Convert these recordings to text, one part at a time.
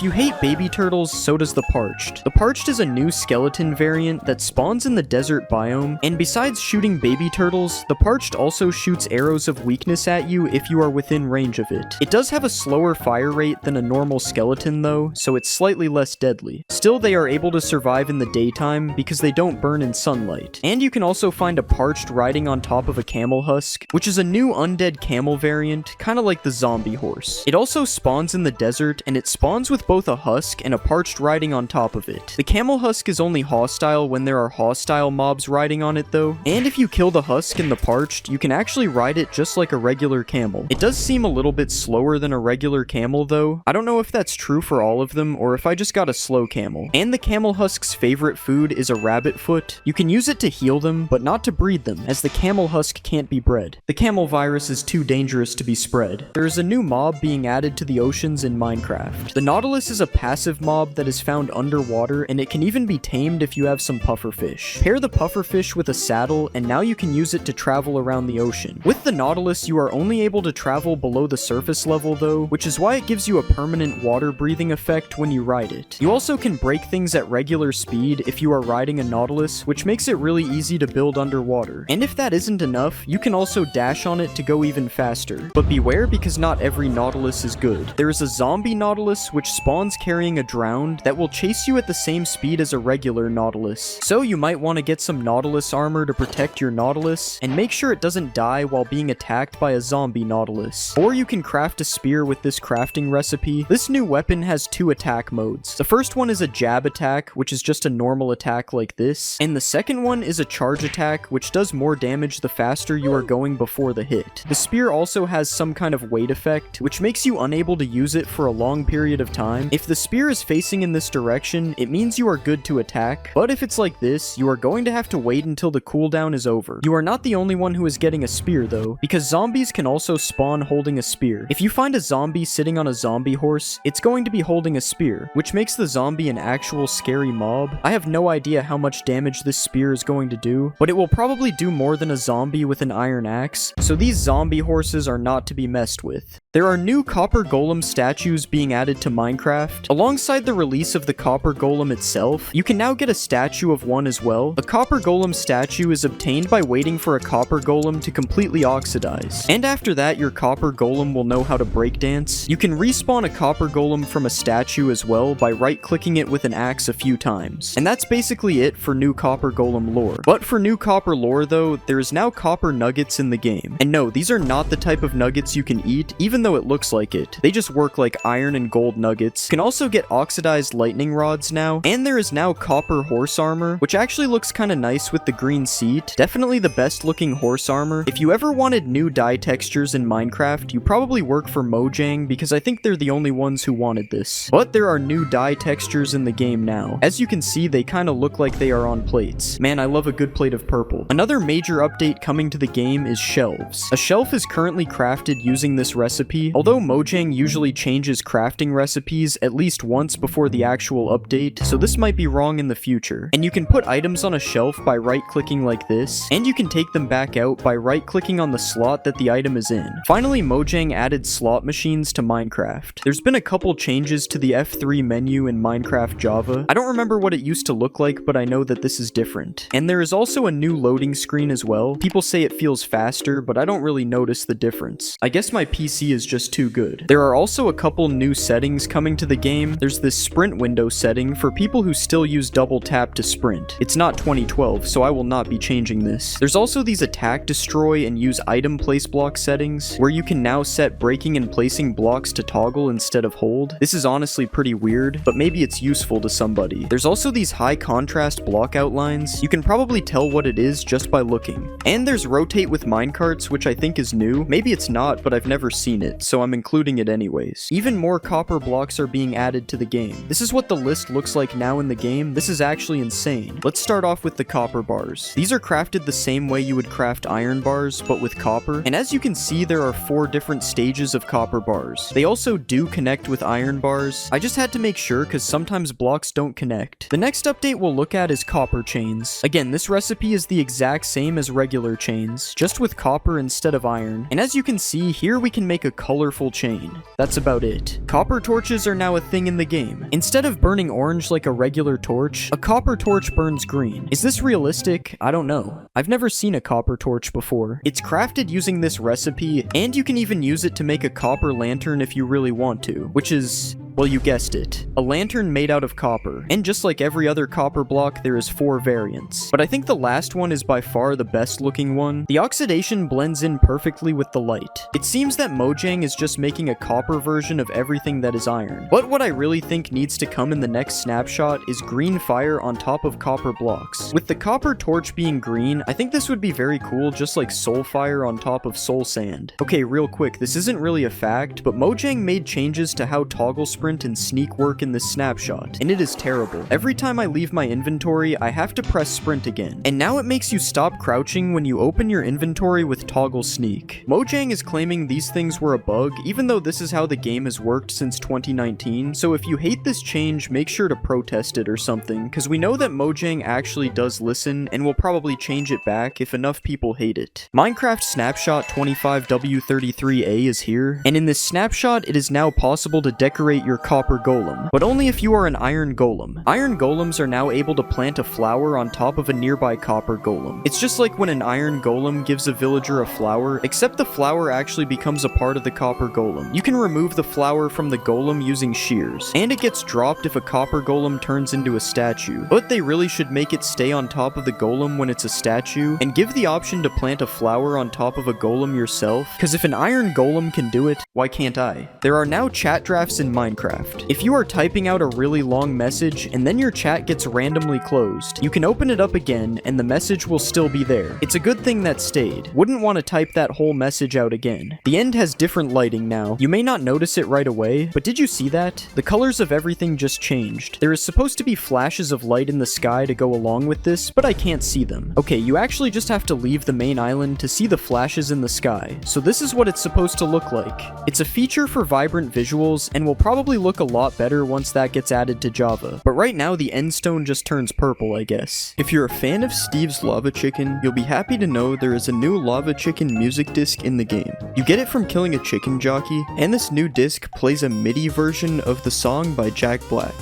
If you hate baby turtles, so does the parched. The parched is a new skeleton variant that spawns in the desert biome, and besides shooting baby turtles, the parched also shoots arrows of weakness at you if you are within range of it. It does have a slower fire rate than a normal skeleton though, so it's slightly less deadly. Still, they are able to survive in the daytime because they don't burn in sunlight. And you can also find a parched riding on top of a camel husk, which is a new undead camel variant, kinda like the zombie horse. It also spawns in the desert, and it spawns with both a husk and a parched riding on top of it. The camel husk is only hostile when there are hostile mobs riding on it though, and if you kill the husk and the parched, you can actually ride it just like a regular camel. It does seem a little bit slower than a regular camel though. I don't know if that's true for all of them or if I just got a slow camel. And the camel husk's favorite food is a rabbit foot. You can use it to heal them, but not to breed them, as the camel husk can't be bred. The camel virus is too dangerous to be spread. There is a new mob being added to the oceans in Minecraft. The nautilus is a passive mob that is found underwater, and it can even be tamed if you have some pufferfish. Pair the pufferfish with a saddle, and now you can use it to travel around the ocean. With the nautilus, you are only able to travel below the surface level though, which is why it gives you a permanent water breathing effect when you ride it. You also can break things at regular speed if you are riding a nautilus, which makes it really easy to build underwater. And if that isn't enough, you can also dash on it to go even faster. But beware, because not every nautilus is good. There is a zombie nautilus which spawns carrying a drowned that will chase you at the same speed as a regular nautilus. So you might want to get some nautilus armor to protect your nautilus, and make sure it doesn't die while being attacked by a zombie nautilus. Or you can craft a spear with this crafting recipe. This new weapon has two attack modes. The first one is a jab attack, which is just a normal attack like this, and the second one is a charge attack, which does more damage the faster you are going before the hit. The spear also has some kind of weight effect, which makes you unable to use it for a long period of time. If the spear is facing in this direction, it means you are good to attack, but if it's like this, you are going to have to wait until the cooldown is over. You are not the only one who is getting a spear though, because zombies can also spawn holding a spear. If you find a zombie sitting on a zombie horse, it's going to be holding a spear, which makes the zombie an actual scary mob. I have no idea how much damage this spear is going to do, but it will probably do more than a zombie with an iron axe, so these zombie horses are not to be messed with. There are new copper golem statues being added to Minecraft. Alongside the release of the copper golem itself, you can now get a statue of one as well. A copper golem statue is obtained by waiting for a copper golem to completely oxidize. And after that, your copper golem will know how to breakdance. You can respawn a copper golem from a statue as well by right-clicking it with an axe a few times. And that's basically it for new copper golem lore. But for new copper lore though, there is now copper nuggets in the game. And no, these are not the type of nuggets you can eat, even though it looks like it. They just work like iron and gold nuggets. You can also get oxidized lightning rods now, and there is now copper horse armor, which actually looks kind of nice with the green seat. Definitely the best looking horse armor. If you ever wanted new dye textures in Minecraft, you probably work for Mojang, because I think they're the only ones who wanted this. But there are new dye textures in the game now. As you can see, they kind of look like they are on plates. Man, I love a good plate of purple. Another major update coming to the game is shelves. A shelf is currently crafted using this recipe, although Mojang usually changes crafting recipes at least once before the actual update, so this might be wrong in the future. And you can put items on a shelf by right-clicking like this, and you can take them back out by right-clicking on the slot that the item is in. Finally, Mojang added slot machines to Minecraft. There's been a couple changes to the F3 menu in Minecraft Java. I don't remember what it used to look like, but I know that this is different. And there is also a new loading screen as well. People say it feels faster, but I don't really notice the difference. I guess my PC is just too good. There are also a couple new settings coming to the game. There's this sprint window setting for people who still use double tap to sprint. It's not 2012, so I will not be changing this. There's also these attack, destroy, and use item place block settings, where you can now set breaking and placing blocks to toggle instead of hold. This is honestly pretty weird, but maybe it's useful to somebody. There's also these high contrast block outlines. You can probably tell what it is just by looking. And there's rotate with minecarts, which I think is new. Maybe it's not, but I've never seen it, so I'm including it anyways. Even more copper blocks are being added to the game. This is what the list looks like now in the game. This is actually insane. Let's start off with the copper bars. These are crafted the same way you would craft iron bars, but with copper. And as you can see, there are 4 different stages of copper bars. They also do connect with iron bars. I just had to make sure because sometimes blocks don't connect. The next update we'll look at is copper chains. Again, this recipe is the exact same as regular chains, just with copper instead of iron. And as you can see, here we can make a colorful chain. That's about it. Copper torches are now a thing in the game. Instead of burning orange like a regular torch, a copper torch burns green. Is this realistic? I don't know. I've never seen a copper torch before. It's crafted using this recipe, and you can even use it to make a copper lantern if you really want to, which is... well, you guessed it. A lantern made out of copper. And just like every other copper block, there is 4 variants. But I think the last one is by far the best looking one. The oxidation blends in perfectly with the light. It seems that Mojang is just making a copper version of everything that is iron. But what I really think needs to come in the next snapshot is green fire on top of copper blocks. With the copper torch being green, I think this would be very cool, just like soul fire on top of soul sand. Okay, real quick, this isn't really a fact, but Mojang made changes to how toggle sprint and sneak work in this snapshot, and it is terrible. Every time I leave my inventory, I have to press sprint again, and now it makes you stop crouching when you open your inventory with toggle sneak. Mojang is claiming these things were a bug, even though this is how the game has worked since 2019, so if you hate this change, make sure to protest it or something, because we know that Mojang actually does listen, and will probably change it back if enough people hate it. Minecraft Snapshot 25W33A is here, and in this snapshot, it is now possible to decorate your copper golem, but only if you are an iron golem. Iron golems are now able to plant a flower on top of a nearby copper golem. It's just like when an iron golem gives a villager a flower, except the flower actually becomes a part of the copper golem. You can remove the flower from the golem using shears, and it gets dropped if a copper golem turns into a statue, but they really should make it stay on top of the golem when it's a statue, and give the option to plant a flower on top of a golem yourself, because if an iron golem can do it, why can't I? There are now chat drafts in Minecraft. If you are typing out a really long message and then your chat gets randomly closed, you can open it up again and the message will still be there. It's a good thing that stayed. Wouldn't want to type that whole message out again. The end has different lighting now. You may not notice it right away, but did you see that? The colors of everything just changed. There is supposed to be flashes of light in the sky to go along with this, but I can't see them. Okay, you actually just have to leave the main island to see the flashes in the sky. So this is what it's supposed to look like. It's a feature for vibrant visuals and will probably look a lot better once that gets added to Java. But right now the end stone just turns purple, I guess. If you're a fan of Steve's Lava Chicken, you'll be happy to know there is a new Lava Chicken music disc in the game. You get it from killing a chicken jockey, and this new disc plays a MIDI version of the song by Jack Black.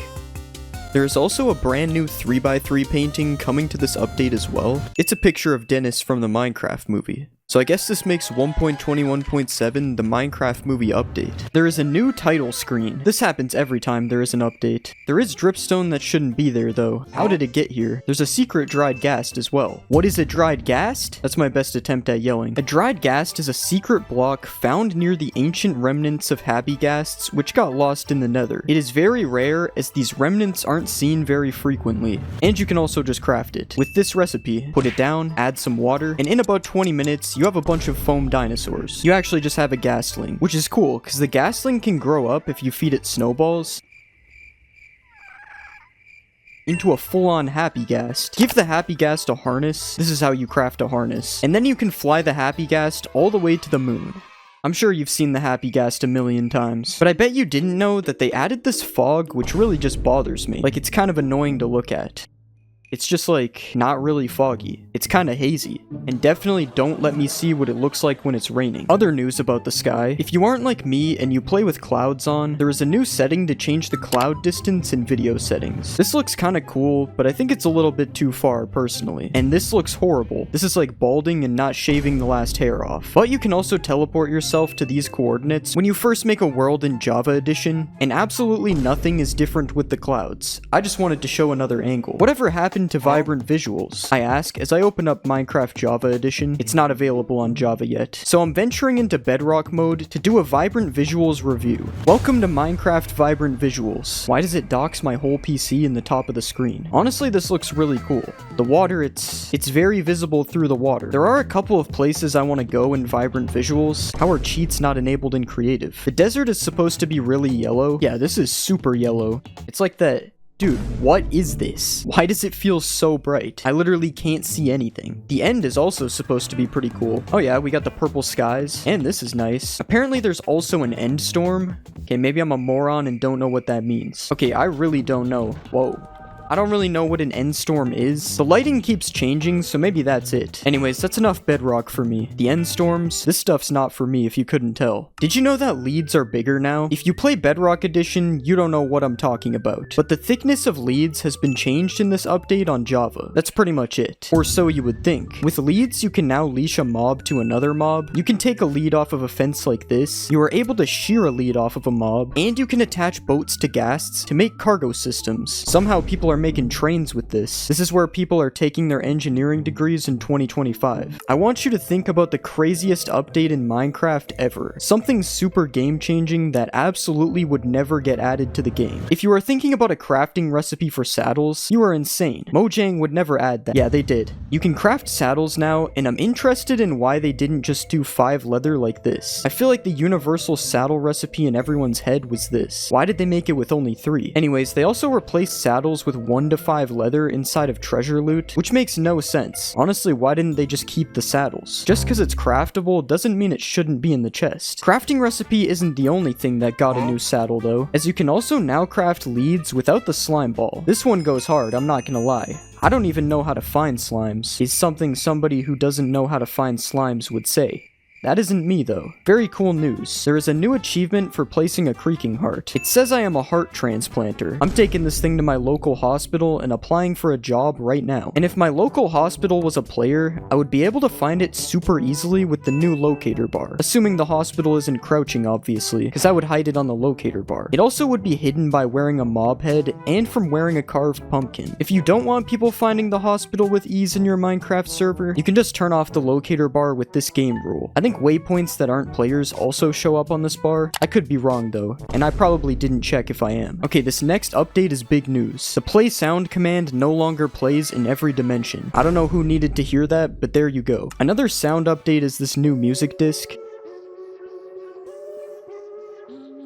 There is also a brand new 3x3 painting coming to this update as well. It's a picture of Dennis from the Minecraft movie. So I guess this makes 1.21.7 the Minecraft movie update. There is a new title screen. This happens every time there is an update. There is dripstone that shouldn't be there though. How did it get here? There's a secret dried ghast as well. What is a dried ghast? That's my best attempt at yelling. A dried ghast is a secret block found near the ancient remnants of happy ghasts, which got lost in the nether. It is very rare as these remnants aren't seen very frequently. And you can also just craft it. With this recipe, put it down, add some water, and in about 20 minutes, you have a bunch of foam dinosaurs. You actually just have a ghastling, which is cool, because the ghastling can grow up if you feed it snowballs into a full-on happy ghast. Give the happy ghast a harness. This is how you craft a harness. And then you can fly the happy ghast all the way to the moon. I'm sure you've seen the happy ghast a million times, but I bet you didn't know that they added this fog, which really just bothers me. Like, it's kind of annoying to look at. It's just like, not really foggy. It's kinda hazy. And definitely don't let me see what it looks like when it's raining. Other news about the sky. If you aren't like me and you play with clouds on, there is a new setting to change the cloud distance in video settings. This looks kinda cool, but I think it's a little bit too far personally. And this looks horrible. This is like balding and not shaving the last hair off. But you can also teleport yourself to these coordinates when you first make a world in Java Edition, and absolutely nothing is different with the clouds. I just wanted to show another angle. Whatever happened to vibrant visuals? I ask as I open up Minecraft Java Edition. It's not available on Java yet, so I'm venturing into Bedrock mode to do a vibrant visuals review. Welcome to Minecraft Vibrant Visuals. Why does it dox my whole PC in the top of the screen? Honestly, this looks really cool. The water, it's very visible through the water. There are a couple of places I want to go in Vibrant Visuals. How are cheats not enabled in creative? The desert is supposed to be really yellow. Yeah, this is super yellow. It's like that. Dude, what is this? Why does it feel so bright? I literally can't see anything. The end is also supposed to be pretty cool. Oh yeah, we got the purple skies, and this is nice. Apparently there's also an end storm. Okay, maybe I'm a moron and don't know what that means. Okay, I really don't know. Whoa. I don't really know what an end storm is. The lighting keeps changing, so maybe that's it. Anyways, that's enough bedrock for me. The end storms, this stuff's not for me if you couldn't tell. Did you know that leads are bigger now? If you play Bedrock Edition, you don't know what I'm talking about. But the thickness of leads has been changed in this update on Java. That's pretty much it. Or so you would think. With leads, you can now leash a mob to another mob. You can take a lead off of a fence like this. You are able to shear a lead off of a mob. And you can attach boats to ghasts to make cargo systems. Somehow people are making trains with this. This is where people are taking their engineering degrees in 2025. I want you to think about the craziest update in Minecraft ever. Something super game-changing that absolutely would never get added to the game. If you are thinking about a crafting recipe for saddles, you are insane. Mojang would never add that. Yeah, they did. You can craft saddles now, and I'm interested in why they didn't just do 5 leather like this. I feel like the universal saddle recipe in everyone's head was this. Why did they make it with only 3? Anyways, they also replaced saddles with 1 to 5 leather inside of treasure loot, which makes no sense. Honestly, why didn't they just keep the saddles? Just because it's craftable doesn't mean it shouldn't be in the chest. Crafting recipe isn't the only thing that got a new saddle though, as you can also now craft leads without the slime ball. This one goes hard, I'm not gonna lie. I don't even know how to find slimes. Is something somebody who doesn't know how to find slimes would say. That isn't me though. Very cool news. There is a new achievement for placing a creaking heart. It says I am a heart transplanter. I'm taking this thing to my local hospital and applying for a job right now. And if my local hospital was a player, I would be able to find it super easily with the new locator bar. Assuming the hospital isn't crouching obviously, because I would hide it on the locator bar. It also would be hidden by wearing a mob head and from wearing a carved pumpkin. If you don't want people finding the hospital with ease in your Minecraft server, you can just turn off the locator bar with this game rule. I think waypoints that aren't players also show up on this bar. I could be wrong though, and I probably didn't check if I am. Okay, this next update is big news. The play sound command no longer plays in every dimension. I don't know who needed to hear that, but there you go. Another sound update is this new music disc.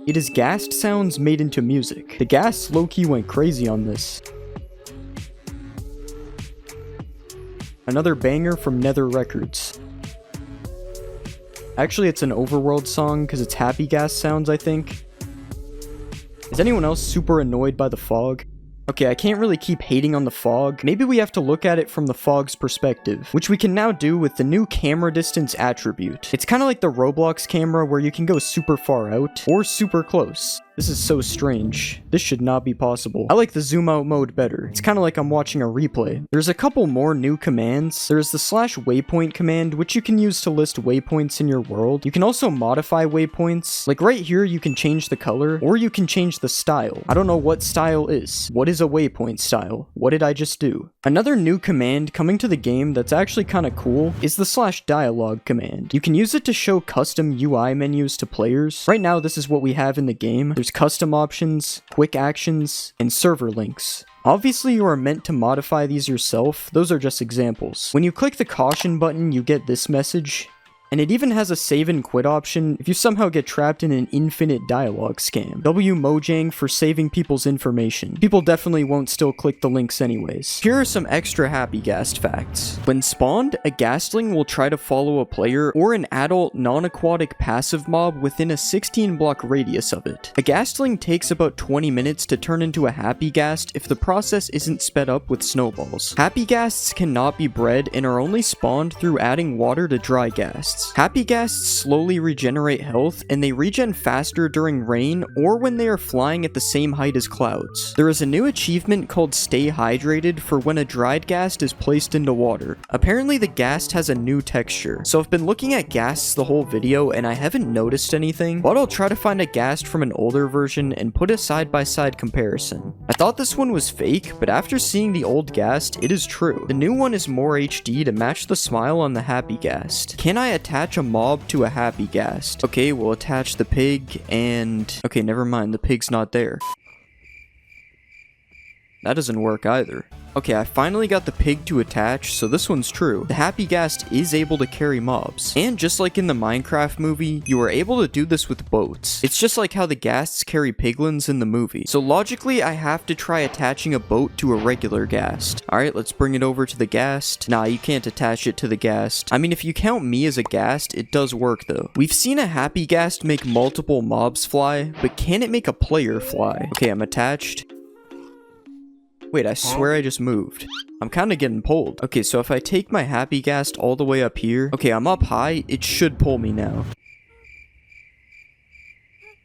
It is ghast sounds made into music. The ghasts low-key went crazy on this. Another banger from Nether Records. Actually, it's an Overworld song because it's happy gas sounds, I think. Is anyone else super annoyed by the fog? Okay, I can't really keep hating on the fog. Maybe we have to look at it from the fog's perspective, which we can now do with the new camera distance attribute. It's kind of like the Roblox camera where you can go super far out or super close. This is so strange. This should not be possible. I like the zoom out mode better. It's kind of like I'm watching a replay. There's a couple more new commands. There's the /waypoint command, which you can use to list waypoints in your world. You can also modify waypoints. Like right here, you can change the color, or you can change the style. I don't know what style is. What is a waypoint style? What did I just do? Another new command coming to the game that's actually kind of cool is the /dialogue command. You can use it to show custom UI menus to players. Right now, this is what we have in the game. There's custom options, quick actions, and server links. Obviously, you are meant to modify these yourself. Those are just examples. When you click the caution button, you get this message. And it even has a save and quit option if you somehow get trapped in an infinite dialogue scam. W Mojang for saving people's information. People definitely won't still click the links anyways. Here are some extra happy ghast facts. When spawned, a ghastling will try to follow a player or an adult non-aquatic passive mob within a 16-block radius of it. A ghastling takes about 20 minutes to turn into a happy ghast if the process isn't sped up with snowballs. Happy ghasts cannot be bred and are only spawned through adding water to dry ghasts. Happy ghasts slowly regenerate health, and they regen faster during rain or when they are flying at the same height as clouds. There is a new achievement called Stay Hydrated for when a dried ghast is placed into water. Apparently the ghast has a new texture, so I've been looking at ghasts the whole video and I haven't noticed anything, but I'll try to find a ghast from an older version and put a side-by-side comparison. I thought this one was fake, but after seeing the old ghast, it is true. The new one is more HD to match the smile on the happy ghast. Can I attach a mob to a happy ghast? Okay, we'll attach the pig and... okay, never mind, the pig's not there. That doesn't work either. Okay, I finally got the pig to attach, so this one's true. The happy ghast is able to carry mobs. And just like in the Minecraft movie, you are able to do this with boats. It's just like how the ghasts carry piglins in the movie. So logically, I have to try attaching a boat to a regular ghast. Alright, let's bring it over to the ghast. Nah, you can't attach it to the ghast. I mean, if you count me as a ghast, it does work though. We've seen a happy ghast make multiple mobs fly, but can it make a player fly? Okay, I'm attached. Wait, I swear I just moved. I'm kind of getting pulled. Okay, so if I take my happy gas all the way up here. Okay, I'm up high. It should pull me now.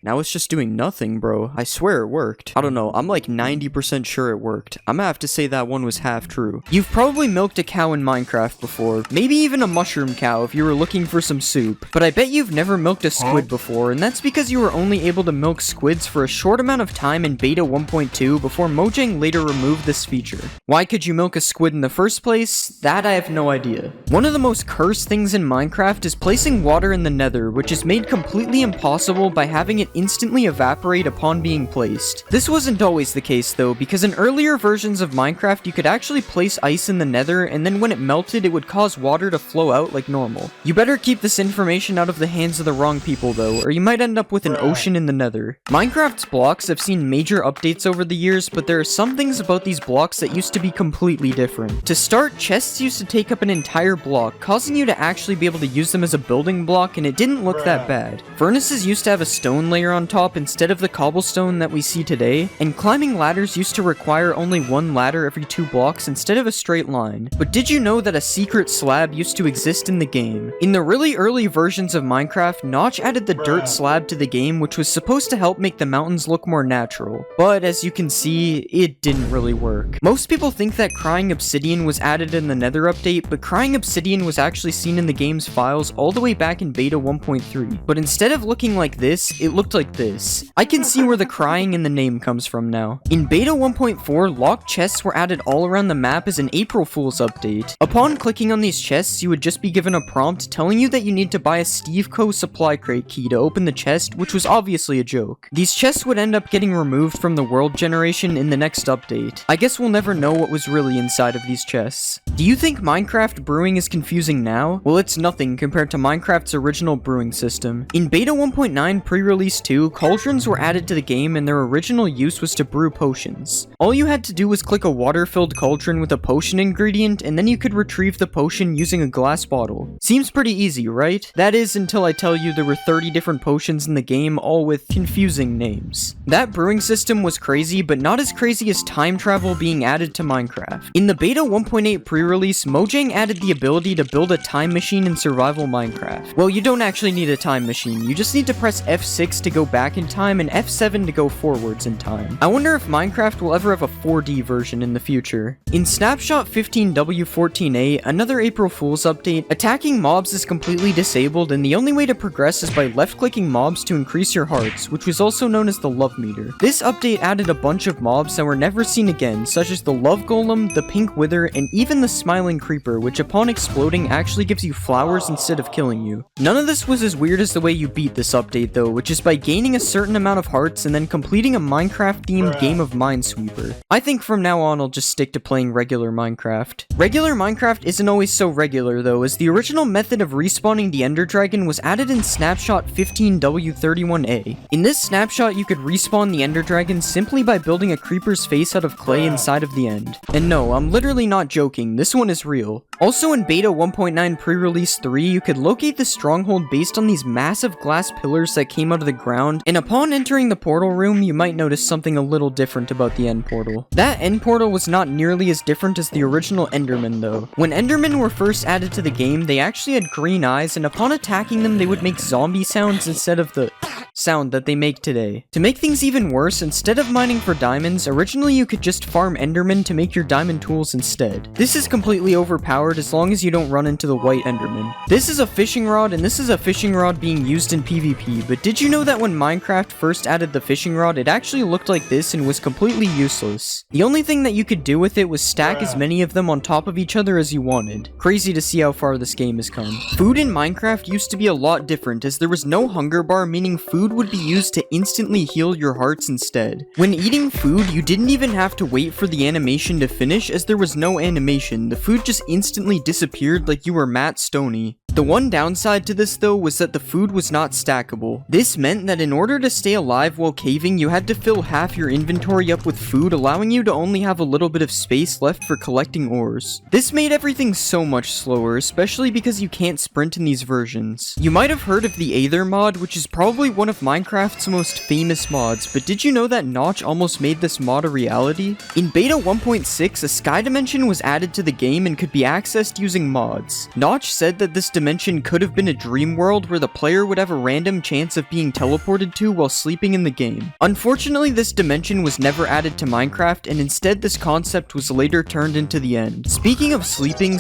Now it's just doing nothing, bro. I swear it worked. I don't know. I'm like 90% sure it worked. I'm gonna have to say that one was half true. You've probably milked a cow in Minecraft before. Maybe even a mushroom cow if you were looking for some soup. But I bet you've never milked a squid before, and that's because you were only able to milk squids for a short amount of time in beta 1.2 before Mojang later removed this feature. Why could you milk a squid in the first place? That I have no idea. One of the most cursed things in Minecraft is placing water in the nether, which is made completely impossible by having it instantly evaporate upon being placed. This wasn't always the case though, because in earlier versions of Minecraft you could actually place ice in the nether, and then when it melted it would cause water to flow out like normal. You better keep this information out of the hands of the wrong people though, or you might end up with an ocean in the nether. Minecraft's blocks have seen major updates over the years, but there are some things about these blocks that used to be completely different. To start, chests used to take up an entire block, causing you to actually be able to use them as a building block, and it didn't look that bad. Furnaces used to have a stone layer on top instead of the cobblestone that we see today, and climbing ladders used to require only one ladder every 2 blocks instead of a straight line. But did you know that a secret slab used to exist in the game? In the really early versions of Minecraft, Notch added the dirt slab to the game, which was supposed to help make the mountains look more natural. But as you can see, it didn't really work. Most people think that crying obsidian was added in the nether update, but crying obsidian was actually seen in the game's files all the way back in beta 1.3. But instead of looking like this, it looked like this. I can see where the crying in the name comes from now. In beta 1.4, locked chests were added all around the map as an April Fool's update. Upon clicking on these chests, you would just be given a prompt telling you that you need to buy a Steve Co. supply crate key to open the chest, which was obviously a joke. These chests would end up getting removed from the world generation in the next update. I guess we'll never know what was really inside of these chests. Do you think Minecraft brewing is confusing now? Well, it's nothing compared to Minecraft's original brewing system. In beta 1.9 pre-release 2, cauldrons were added to the game, and their original use was to brew potions. All you had to do was click a water-filled cauldron with a potion ingredient, and then you could retrieve the potion using a glass bottle. Seems pretty easy, right? That is, until I tell you there were 30 different potions in the game, all with confusing names. That brewing system was crazy, but not as crazy as time travel being added to Minecraft. In the beta 1.8 pre-release, Mojang added the ability to build a time machine in survival Minecraft. Well, you don't actually need a time machine, you just need to press F6 to go back in time and F7 to go forwards in time. I wonder if Minecraft will ever have a 4D version in the future. In Snapshot 15W14A, another April Fool's update, attacking mobs is completely disabled, and the only way to progress is by left-clicking mobs to increase your hearts, which was also known as the love meter. This update added a bunch of mobs that were never seen again, such as the love golem, the pink wither, and even the smiling creeper, which upon exploding actually gives you flowers instead of killing you. None of this was as weird as the way you beat this update though, which is by gaining a certain amount of hearts and then completing a Minecraft-themed game of Minesweeper. I think from now on I'll just stick to playing regular Minecraft. Regular Minecraft isn't always so regular though, as the original method of respawning the Ender Dragon was added in Snapshot 15W31A. In this snapshot you could respawn the Ender Dragon simply by building a creeper's face out of clay inside of the end. And no, I'm literally not joking, this one is real. Also in beta 1.9 pre-release 3, you could locate the stronghold based on these massive glass pillars that came out of the ground, and upon entering the portal room, you might notice something a little different about the end portal. That end portal was not nearly as different as the original Endermen though. When Endermen were first added to the game, they actually had green eyes, and upon attacking them, they would make zombie sounds instead of the sound that they make today. To make things even worse, instead of mining for diamonds, originally you could just farm Endermen to make your diamond tools instead. This is completely overpowered as long as you don't run into the white Enderman. This is a fishing rod, and this is a fishing rod being used in PvP, but did you know that when Minecraft first added the fishing rod, it actually looked like this and was completely useless? The only thing that you could do with it was stack as many of them on top of each other as you wanted. Crazy to see how far this game has come. Food in Minecraft used to be a lot different, as there was no hunger bar, meaning food would be used to instantly heal your hearts instead. When eating food, you didn't even have to wait for the animation to finish, as there was no animation. The food just instantly disappeared like you were Matt Stoney. The one downside to this though was that the food was not stackable. This meant that in order to stay alive while caving, you had to fill half your inventory up with food, allowing you to only have a little bit of space left for collecting ores. This made everything so much slower, especially because you can't sprint in these versions. You might have heard of the Aether mod, which is probably one of Minecraft's most famous mods, but did you know that Notch almost made this mod a reality? In beta 1.6, a sky dimension was added to the game and could be accessed using mods. Notch said that this dimension could have been a dream world where the player would have a random chance of being teleported to while sleeping in the game. Unfortunately, this dimension was never added to Minecraft, and instead this concept was later turned into the end. Speaking of sleeping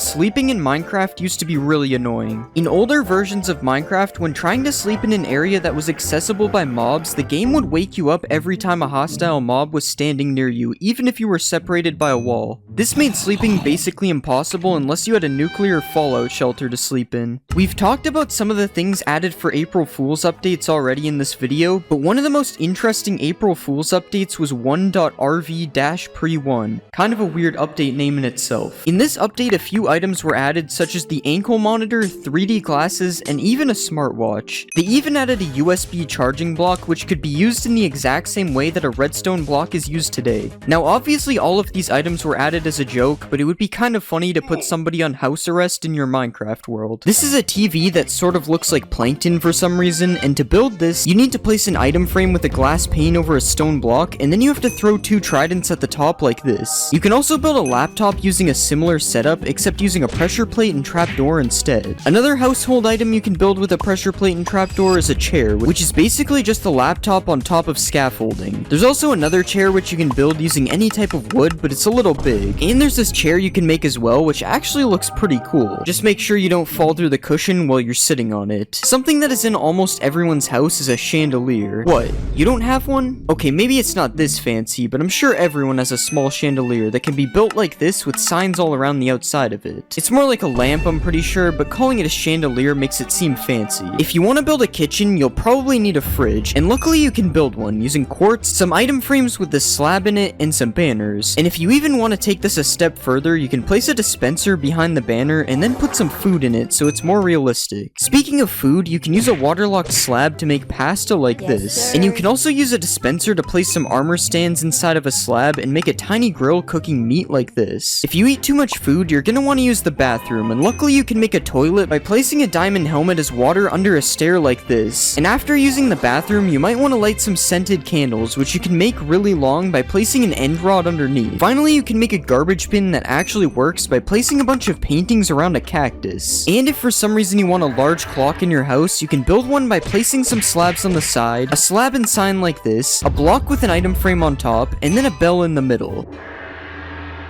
in Minecraft used to be really annoying. In older versions of Minecraft, when trying to sleep in an area that was accessible by mobs, the game would wake you up every time a hostile mob was standing near you, even if you were separated by a wall. This made sleeping basically impossible unless you had a nuclear fallout shelter to sleep in. We've talked about some of the things added for April Fool's updates already in this video, but one of the most interesting April Fool's updates was 1.rv-pre1, kind of a weird update name in itself. In this update, a few items were added such as the ankle monitor, 3D glasses, and even a smartwatch. They even added a USB charging block which could be used in the exact same way that a redstone block is used today. Now obviously all of these items were added as a joke, but it would be kind of funny to put somebody on house arrest in your Minecraft world. This is a TV that sort of looks like plankton for some reason, and to build this, you need to place an item frame with a glass pane over a stone block, and then you have to throw 2 tridents at the top like this. You can also build a laptop using a similar setup, except using a pressure plate and trapdoor instead. Another household item you can build with a pressure plate and trapdoor is a chair, which is basically just a laptop on top of scaffolding. There's also another chair which you can build using any type of wood, but it's a little big. And there's this chair you can make as well, which actually looks pretty cool. Just make sure you don't fall through the cushion while you're sitting on it. Something that is in almost everyone's house is a chandelier. What? You don't have one? Okay, maybe it's not this fancy, but I'm sure everyone has a small chandelier that can be built like this with signs all around the outside of it. It's more like a lamp, I'm pretty sure, but calling it a chandelier makes it seem fancy. If you want to build a kitchen, you'll probably need a fridge, and luckily you can build one using quartz, some item frames with this slab in it, and some banners. And if you even want to take this a step further, you can place a dispenser behind the banner and then put some food in it so it's more realistic. Speaking of food, you can use a waterlogged slab to make pasta like this, and you can also use a dispenser to place some armor stands inside of a slab and make a tiny grill cooking meat like this. If you eat too much food, you're gonna want to use the bathroom, and luckily you can make a toilet by placing a diamond helmet as water under a stair like this. And after using the bathroom, you might want to light some scented candles, which you can make really long by placing an end rod underneath. Finally, you can make a garbage bin that actually works by placing a bunch of paintings around a cactus. And if for some reason you want a large clock in your house, you can build one by placing some slabs on the side, a slab and sign like this, a block with an item frame on top, and then a bell in the middle.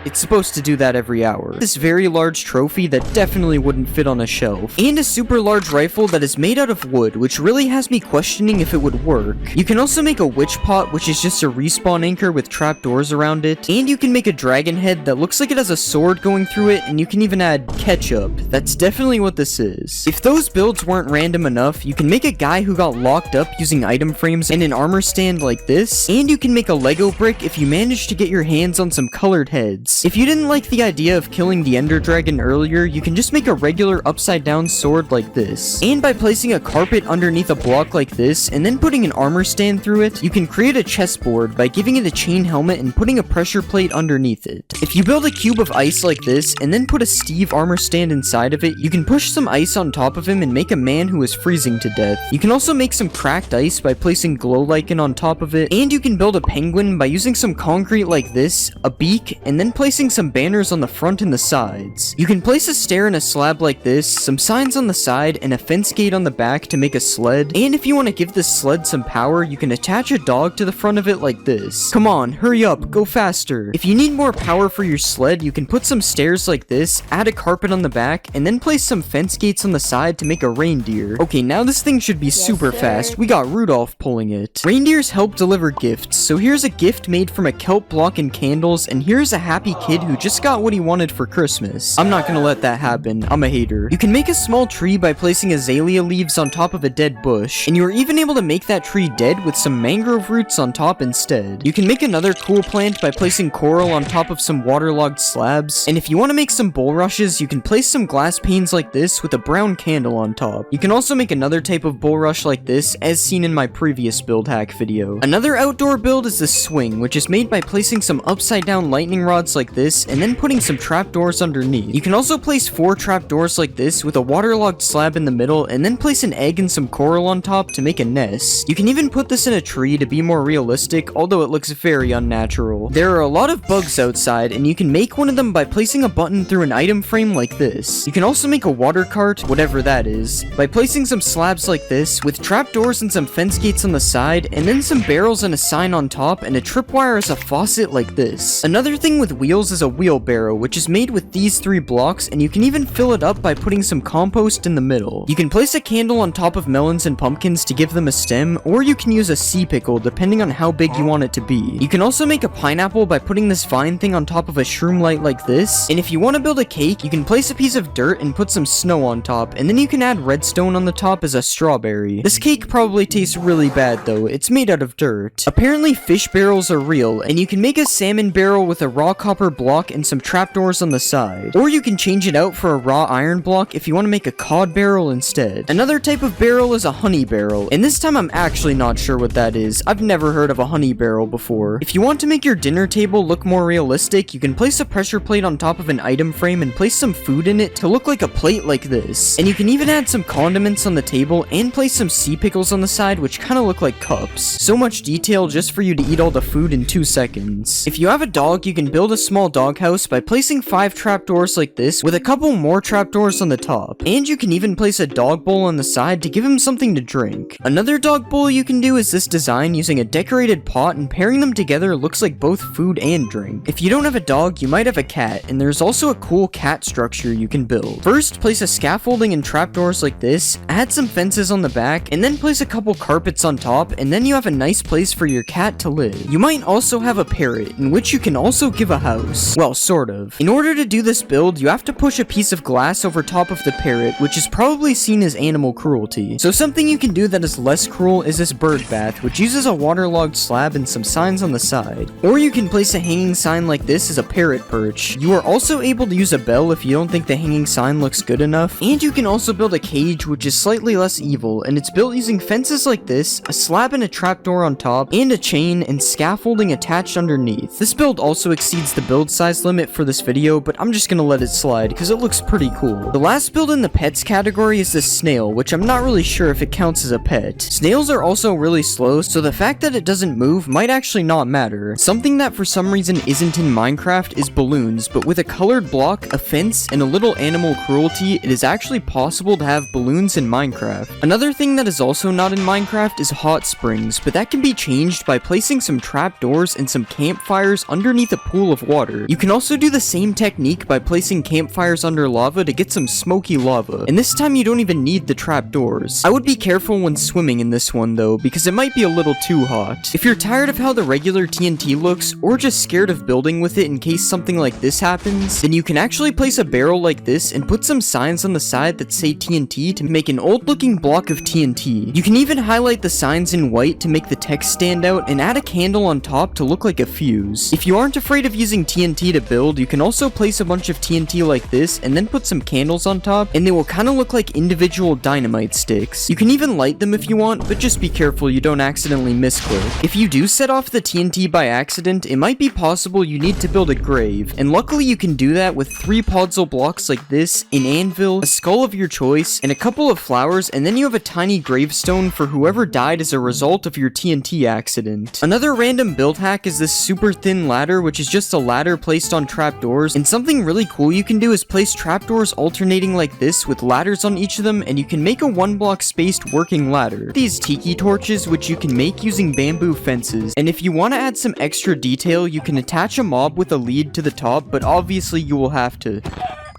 It's supposed to do that every hour. This very large trophy that definitely wouldn't fit on a shelf. And a super large rifle that is made out of wood, which really has me questioning if it would work. You can also make a witch pot, which is just a respawn anchor with trapdoors around it. And you can make a dragon head that looks like it has a sword going through it, and you can even add ketchup. That's definitely what this is. If those builds weren't random enough, you can make a guy who got locked up using item frames and an armor stand like this. And you can make a Lego brick if you manage to get your hands on some colored heads. If you didn't like the idea of killing the Ender Dragon earlier, you can just make a regular upside down sword like this. And by placing a carpet underneath a block like this, and then putting an armor stand through it, you can create a chessboard by giving it a chain helmet and putting a pressure plate underneath it. If you build a cube of ice like this, and then put a Steve armor stand inside of it, you can push some ice on top of him and make a man who is freezing to death. You can also make some cracked ice by placing glow lichen on top of it, and you can build a penguin by using some concrete like this, a beak, and then placing some banners on the front and the sides. You can place a stair in a slab like this, some signs on the side, and a fence gate on the back to make a sled. And if you want to give this sled some power, you can attach a dog to the front of it like this. Come on, hurry up, go faster. If you need more power for your sled, you can put some stairs like this, add a carpet on the back, and then place some fence gates on the side to make a reindeer. Okay, now this thing should be super fast. We got Rudolph pulling it. Reindeers help deliver gifts, so here's a gift made from a kelp block and candles, and here's a happy happy kid who just got what he wanted for Christmas. I'm not gonna let that happen. I'm a hater. You can make a small tree by placing azalea leaves on top of a dead bush, and you are even able to make that tree dead with some mangrove roots on top instead. You can make another cool plant by placing coral on top of some waterlogged slabs, and if you want to make some bulrushes, you can place some glass panes like this with a brown candle on top. You can also make another type of bulrush like this, as seen in my previous build hack video. Another outdoor build is the swing, which is made by placing some upside down lightning rods like this, and then putting some trapdoors underneath. You can also place 4 trapdoors like this with a waterlogged slab in the middle, and then place an egg and some coral on top to make a nest. You can even put this in a tree to be more realistic, although it looks very unnatural. There are a lot of bugs outside, and you can make one of them by placing a button through an item frame like this. You can also make a water cart, whatever that is, by placing some slabs like this, with trapdoors and some fence gates on the side, and then some barrels and a sign on top, and a tripwire as a faucet like this. Another thing with wheels is a wheelbarrow, which is made with these 3 blocks, and you can even fill it up by putting some compost in the middle. You can place a candle on top of melons and pumpkins to give them a stem, or you can use a sea pickle depending on how big you want it to be. You can also make a pineapple by putting this vine thing on top of a shroom light like this, and if you want to build a cake, you can place a piece of dirt and put some snow on top, and then you can add redstone on the top as a strawberry. This cake probably tastes really bad though, it's made out of dirt. Apparently fish barrels are real, and you can make a salmon barrel with a raw copper block and some trapdoors on the side. Or you can change it out for a raw iron block if you want to make a cod barrel instead. Another type of barrel is a honey barrel, and this time I'm actually not sure what that is. I've never heard of a honey barrel before. If you want to make your dinner table look more realistic, you can place a pressure plate on top of an item frame and place some food in it to look like a plate like this. And you can even add some condiments on the table and place some sea pickles on the side, which kind of look like cups. So much detail just for you to eat all the food in 2 seconds. If you have a dog, you can build a small doghouse by placing 5 trapdoors like this with a couple more trapdoors on the top. And you can even place a dog bowl on the side to give him something to drink. Another dog bowl you can do is this design using a decorated pot, and pairing them together looks like both food and drink. If you don't have a dog, you might have a cat, and there's also a cool cat structure you can build. First, place a scaffolding and trapdoors like this, add some fences on the back, and then place a couple carpets on top, and then you have a nice place for your cat to live. You might also have a parrot, in which you can also give a house. Well, sort of. In order to do this build, you have to push a piece of glass over top of the parrot, which is probably seen as animal cruelty. So something you can do that is less cruel is this bird bath, which uses a waterlogged slab and some signs on the side. Or you can place a hanging sign like this as a parrot perch. You are also able to use a bell if you don't think the hanging sign looks good enough. And you can also build a cage, which is slightly less evil, and it's built using fences like this, a slab and a trapdoor on top, and a chain and scaffolding attached underneath. This build also exceeds the build size limit for this video, but I'm just gonna let it slide because it looks pretty cool. The last build in the pets category is this snail, which I'm not really sure if it counts as a pet. Snails are also really slow, so the fact that it doesn't move might actually not matter. Something that for some reason isn't in Minecraft is balloons, but with a colored block, a fence, and a little animal cruelty, it is actually possible to have balloons in Minecraft. Another thing that is also not in Minecraft is hot springs, but that can be changed by placing some trapdoors and some campfires underneath a pool of water. You can also do the same technique by placing campfires under lava to get some smoky lava, and this time you don't even need the trapdoors. I would be careful when swimming in this one though, because it might be a little too hot. If you're tired of how the regular TNT looks, or just scared of building with it in case something like this happens, then you can actually place a barrel like this and put some signs on the side that say TNT to make an old looking block of TNT. You can even highlight the signs in white to make the text stand out and add a candle on top to look like a fuse. If you aren't afraid of using TNT to build, you can also place a bunch of TNT like this and then put some candles on top, and they will kind of look like individual dynamite sticks. You can even light them if you want, but just be careful you don't accidentally misclick. If you do set off the TNT by accident, it might be possible you need to build a grave, and luckily you can do that with 3 podzol blocks like this, an anvil, a skull of your choice, and a couple of flowers, and then you have a tiny gravestone for whoever died as a result of your TNT accident. Another random build hack is this super thin ladder, which is just a ladder placed on trapdoors, and something really cool you can do is place trapdoors alternating like this with ladders on each of them, and you can make a 1 block spaced working ladder. These tiki torches, which you can make using bamboo fences, and if you want to add some extra detail, you can attach a mob with a lead to the top, but obviously you will have to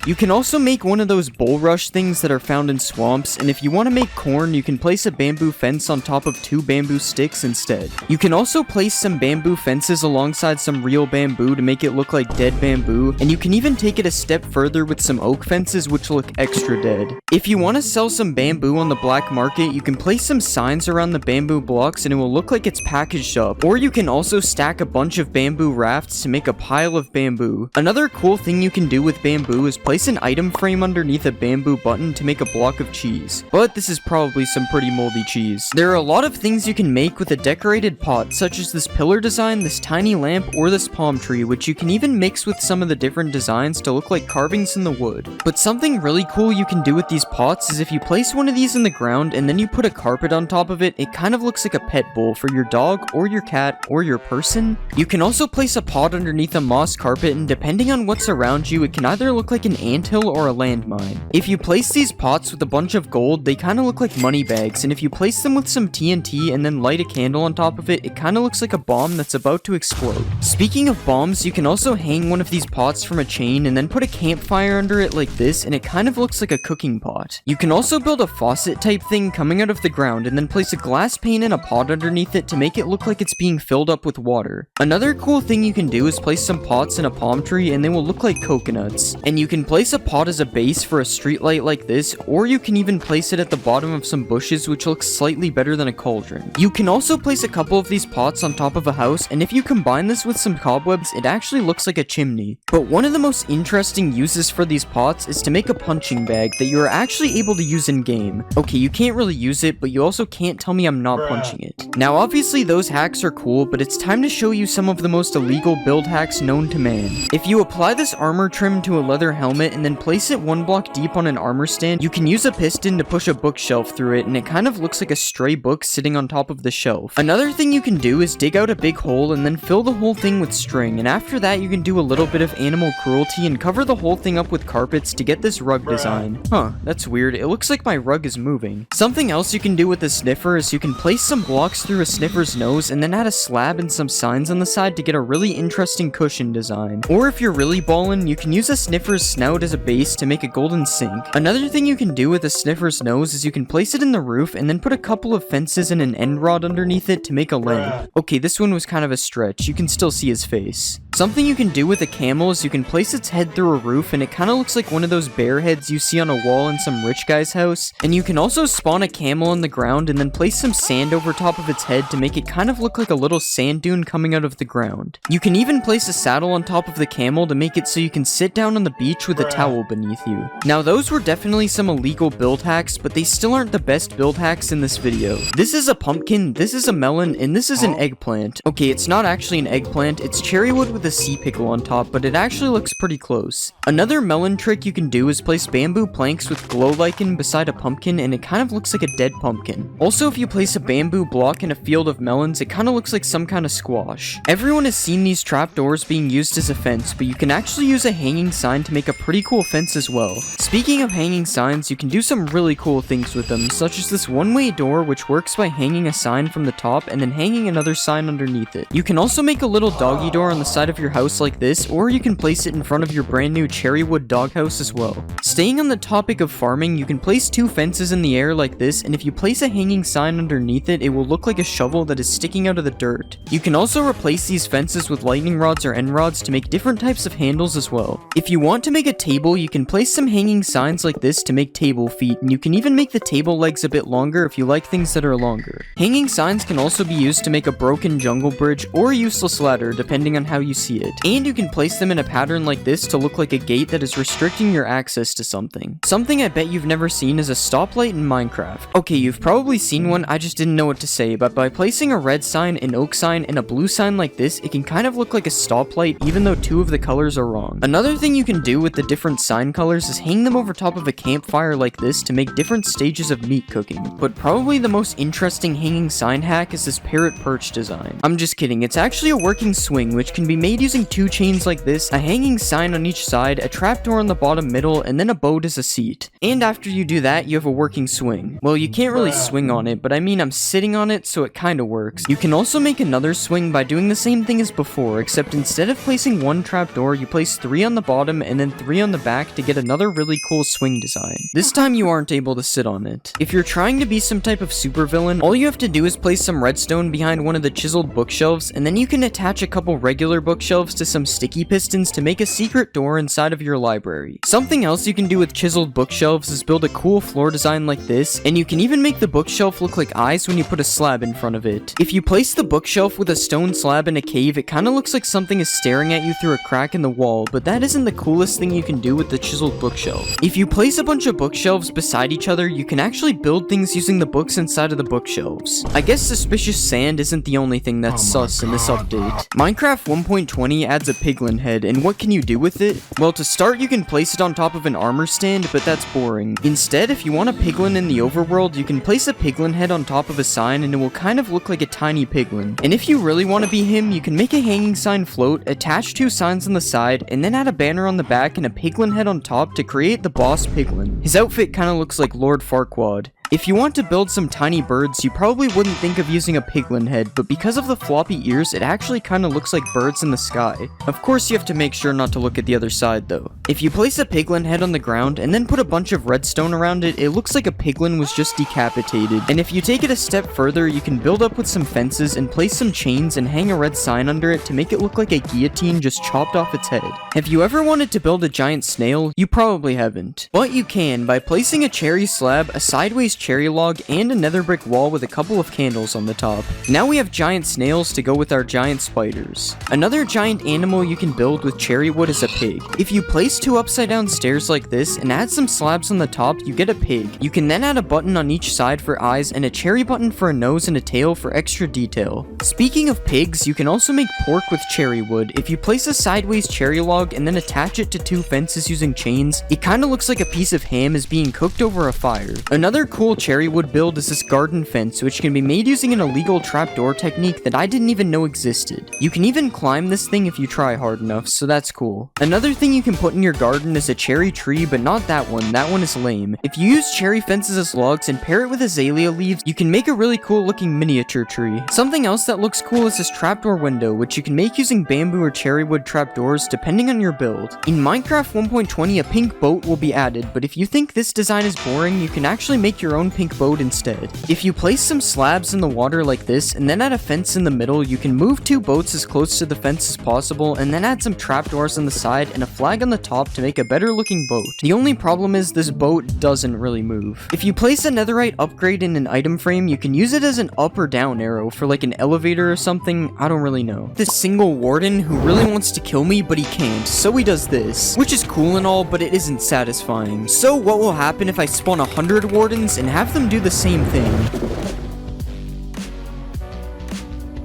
You can also make one of those bulrush things that are found in swamps, and if you want to make corn, you can place a bamboo fence on top of 2 bamboo sticks instead. You can also place some bamboo fences alongside some real bamboo to make it look like dead bamboo, and you can even take it a step further with some oak fences which look extra dead. If you want to sell some bamboo on the black market, you can place some signs around the bamboo blocks and it will look like it's packaged up, or you can also stack a bunch of bamboo rafts to make a pile of bamboo. Another cool thing you can do with bamboo is place an item frame underneath a bamboo button to make a block of cheese, but this is probably some pretty moldy cheese. There are a lot of things you can make with a decorated pot, such as this pillar design, this tiny lamp, or this palm tree, which you can even mix with some of the different designs to look like carvings in the wood. But something really cool you can do with these pots is if you place one of these in the ground and then you put a carpet on top of it, it kind of looks like a pet bowl for your dog or your cat or your person. You can also place a pot underneath a moss carpet, and depending on what's around you, it can either look like an anthill or a landmine. If you place these pots with a bunch of gold, they kind of look like money bags, and if you place them with some TNT and then light a candle on top of it, it kind of looks like a bomb that's about to explode. Speaking of bombs, you can also hang one of these pots from a chain and then put a campfire under it like this, and it kind of looks like a cooking pot. You can also build a faucet type thing coming out of the ground and then place a glass pane in a pot underneath it to make it look like it's being filled up with water. Another cool thing you can do is place some pots in a palm tree and they will look like coconuts. And you can place a pot as a base for a street light like this, or you can even place it at the bottom of some bushes, which looks slightly better than a cauldron. You can also place a couple of these pots on top of a house, and if you combine this with some cobwebs, it actually looks like a chimney. But one of the most interesting uses for these pots is to make a punching bag that you are actually able to use in game. Okay, you can't really use it, but you also can't tell me I'm not punching it. Now obviously those hacks are cool, but it's time to show you some of the most illegal build hacks known to man. If you apply this armor trim to a leather helmet and then place it 1 block deep on an armor stand, you can use a piston to push a bookshelf through it, and it kind of looks like a stray book sitting on top of the shelf. Another thing you can do is dig out a big hole and then fill the whole thing with string, and after that you can do a little bit of animal cruelty and cover the whole thing up with carpets to get this rug design. Huh, that's weird. It looks like my rug is moving. Something else you can do with the sniffer is you can place some blocks through a sniffer's nose and then add a slab and some signs on the side to get a really interesting cushion design. Or if you're really ballin', you can use a sniffer's snout as a base to make a golden sink. Another thing you can do with a sniffer's nose is you can place it in the roof and then put a couple of fences and an end rod underneath it to make a lamp. Okay, this one was kind of a stretch. You can still see his face. Something you can do with a camel is you can place its head through a roof and it kind of looks like one of those bear heads you see on a wall in some rich guy's house. And you can also spawn a camel on the ground and then place some sand over top of its head to make it kind of look like a little sand dune coming out of the ground. You can even place a saddle on top of the camel to make it so you can sit down on the beach with a towel beneath you. Now those were definitely some illegal build hacks, but they still aren't the best build hacks in this video. This is a pumpkin, this is a melon, and this is an eggplant. Okay, it's not actually an eggplant, it's cherry wood with a sea pickle on top, but it actually looks pretty close. Another melon trick you can do is place bamboo planks with glow lichen beside a pumpkin, and it kind of looks like a dead pumpkin. Also, if you place a bamboo block in a field of melons, it kind of looks like some kind of squash. Everyone has seen these trapdoors being used as a fence, but you can actually use a hanging sign to make a pretty cool fence as well. Speaking of hanging signs, you can do some really cool things with them, such as this one-way door, which works by hanging a sign from the top and then hanging another sign underneath it. You can also make a little doggy door on the side of your house like this, or you can place it in front of your brand new cherry wood doghouse as well. Staying on the topic of farming, you can place 2 fences in the air like this, and if you place a hanging sign underneath it, it will look like a shovel that is sticking out of the dirt. You can also replace these fences with lightning rods or end rods to make different types of handles as well. If you want to make a table, you can place some hanging signs like this to make table feet, and you can even make the table legs a bit longer if you like things that are longer. Hanging signs can also be used to make a broken jungle bridge or a useless ladder, depending on how you see it. And you can place them in a pattern like this to look like a gate that is restricting your access to something. Something I bet you've never seen is a stoplight in Minecraft. Okay, you've probably seen one, I just didn't know what to say, but by placing a red sign, an oak sign, and a blue sign like this, it can kind of look like a stoplight even though 2 of the colors are wrong. Another thing you can do with the different sign colors is hang them over top of a campfire like this to make different stages of meat cooking. But probably the most interesting hanging sign hack is this parrot perch design. I'm just kidding, it's actually a working swing which can be made made using 2 chains like this, a hanging sign on each side, a trapdoor on the bottom middle, and then a boat as a seat. And after you do that, you have a working swing. Well, you can't really swing on it, but I mean I'm sitting on it, so it kinda works. You can also make another swing by doing the same thing as before, except instead of placing 1 trapdoor, you place 3 on the bottom and then 3 on the back to get another really cool swing design. This time you aren't able to sit on it. If you're trying to be some type of supervillain, all you have to do is place some redstone behind one of the chiseled bookshelves, and then you can attach a couple regular bookshelves to some sticky pistons to make a secret door inside of your library. Something else you can do with chiseled bookshelves is build a cool floor design like this, and you can even make the bookshelf look like eyes when you put a slab in front of it. If you place the bookshelf with a stone slab in a cave, it kinda looks like something is staring at you through a crack in the wall, but that isn't the coolest thing you can do with the chiseled bookshelf. If you place a bunch of bookshelves beside each other, you can actually build things using the books inside of the bookshelves. I guess suspicious sand isn't the only thing that's sus in this update. Minecraft 1.20 adds a piglin head, and what can you do with it? Well, to start, you can place it on top of an armor stand, but that's boring. Instead, if you want a piglin in the overworld, you can place a piglin head on top of a sign, and it will kind of look like a tiny piglin. And if you really want to be him, you can make a hanging sign float, attach 2 signs on the side, and then add a banner on the back and a piglin head on top to create the boss piglin. His outfit kind of looks like Lord Farquaad. If you want to build some tiny birds, you probably wouldn't think of using a piglin head, but because of the floppy ears, it actually kinda looks like birds in the sky. Of course, you have to make sure not to look at the other side though. If you place a piglin head on the ground and then put a bunch of redstone around it, it looks like a piglin was just decapitated. And if you take it a step further, you can build up with some fences and place some chains and hang a red sign under it to make it look like a guillotine just chopped off its head. Have you ever wanted to build a giant snail? You probably haven't. But you can by placing a cherry slab, a sideways cherry log, and a nether brick wall with a couple of candles on the top. Now we have giant snails to go with our giant spiders. Another giant animal you can build with cherry wood is a pig. If you place 2 upside down stairs like this and add some slabs on the top, you get a pig. You can then add a button on each side for eyes and a cherry button for a nose and a tail for extra detail. Speaking of pigs, you can also make pork with cherry wood. If you place a sideways cherry log and then attach it to 2 fences using chains, it kinda looks like a piece of ham is being cooked over a fire. Another cool cherry wood build is this garden fence, which can be made using an illegal trapdoor technique that I didn't even know existed. You can even climb this thing if you try hard enough, so that's cool. Another thing you can put in your garden is a cherry tree, but not that one is lame. If you use cherry fences as logs and pair it with azalea leaves, you can make a really cool looking miniature tree. Something else that looks cool is this trapdoor window, which you can make using bamboo or cherry wood trapdoors depending on your build. In Minecraft 1.20, a pink boat will be added, but if you think this design is boring, you can actually make your own pink boat instead. If you place some slabs in the water like this and then add a fence in the middle, you can move 2 boats as close to the fence as possible and then add some trapdoors on the side and a flag on the top to make a better looking boat. The only problem is this boat doesn't really move. If you place a netherite upgrade in an item frame, you can use it as an up or down arrow for like an elevator or something. I don't really know. This single warden who really wants to kill me but he can't, so he does this, which is cool and all, but it isn't satisfying. So what will happen if I spawn 100 wardens and have them do the same thing?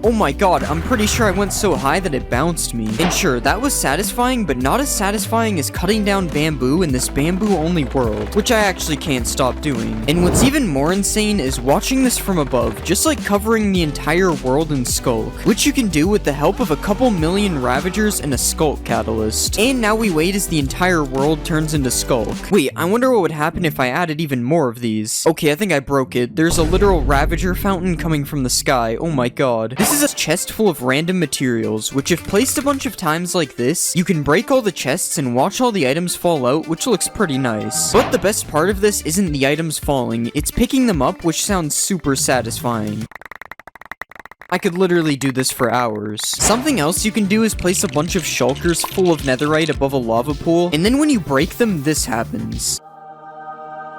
Oh my god, I'm pretty sure I went so high that it bounced me. And sure, that was satisfying, but not as satisfying as cutting down bamboo in this bamboo-only world, which I actually can't stop doing. And what's even more insane is watching this from above, just like covering the entire world in Skulk, which you can do with the help of a couple million Ravagers and a Skulk Catalyst. And now we wait as the entire world turns into Skulk. Wait, I wonder what would happen if I added even more of these. Okay, I think I broke it. There's a literal Ravager fountain coming from the sky. Oh my god. This is a chest full of random materials, which if placed a bunch of times like this, you can break all the chests and watch all the items fall out, which looks pretty nice. But the best part of this isn't the items falling, it's picking them up, which sounds super satisfying. I could literally do this for hours. Something else you can do is place a bunch of shulkers full of netherite above a lava pool, and then when you break them, this happens.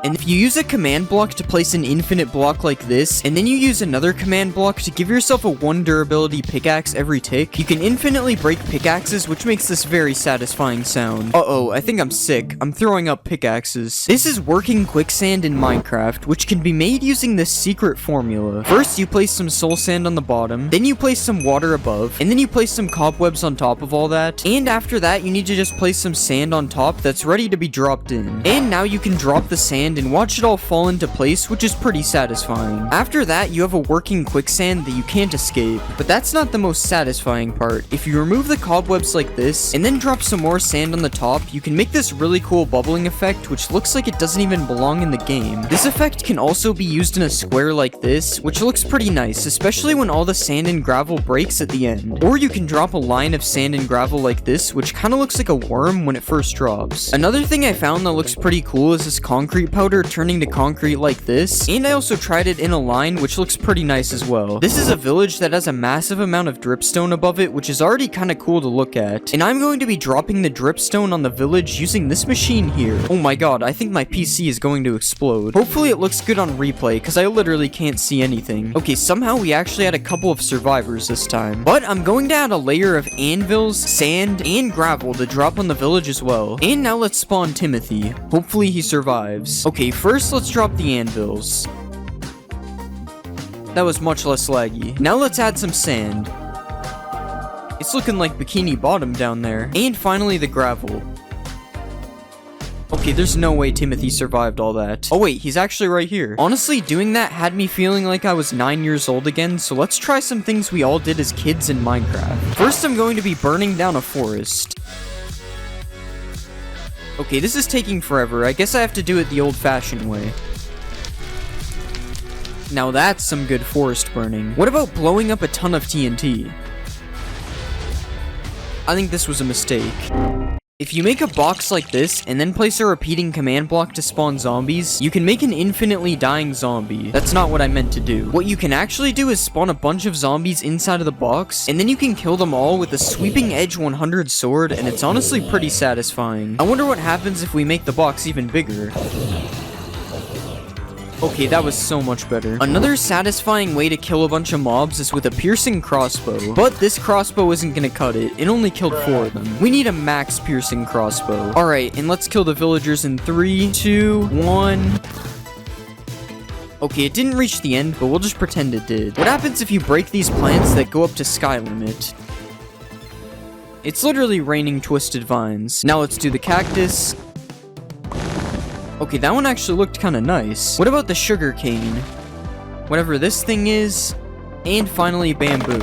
And if you use a command block to place an infinite block like this, and then you use another command block to give yourself a 1 durability pickaxe every tick, you can infinitely break pickaxes, which makes this very satisfying sound. Uh-oh, I think I'm sick. I'm throwing up pickaxes. This is working quicksand in Minecraft, which can be made using this secret formula. First, you place some soul sand on the bottom, then you place some water above, and then you place some cobwebs on top of all that, and after that, you need to just place some sand on top that's ready to be dropped in. And now you can drop the sand sand and watch it all fall into place, which is pretty satisfying. After that, you have a working quicksand that you can't escape, but that's not the most satisfying part. If you remove the cobwebs like this, and then drop some more sand on the top, you can make this really cool bubbling effect, which looks like it doesn't even belong in the game. This effect can also be used in a square like this, which looks pretty nice, especially when all the sand and gravel breaks at the end. Or you can drop a line of sand and gravel like this, which kind of looks like a worm when it first drops. Another thing I found that looks pretty cool is this concrete powder turning to concrete like this, and I also tried it in a line, which looks pretty nice as well. This is a village that has a massive amount of dripstone above it, which is already kind of cool to look at, and I'm going to be dropping the dripstone on the village using this machine here. Oh my god, I think my PC is going to explode. Hopefully it looks good on replay, because I literally can't see anything. Okay, somehow we actually had a couple of survivors this time, but I'm going to add a layer of anvils, sand, and gravel to drop on the village as well. And now let's spawn Timothy. Hopefully he survives. Okay, first let's drop the anvils. That was much less laggy. Now let's add some sand. It's looking like Bikini Bottom down there. And finally the gravel. Okay, there's no way Timothy survived all that. Oh wait, he's actually right here. Honestly, doing that had me feeling like I was 9 years old again, so let's try some things we all did as kids in Minecraft. First, I'm going to be burning down a forest. Okay, this is taking forever. I guess I have to do it the old-fashioned way. Now that's some good forest burning. What about blowing up a ton of TNT? I think this was a mistake. If you make a box like this, and then place a repeating command block to spawn zombies, you can make an infinitely dying zombie. That's not what I meant to do. What you can actually do is spawn a bunch of zombies inside of the box, and then you can kill them all with a sweeping edge 100 sword, and it's honestly pretty satisfying. I wonder what happens if we make the box even bigger. Okay, that was so much better. Another satisfying way to kill a bunch of mobs is with a piercing crossbow. But this crossbow isn't gonna cut it. It only killed 4 of them. We need a max piercing crossbow. Alright, and let's kill the villagers in 3, 2, 1... Okay, it didn't reach the end, but we'll just pretend it did. What happens if you break these plants that go up to sky limit? It's literally raining twisted vines. Now let's do the cactus. Okay, that one actually looked kind of nice. What about the sugar cane? Whatever this thing is. And finally, bamboo.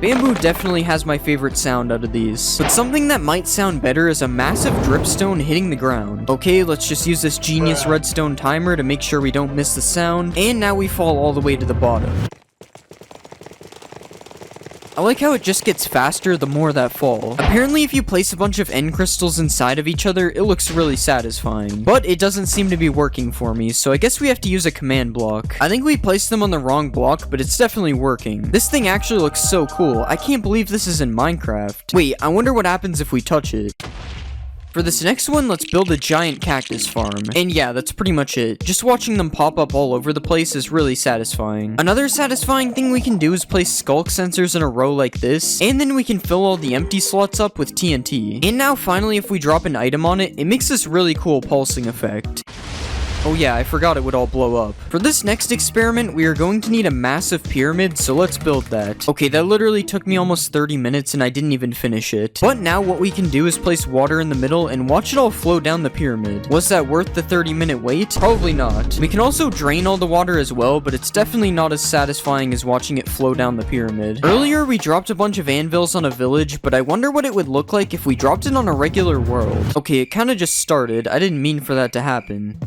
Bamboo definitely has my favorite sound out of these. But something that might sound better is a massive dripstone hitting the ground. Okay, let's just use this genius redstone timer to make sure we don't miss the sound. And now we fall all the way to the bottom. I like how it just gets faster the more that fall. Apparently, if you place a bunch of end crystals inside of each other, it looks really satisfying. But it doesn't seem to be working for me, so I guess we have to use a command block. I think we placed them on the wrong block, but it's definitely working. This thing actually looks so cool. I can't believe this is in Minecraft. Wait, I wonder what happens if we touch it. For this next one, let's build a giant cactus farm. And yeah, that's pretty much it. Just watching them pop up all over the place is really satisfying. Another satisfying thing we can do is place skulk sensors in a row like this, and then we can fill all the empty slots up with TNT. And now finally, if we drop an item on it, it makes this really cool pulsing effect. Oh yeah, I forgot it would all blow up. For this next experiment, we are going to need a massive pyramid, so let's build that. Okay, that literally took me almost 30 minutes and I didn't even finish it. But now what we can do is place water in the middle and watch it all flow down the pyramid. Was that worth the 30-minute wait? Probably not. We can also drain all the water as well, but it's definitely not as satisfying as watching it flow down the pyramid. Earlier, we dropped a bunch of anvils on a village, but I wonder what it would look like if we dropped it on a regular world. Okay, it kind of just started. I didn't mean for that to happen.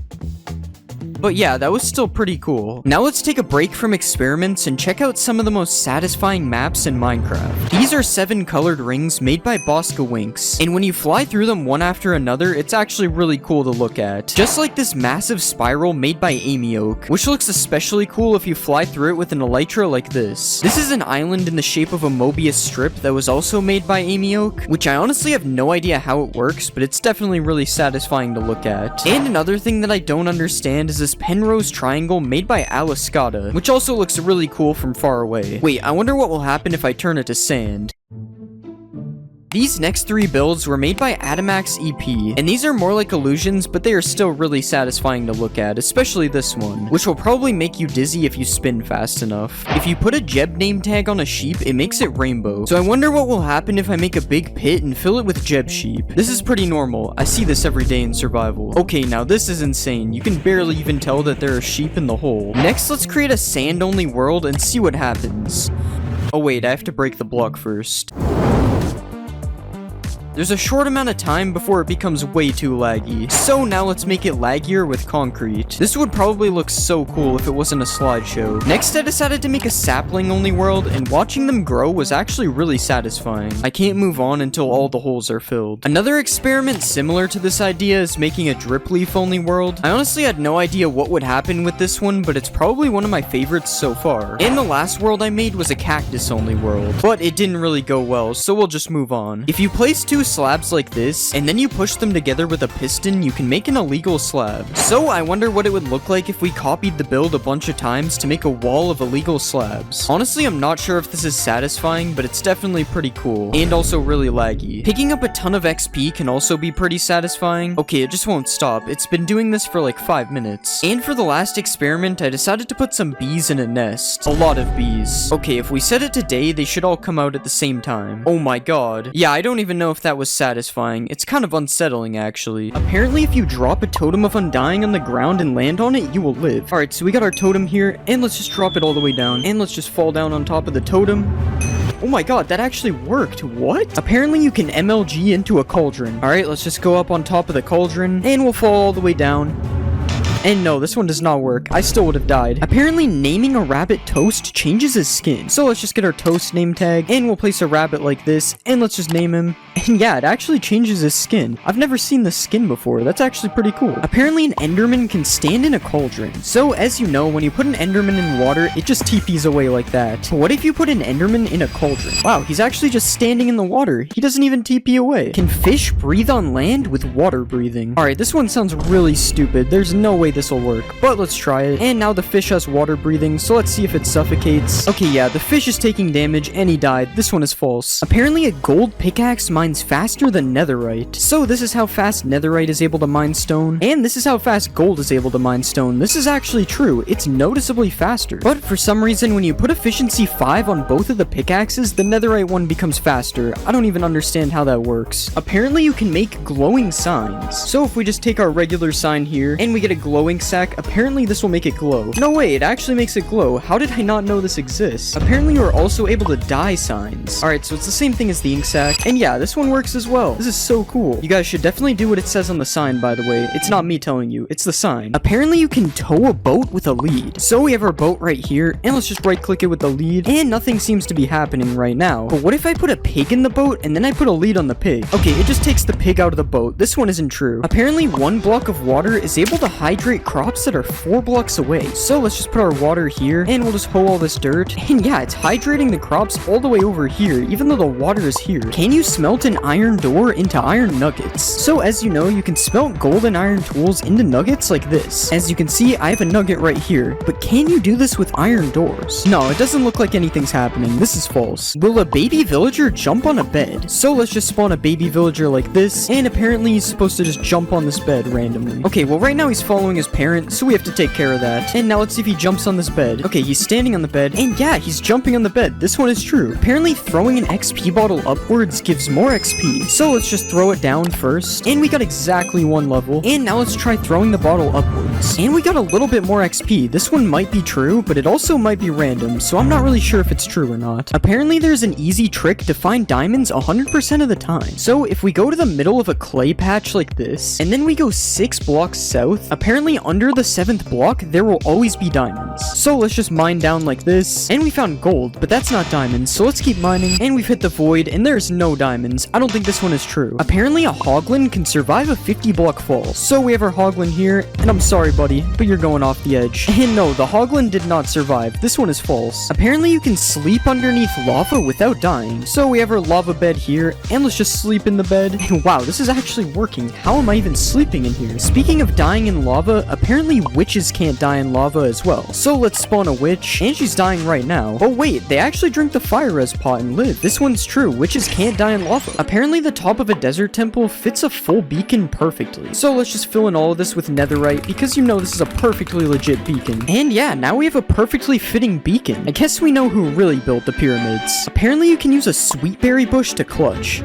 But yeah, that was still pretty cool. Now let's take a break from experiments and check out some of the most satisfying maps in Minecraft. These are 7 colored rings made by Bosca Winks, and when you fly through them one after another, it's actually really cool to look at. Just like this massive spiral made by Amy Oak, which looks especially cool if you fly through it with an elytra like this. This is an island in the shape of a Mobius strip that was also made by Amy Oak, which I honestly have no idea how it works, but it's definitely really satisfying to look at. And another thing that I don't understand is this Penrose triangle made by Aliscata, which also looks really cool from far away. Wait, I wonder what will happen if I turn it to sand. These next 3 builds were made by Adamax EP, and these are more like illusions, but they are still really satisfying to look at, especially this one, which will probably make you dizzy if you spin fast enough. If you put a Jeb name tag on a sheep, it makes it rainbow. So I wonder what will happen if I make a big pit and fill it with Jeb sheep. This is pretty normal. I see this every day in survival. Okay, now this is insane. You can barely even tell that there are sheep in the hole. Next, let's create a sand-only world and see what happens. Oh wait, I have to break the block first. There's a short amount of time before it becomes way too laggy. So now let's make it laggier with concrete. This would probably look so cool if it wasn't a slideshow. Next, I decided to make a sapling only world, and watching them grow was actually really satisfying. I can't move on until all the holes are filled. Another experiment similar to this idea is making a drip leaf only world. I honestly had no idea what would happen with this one, but it's probably one of my favorites so far. And the last world I made was a cactus only world, but it didn't really go well, so we'll just move on. If you place 2 slabs like this, and then you push them together with a piston, you can make an illegal slab. So I wonder what it would look like if we copied the build a bunch of times to make a wall of illegal slabs. Honestly, I'm not sure if this is satisfying, but it's definitely pretty cool, and also really laggy. Picking up a ton of XP can also be pretty satisfying. Okay, it just won't stop. It's been doing this for like 5 minutes. And for the last experiment, I decided to put some bees in a nest. A lot of bees. Okay, if we set it to day, they should all come out at the same time. Oh my god. Yeah, I don't even know if that was satisfying. It's kind of unsettling, actually. Apparently, if you drop a totem of undying on the ground and land on it, you will live. Alright, so we got our totem here, and let's just drop it all the way down. And let's just fall down on top of the totem. Oh my god, that actually worked. What? Apparently you can MLG into a cauldron. Alright, let's just go up on top of the cauldron, and we'll fall all the way down. And no, this one does not work. I still would have died. Apparently, naming a rabbit Toast changes his skin. So let's just get our Toast name tag, and we'll place a rabbit like this, and let's just name him. And yeah, it actually changes his skin. I've never seen this skin before. That's actually pretty cool. Apparently, an Enderman can stand in a cauldron. So, as you know, when you put an Enderman in water, it just TPs away like that. But what if you put an Enderman in a cauldron? Wow, he's actually just standing in the water. He doesn't even TP away. Can fish breathe on land with water breathing? Alright, this one sounds really stupid. There's no way this will work, but let's try it. And now the fish has water breathing, so let's see if it suffocates. Okay, yeah, the fish is taking damage and he died. This one is false. Apparently a gold pickaxe mines faster than netherite. So this is how fast netherite is able to mine stone, and this is how fast gold is able to mine stone. This is actually true. It's noticeably faster. But for some reason, when you put efficiency 5 on both of the pickaxes, the netherite one becomes faster. I don't even understand how that works. Apparently you can make glowing signs. So if we just take our regular sign here, and we get a glowing sack, apparently this will make it glow. No way, it actually makes it glow. How did I not know this exists? Apparently you are also able to dye signs. Alright, so it's the same thing as the ink sack. And yeah, this one works as well. This is so cool. You guys should definitely do what it says on the sign, by the way. It's not me telling you, it's the sign. Apparently you can tow a boat with a lead. So we have our boat right here, and let's just right click it with the lead, and nothing seems to be happening right now. But what if I put a pig in the boat, and then I put a lead on the pig? Okay, it just takes the pig out of the boat. This one isn't true. Apparently 1 block of water is able to hydrate crops that are 4 blocks away. So let's just put our water here, and we'll just hoe all this dirt. And yeah, it's hydrating the crops all the way over here, even though the water is here. Can you smelt an iron door into iron nuggets? So as you know, you can smelt gold and iron tools into nuggets like this. As you can see, I have a nugget right here. But can you do this with iron doors? No, it doesn't look like anything's happening. This is false. Will a baby villager jump on a bed? So let's just spawn a baby villager like this, and apparently he's supposed to just jump on this bed randomly. Okay, well right now he's following his parent, so we have to take care of that. And now let's see if he jumps on this bed. Okay, he's standing on the bed, and yeah, he's jumping on the bed. This one is true. Apparently throwing an XP bottle upwards gives more XP. So let's just throw it down first, and we got exactly 1 level. And now let's try throwing the bottle upwards, and we got a little bit more XP. This one might be true, but it also might be random, so I'm not really sure if it's true or not. Apparently there's an easy trick to find diamonds 100% of the time. So if we go to the middle of a clay patch like this, and then we go 6 blocks south, apparently under the 7th block there will always be diamonds. So let's just mine down like this, and we found gold, but that's not diamonds, so let's keep mining. And we've hit the void, and there's no diamonds. I don't think this one is true. Apparently a hoglin can survive a 50 block fall. So we have our hoglin here, and I'm sorry buddy, but you're going off the edge. And no, the hoglin did not survive. This one is false. Apparently you can sleep underneath lava without dying. So we have our lava bed here, and let's just sleep in the bed. And wow, this is actually working. How am I even sleeping in here? Speaking of dying in lava, lava, apparently witches can't die in lava as well. So let's spawn a witch, and she's dying right now. Oh wait, they actually drink the fire res pot and live. This one's true, witches can't die in lava. Apparently the top of a desert temple fits a full beacon perfectly. So let's just fill in all of this with netherite, because you know this is a perfectly legit beacon. And yeah, now we have a perfectly fitting beacon. I guess we know who really built the pyramids. Apparently you can use a sweetberry bush to clutch.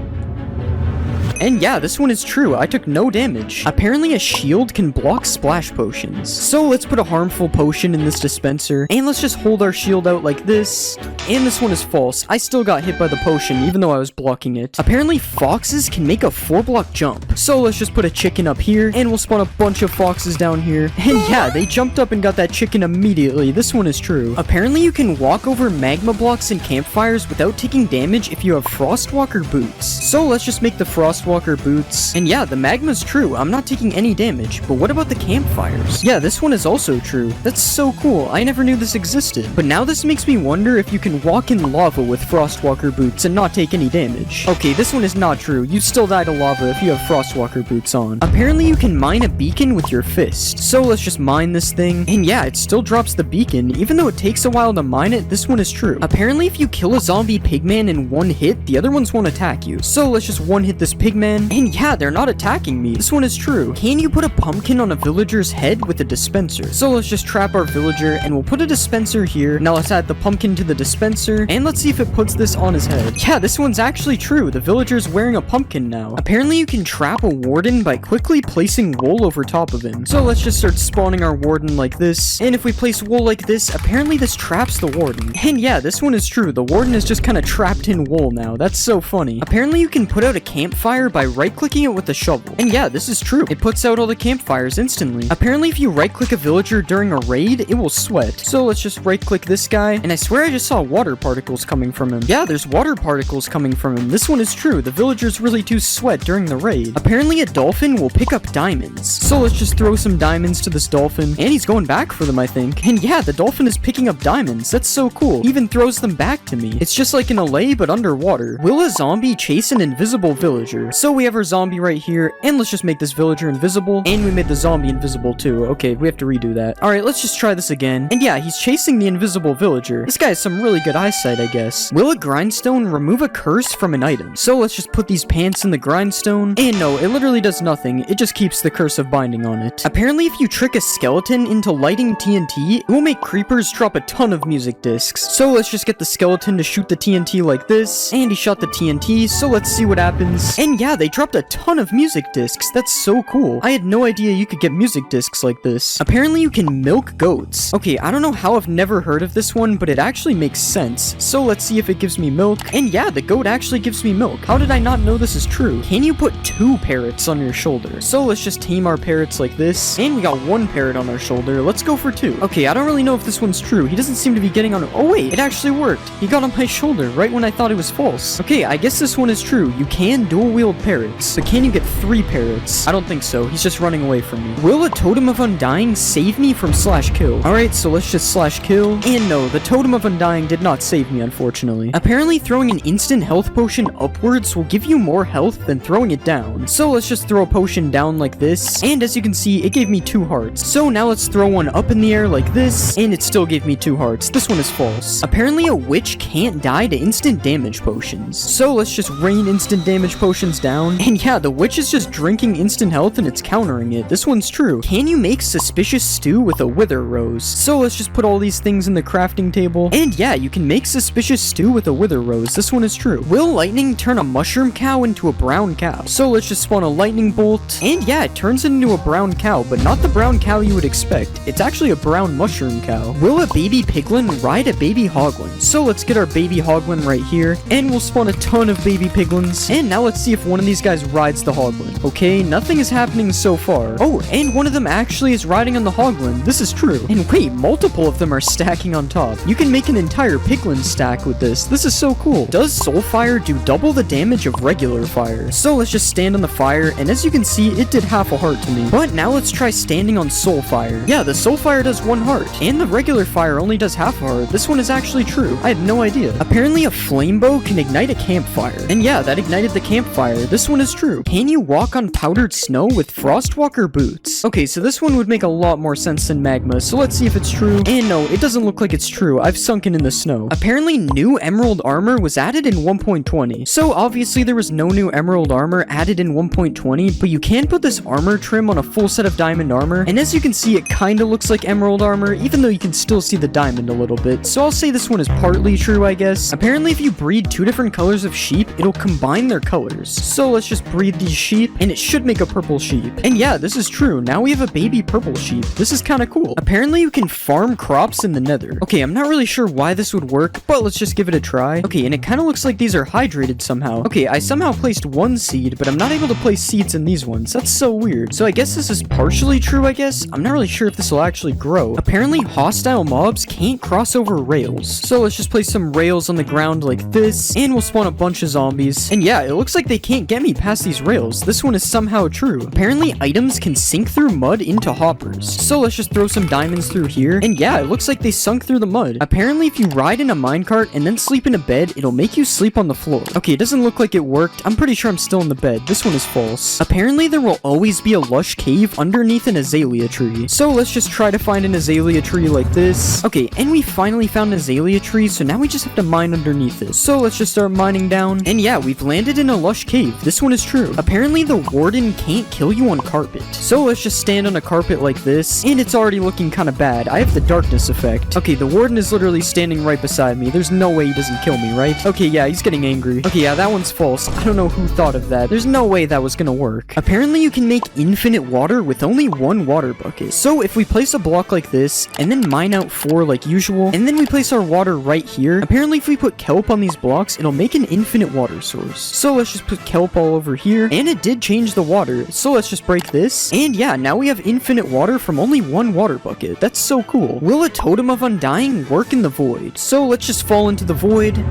And yeah, this one is true. I took no damage. Apparently a shield can block splash potions. So let's put a harmful potion in this dispenser. And let's just hold our shield out like this. And this one is false. I still got hit by the potion, even though I was blocking it. Apparently foxes can make a 4-block jump. So let's just put a chicken up here. And we'll spawn a bunch of foxes down here. And yeah, they jumped up and got that chicken immediately. This one is true. Apparently you can walk over magma blocks and campfires without taking damage if you have Frostwalker boots. So let's just make the Frostwalker boots. And yeah, the magma's true. I'm not taking any damage. But what about the campfires? Yeah, this one is also true. That's so cool. I never knew this existed. But now this makes me wonder if you can walk in lava with Frostwalker boots and not take any damage. Okay, this one is not true. You still die to lava if you have Frostwalker boots on. Apparently you can mine a beacon with your fist. So let's just mine this thing. And yeah, it still drops the beacon. Even though it takes a while to mine it, this one is true. Apparently if you kill a zombie pigman in one hit, the other ones won't attack you. So let's just one hit this pigman. And yeah, they're not attacking me. This one is true. Can you put a pumpkin on a villager's head with a dispenser? So let's just trap our villager and we'll put a dispenser here. Now let's add the pumpkin to the dispenser and let's see if it puts this on his head. Yeah, this one's actually true. The villager's wearing a pumpkin now. Apparently you can trap a warden by quickly placing wool over top of him. So let's just start spawning our warden like this. And if we place wool like this, apparently this traps the warden. And yeah, this one is true. The warden is just kind of trapped in wool now. That's so funny. Apparently you can put out a campfire by right-clicking it with a shovel. And yeah, this is true. It puts out all the campfires instantly. Apparently if you right-click a villager during a raid, it will sweat. So let's just right-click this guy. And I swear I just saw water particles coming from him. Yeah, there's water particles coming from him. This one is true. The villagers really do sweat during the raid. Apparently a dolphin will pick up diamonds. So let's just throw some diamonds to this dolphin. And he's going back for them, I think. And yeah, the dolphin is picking up diamonds. That's so cool. He even throws them back to me. It's just like an LA, but underwater. Will a zombie chase an invisible villager? So we have our zombie right here, and let's just make this villager invisible, and we made the zombie invisible too. Okay, we have to redo that. Alright, let's just try this again. And yeah, he's chasing the invisible villager. This guy has some really good eyesight, I guess. Will a grindstone remove a curse from an item? So let's just put these pants in the grindstone, and no, it literally does nothing. It just keeps the curse of binding on it. Apparently if you trick a skeleton into lighting TNT, it will make creepers drop a ton of music discs. So let's just get the skeleton to shoot the TNT like this, and he shot the TNT, so let's see what happens. And yeah, they dropped a ton of music discs. That's so cool. I had no idea you could get music discs like this. Apparently you can milk goats. Okay, I don't know how I've never heard of this one, but it actually makes sense. So let's see if it gives me milk. And yeah, the goat actually gives me milk. How did I not know this is true? Can you put 2 parrots on your shoulder? So let's just tame our parrots like this. And we got 1 parrot on our shoulder. Let's go for 2. Okay, I don't really know if this one's true. He doesn't seem to be getting on. Oh wait, it actually worked. He got on my shoulder right when I thought it was false. Okay, I guess this one is true. You can dual wield parrots, but can you get 3 parrots? I don't think so. He's just running away from me. Will a totem of undying save me from /kill? Alright, so let's just /kill. And no, the totem of undying did not save me, unfortunately. Apparently throwing an instant health potion upwards will give you more health than throwing it down. So let's just throw a potion down like this. And as you can see, it gave me 2 hearts. So now let's throw one up in the air like this. And it still gave me 2 hearts. This one is false. Apparently a witch can't die to instant damage potions. So let's just rain instant damage potions down. And yeah, the witch is just drinking instant health and it's countering it. This one's true. Can you make suspicious stew with a wither rose? So let's just put all these things in the crafting table. And yeah, you can make suspicious stew with a wither rose. This one is true. Will lightning turn a mushroom cow into a brown cow? So let's just spawn a lightning bolt. And yeah, it turns it into a brown cow, but not the brown cow you would expect. It's actually a brown mushroom cow. Will a baby piglin ride a baby hoglin? So let's get our baby hoglin right here. And we'll spawn a ton of baby piglins. And now let's see if one of these guys rides the hoglin. Okay, nothing is happening so far. Oh, and one of them actually is riding on the hoglin. This is true. And wait, multiple of them are stacking on top. You can make an entire piglin stack with this. This is so cool. Does soul fire do double the damage of regular fire? So let's just stand on the fire, and as you can see, it did half a heart to me. But now let's try standing on soul fire. Yeah, the soul fire does 1 heart, and the regular fire only does half a heart. This one is actually true. I had no idea. Apparently a flame bow can ignite a campfire. And yeah, that ignited the campfire. similar. This one is true. Can you walk on powdered snow with Frostwalker boots? Okay, so this one would make a lot more sense than magma, so let's see if it's true. And no, it doesn't look like it's true. I've sunken in the snow. Apparently, new emerald armor was added in 1.20. So obviously there was no new emerald armor added in 1.20, but you can put this armor trim on a full set of diamond armor, and as you can see, it kinda looks like emerald armor, even though you can still see the diamond a little bit. So I'll say this one is partly true, I guess. Apparently, if you breed two different colors of sheep, it'll combine their colors. So let's just breed these sheep, and it should make a purple sheep. And yeah, this is true. Now we have a baby purple sheep. This is kinda cool. Apparently, you can farm crops in the nether. Okay, I'm not really sure why this would work, but let's just give it a try. Okay, and it kinda looks like these are hydrated somehow. Okay, I somehow placed one seed, but I'm not able to place seeds in these ones. That's so weird. So I guess this is partially true, I guess. I'm not really sure if this will actually grow. Apparently, hostile mobs can't cross over rails. So let's just place some rails on the ground like this, and we'll spawn a bunch of zombies. And yeah, it looks like they can't get me past these rails. This one is somehow true. Apparently, items can sink through mud into hoppers. So let's just throw some diamonds through here. And yeah, it looks like they sunk through the mud. Apparently, if you ride in a minecart and then sleep in a bed, it'll make you sleep on the floor. Okay, it doesn't look like it worked. I'm pretty sure I'm still in the bed. This one is false. Apparently, there will always be a lush cave underneath an azalea tree. So let's just try to find an azalea tree like this. Okay, and we finally found an azalea tree, so now we just have to mine underneath it. So let's just start mining down. And yeah, we've landed in a lush cave. This one is true. Apparently, the warden can't kill you on carpet. So let's just stand on a carpet like this, and it's already looking kind of bad. I have the darkness effect. Okay, the warden is literally standing right beside me. There's no way he doesn't kill me, right? Okay, yeah, he's getting angry. Okay, yeah, that one's false. I don't know who thought of that. There's no way that was gonna work. Apparently, you can make infinite water with only one water bucket. So if we place a block like this, and then mine out 4 like usual, and then we place our water right here, apparently if we put kelp on these blocks, it'll make an infinite water source. So let's just put kelp all over here, and it did change the water. So let's just break this, and yeah, now we have infinite water from only one water bucket. That's so cool. Will a totem of undying work in the void? So let's just fall into the void.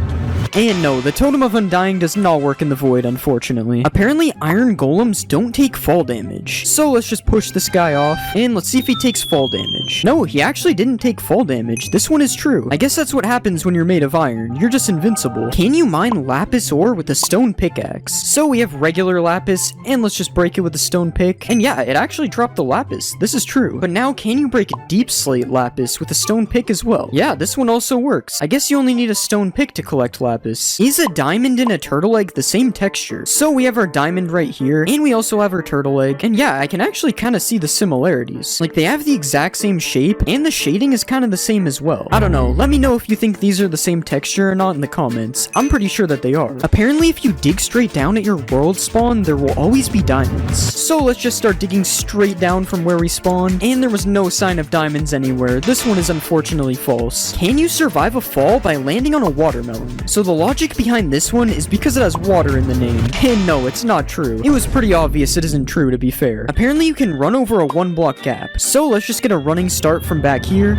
And no, the Totem of Undying does not work in the void, unfortunately. Apparently, iron golems don't take fall damage. So let's just push this guy off, and let's see if he takes fall damage. No, he actually didn't take fall damage. This one is true. I guess that's what happens when you're made of iron. You're just invincible. Can you mine lapis ore with a stone pickaxe? So we have regular lapis, and let's just break it with a stone pick. And yeah, it actually dropped the lapis. This is true. But now, can you break deep slate lapis with a stone pick as well? Yeah, this one also works. I guess you only need a stone pick to collect lapis. Is a diamond and a turtle egg the same texture? So we have our diamond right here, and we also have our turtle egg. And yeah, I can actually kind of see the similarities. Like, they have the exact same shape, and the shading is kind of the same as well. I don't know. Let me know if you think these are the same texture or not in the comments. I'm pretty sure that they are. Apparently, if you dig straight down at your world spawn, there will always be diamonds. So let's just start digging straight down from where we spawned, and there was no sign of diamonds anywhere. This one is unfortunately false. Can you survive a fall by landing on a watermelon? So the logic behind this one is because it has water in the name. And no, it's not true. It was pretty obvious it isn't true, to be fair. Apparently you can run over a 1-block gap. So let's just get a running start from back here.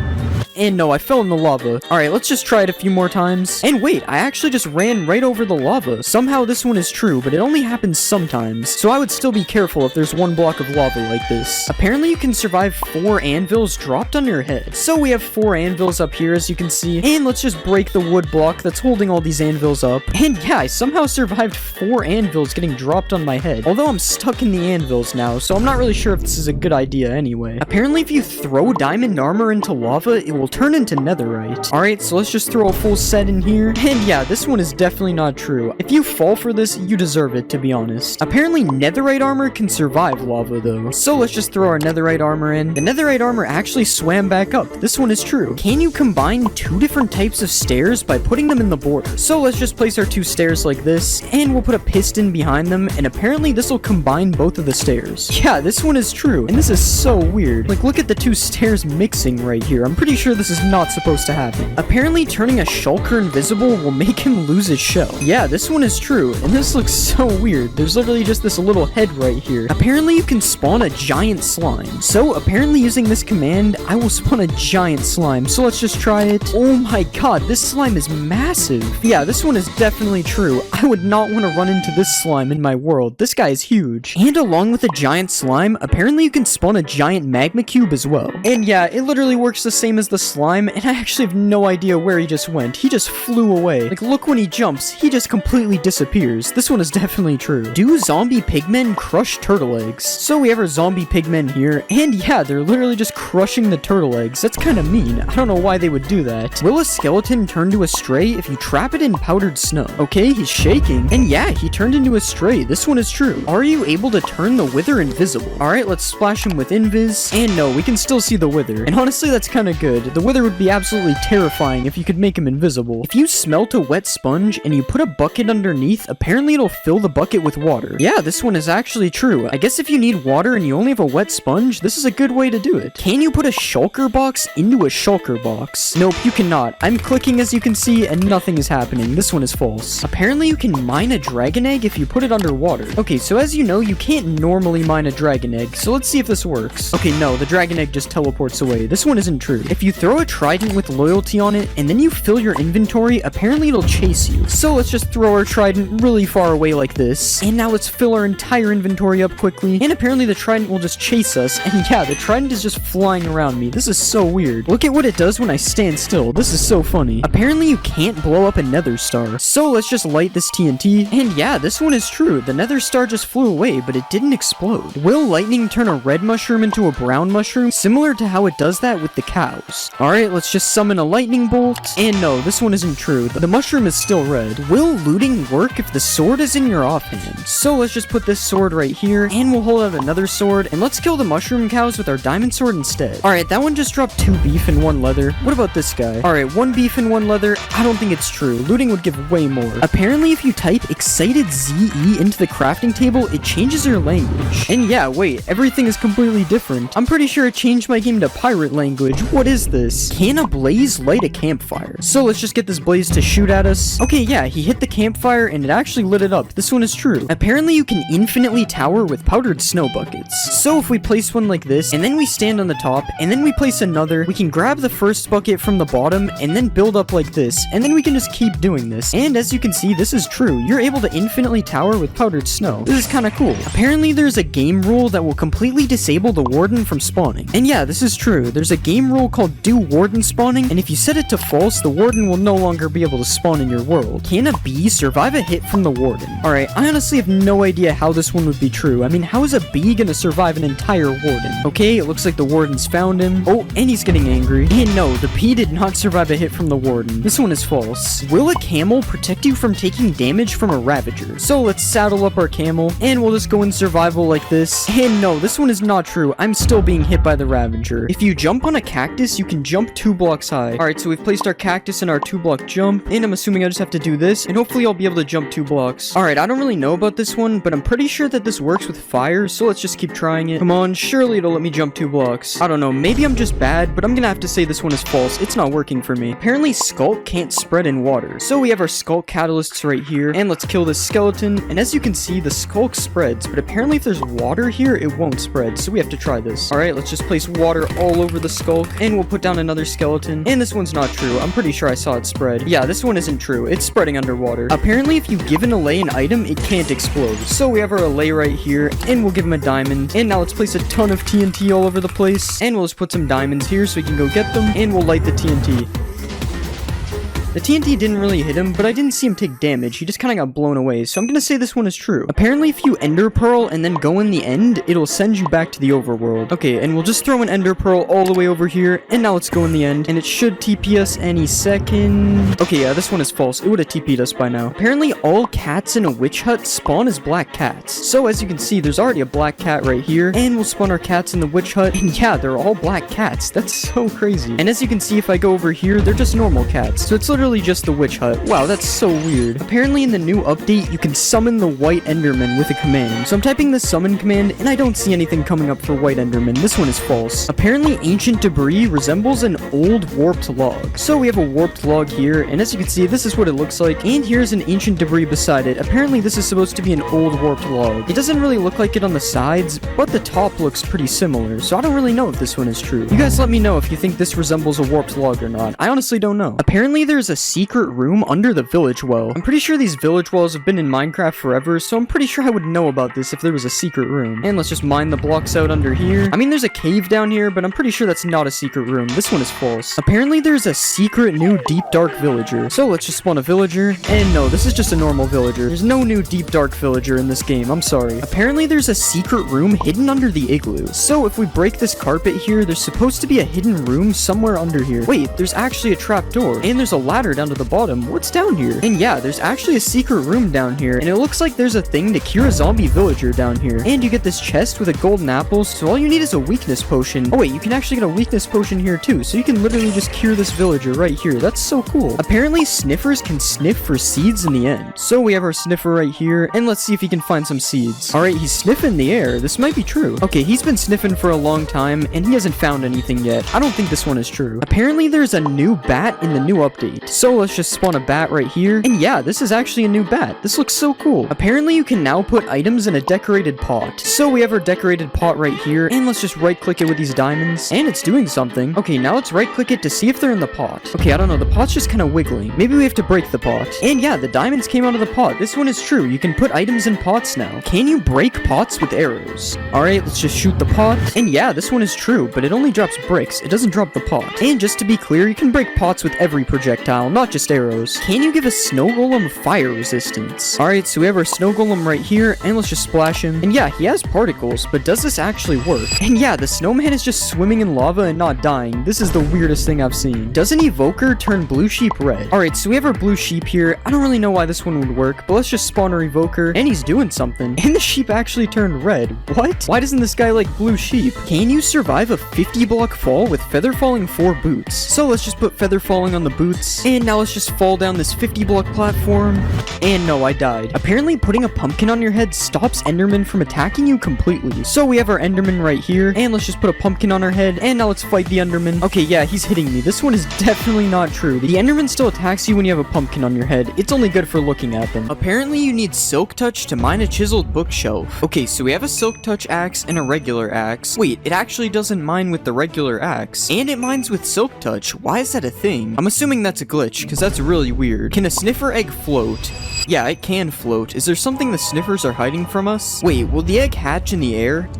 And no, I fell in the lava. Alright, let's just try it a few more times. And wait, I actually just ran right over the lava. Somehow this one is true, but it only happens sometimes. So I would still be careful if there's 1 block of lava like this. Apparently you can survive 4 anvils dropped on your head. So we have 4 anvils up here, as you can see. And let's just break the wood block that's holding all these anvils up. And yeah, I somehow survived 4 anvils getting dropped on my head. Although I'm stuck in the anvils now, so I'm not really sure if this is a good idea anyway. Apparently if you throw diamond armor into lava, it will turn into netherite. Alright, so let's just throw a full set in here. And yeah, this one is definitely not true. If you fall for this, you deserve it, to be honest. Apparently netherite armor can survive lava though. So let's just throw our netherite armor in. The netherite armor actually swam back up. This one is true. Can you combine 2 different types of stairs by putting them in the border? So let's just place our 2 stairs like this, and we'll put a piston behind them, and apparently this will combine both of the stairs. Yeah, this one is true, and this is so weird. Like, look at the 2 stairs mixing right here. I'm pretty sure this is not supposed to happen. Apparently turning a shulker invisible will make him lose his shell. Yeah, this one is true, and this looks so weird. There's literally just this little head right here. Apparently you can spawn a giant slime. So apparently using this command, I will spawn a giant slime. So let's just try it. Oh my god, this slime is massive. Yeah, this one is definitely true. I would not want to run into this slime in my world. This guy is huge. And along with a giant slime, apparently you can spawn a giant magma cube as well. And yeah, it literally works the same as the slime, and I actually have no idea where he just went. He just flew away. Like, look, when he jumps, he just completely disappears. This one is definitely true. Do zombie pigmen crush turtle eggs? So we have our zombie pigmen here, and yeah, they're literally just crushing the turtle eggs. That's kind of mean. I don't know why they would do that. Will a skeleton turn to a stray if you trap it in powdered snow? Okay, he's shaking, and yeah, he turned into a stray. This one is true. Are you able to turn the wither invisible? Alright, let's splash him with invis, and no, we can still see the wither. And honestly, that's kind of good. The wither would be absolutely terrifying if you could make him invisible. If you smelt a wet sponge and you put a bucket underneath, apparently it'll fill the bucket with water. Yeah, this one is actually true. I guess if you need water and you only have a wet sponge, this is a good way to do it. Can you put a shulker box into a shulker box? Nope, you cannot. I'm clicking as you can see and nothing is happening. This one is false. Apparently you can mine a dragon egg if you put it underwater. Okay, so as you know, you can't normally mine a dragon egg, so let's see if this works. Okay, no, the dragon egg just teleports away. This one isn't true. If you throw a trident with loyalty on it and then you fill your inventory, apparently it'll chase you. So let's just throw our trident really far away like this, and now let's fill our entire inventory up quickly, and apparently the trident will just chase us, and yeah, the trident is just flying around me. This is so weird. Look at what it does when I stand still. This is so funny. Apparently you can't blow up a nether star, so let's just light this TNT, and yeah, this one is true. The nether star just flew away, but it didn't explode. Will lightning turn a red mushroom into a brown mushroom, similar to how it does that with the cows? Alright, let's just summon a lightning bolt, and no, this one isn't true. The mushroom is still red. Will looting work if the sword is in your offhand? So let's just put this sword right here, and we'll hold out another sword, and let's kill the mushroom cows with our diamond sword instead. Alright, that one just dropped 2 beef and 1 leather. What about this guy? Alright, 1 beef and 1 leather. I don't think it's true. Looting would give way more. Apparently, if you type excited ZE into the crafting table, it changes your language. And yeah, wait, everything is completely different. I'm pretty sure it changed my game to pirate language. What is this? Can a blaze light a campfire? So let's just get this blaze to shoot at us. Okay, yeah, he hit the campfire and it actually lit it up. This one is true. Apparently you can infinitely tower with powdered snow buckets. So if we place one like this, and then we stand on the top, and then we place another, we can grab the first bucket from the bottom, and then build up like this, and then we can just keep doing this. And as you can see, this is true. You're able to infinitely tower with powdered snow. This is kind of cool. Apparently there's a game rule that will completely disable the warden from spawning. And yeah, this is true. There's a game rule called do warden spawning, and if you set it to false, the warden will no longer be able to spawn in your world. Can a bee survive a hit from the warden? Alright, I honestly have no idea how this one would be true. I mean, how is a bee gonna survive an entire warden? Okay, it looks like the warden's found him. Oh, and he's getting angry. And no, the bee did not survive a hit from the warden. This one is false. Will a camel protect you from taking damage from a ravager? So let's saddle up our camel, and we'll just go in survival like this. And no, this one is not true. I'm still being hit by the ravager. If you jump on a cactus, you can jump 2 blocks high. Alright, so we've placed our cactus in our 2-block jump, and I'm assuming I just have to do this, and hopefully I'll be able to jump 2 blocks. Alright, I don't really know about this one, but I'm pretty sure that this works with fire, so let's just keep trying it. Come on, surely it'll let me jump 2 blocks. I don't know, maybe I'm just bad, but I'm gonna have to say this one is false. It's not working for me. Apparently Skulk can't spread in water. So we have our Skulk catalysts right here, and let's kill this skeleton, and as you can see, the Skulk spreads, but apparently if there's water here, it won't spread, so we have to try this. Alright, let's just place water all over the Skulk, and we'll put down another skeleton, and this one's not true. I'm pretty sure I saw it spread. Yeah, this one isn't true. It's spreading underwater. Apparently, if you give an allay an item, it can't explode. So we have our allay right here, and we'll give him a diamond, and now let's place a ton of TNT all over the place, and we'll just put some diamonds here so we can go get them, and we'll light the TNT. The TNT didn't really hit him, but I didn't see him take damage. He just kind of got blown away, so I'm gonna say this one is true. Apparently, if you ender pearl and then go in the end, it'll send you back to the overworld. Okay, and we'll just throw an ender pearl all the way over here, and now let's go in the end, and it should TP us any second. Okay, yeah, this one is false. It would have TP'd us by now. Apparently, all cats in a witch hut spawn as black cats. So as you can see, there's already a black cat right here, and we'll spawn our cats in the witch hut, and yeah, they're all black cats. That's so crazy. And as you can see, if I go over here, they're just normal cats. So it's literally literally just the witch hut. Wow, that's so weird. Apparently in the new update, you can summon the white enderman with a command. So I'm typing the summon command, and I don't see anything coming up for white enderman. This one is false. Apparently ancient debris resembles an old warped log. So we have a warped log here, and as you can see, this is what it looks like, and here's an ancient debris beside it. Apparently this is supposed to be an old warped log. It doesn't really look like it on the sides, but the top looks pretty similar, so I don't really know if this one is true. You guys let me know if you think this resembles a warped log or not. I honestly don't know. Apparently there's a secret room under the village well. I'm pretty sure these village wells have been in Minecraft forever, so I'm pretty sure I would know about this if there was a secret room. And let's just mine the blocks out under here. I mean, there's a cave down here, but I'm pretty sure that's not a secret room. This one is false. Apparently there's a secret new deep dark villager. So let's just spawn a villager. And no, this is just a normal villager. There's no new deep dark villager in this game. I'm sorry. Apparently there's a secret room hidden under the igloo. So if we break this carpet here, there's supposed to be a hidden room somewhere under here. Wait, there's actually a trap door. And there's a ladder down to the bottom. What's down here? And yeah, there's actually a secret room down here. And it looks like there's a thing to cure a zombie villager down here. And you get this chest with a golden apple. So all you need is a weakness potion. Oh wait, you can actually get a weakness potion here too. So you can literally just cure this villager right here. That's so cool. Apparently sniffers can sniff for seeds in the end. So we have our sniffer right here. And let's see if he can find some seeds. Alright, he's sniffing the air. This might be true. Okay, he's been sniffing for a long time. And he hasn't found anything yet. I don't think this one is true. Apparently there's a new bat in the new update. So let's just spawn a bat right here. And yeah, this is actually a new bat. This looks so cool. Apparently you can now put items in a decorated pot. So we have our decorated pot right here. And let's just right click it with these diamonds. And it's doing something. Okay, now let's right click it to see if they're in the pot. Okay, I don't know. The pot's just kind of wiggling. Maybe we have to break the pot. And yeah, the diamonds came out of the pot. This one is true. You can put items in pots now. Can you break pots with arrows? Alright, let's just shoot the pot. And yeah, this one is true, but it only drops bricks. It doesn't drop the pot. And just to be clear, you can break pots with every projectile, not just arrows. Can you give a snow golem fire resistance? Alright, so we have our snow golem right here, and let's just splash him. And yeah, he has particles, but does this actually work? And yeah, the snowman is just swimming in lava and not dying. This is the weirdest thing I've seen. Does an evoker turn blue sheep red? Alright, so we have our blue sheep here. I don't really know why this one would work, but let's just spawn our evoker, and he's doing something. And the sheep actually turned red. What? Why doesn't this guy like blue sheep? Can you survive a 50 block fall with feather falling 4 boots? So let's just put feather falling on the boots, and now let's just fall down this 50 block platform. And no, I died. Apparently putting a pumpkin on your head stops endermen from attacking you completely. So we have our enderman right here, and let's just put a pumpkin on our head, and now let's fight the enderman. Okay, yeah, he's hitting me. This one is definitely not true. The enderman still attacks you when you have a pumpkin on your head. It's only good for looking at them. Apparently you need silk touch to mine a chiseled bookshelf. Okay, so we have a silk touch axe and a regular axe. Wait, it actually doesn't mine with the regular axe, and it mines with silk touch. Why is that a thing? I'm assuming that's a glitch, because that's really weird. Can a sniffer egg float? Yeah, it can float. Is there something the sniffers are hiding from us? Wait, will the egg hatch in the air?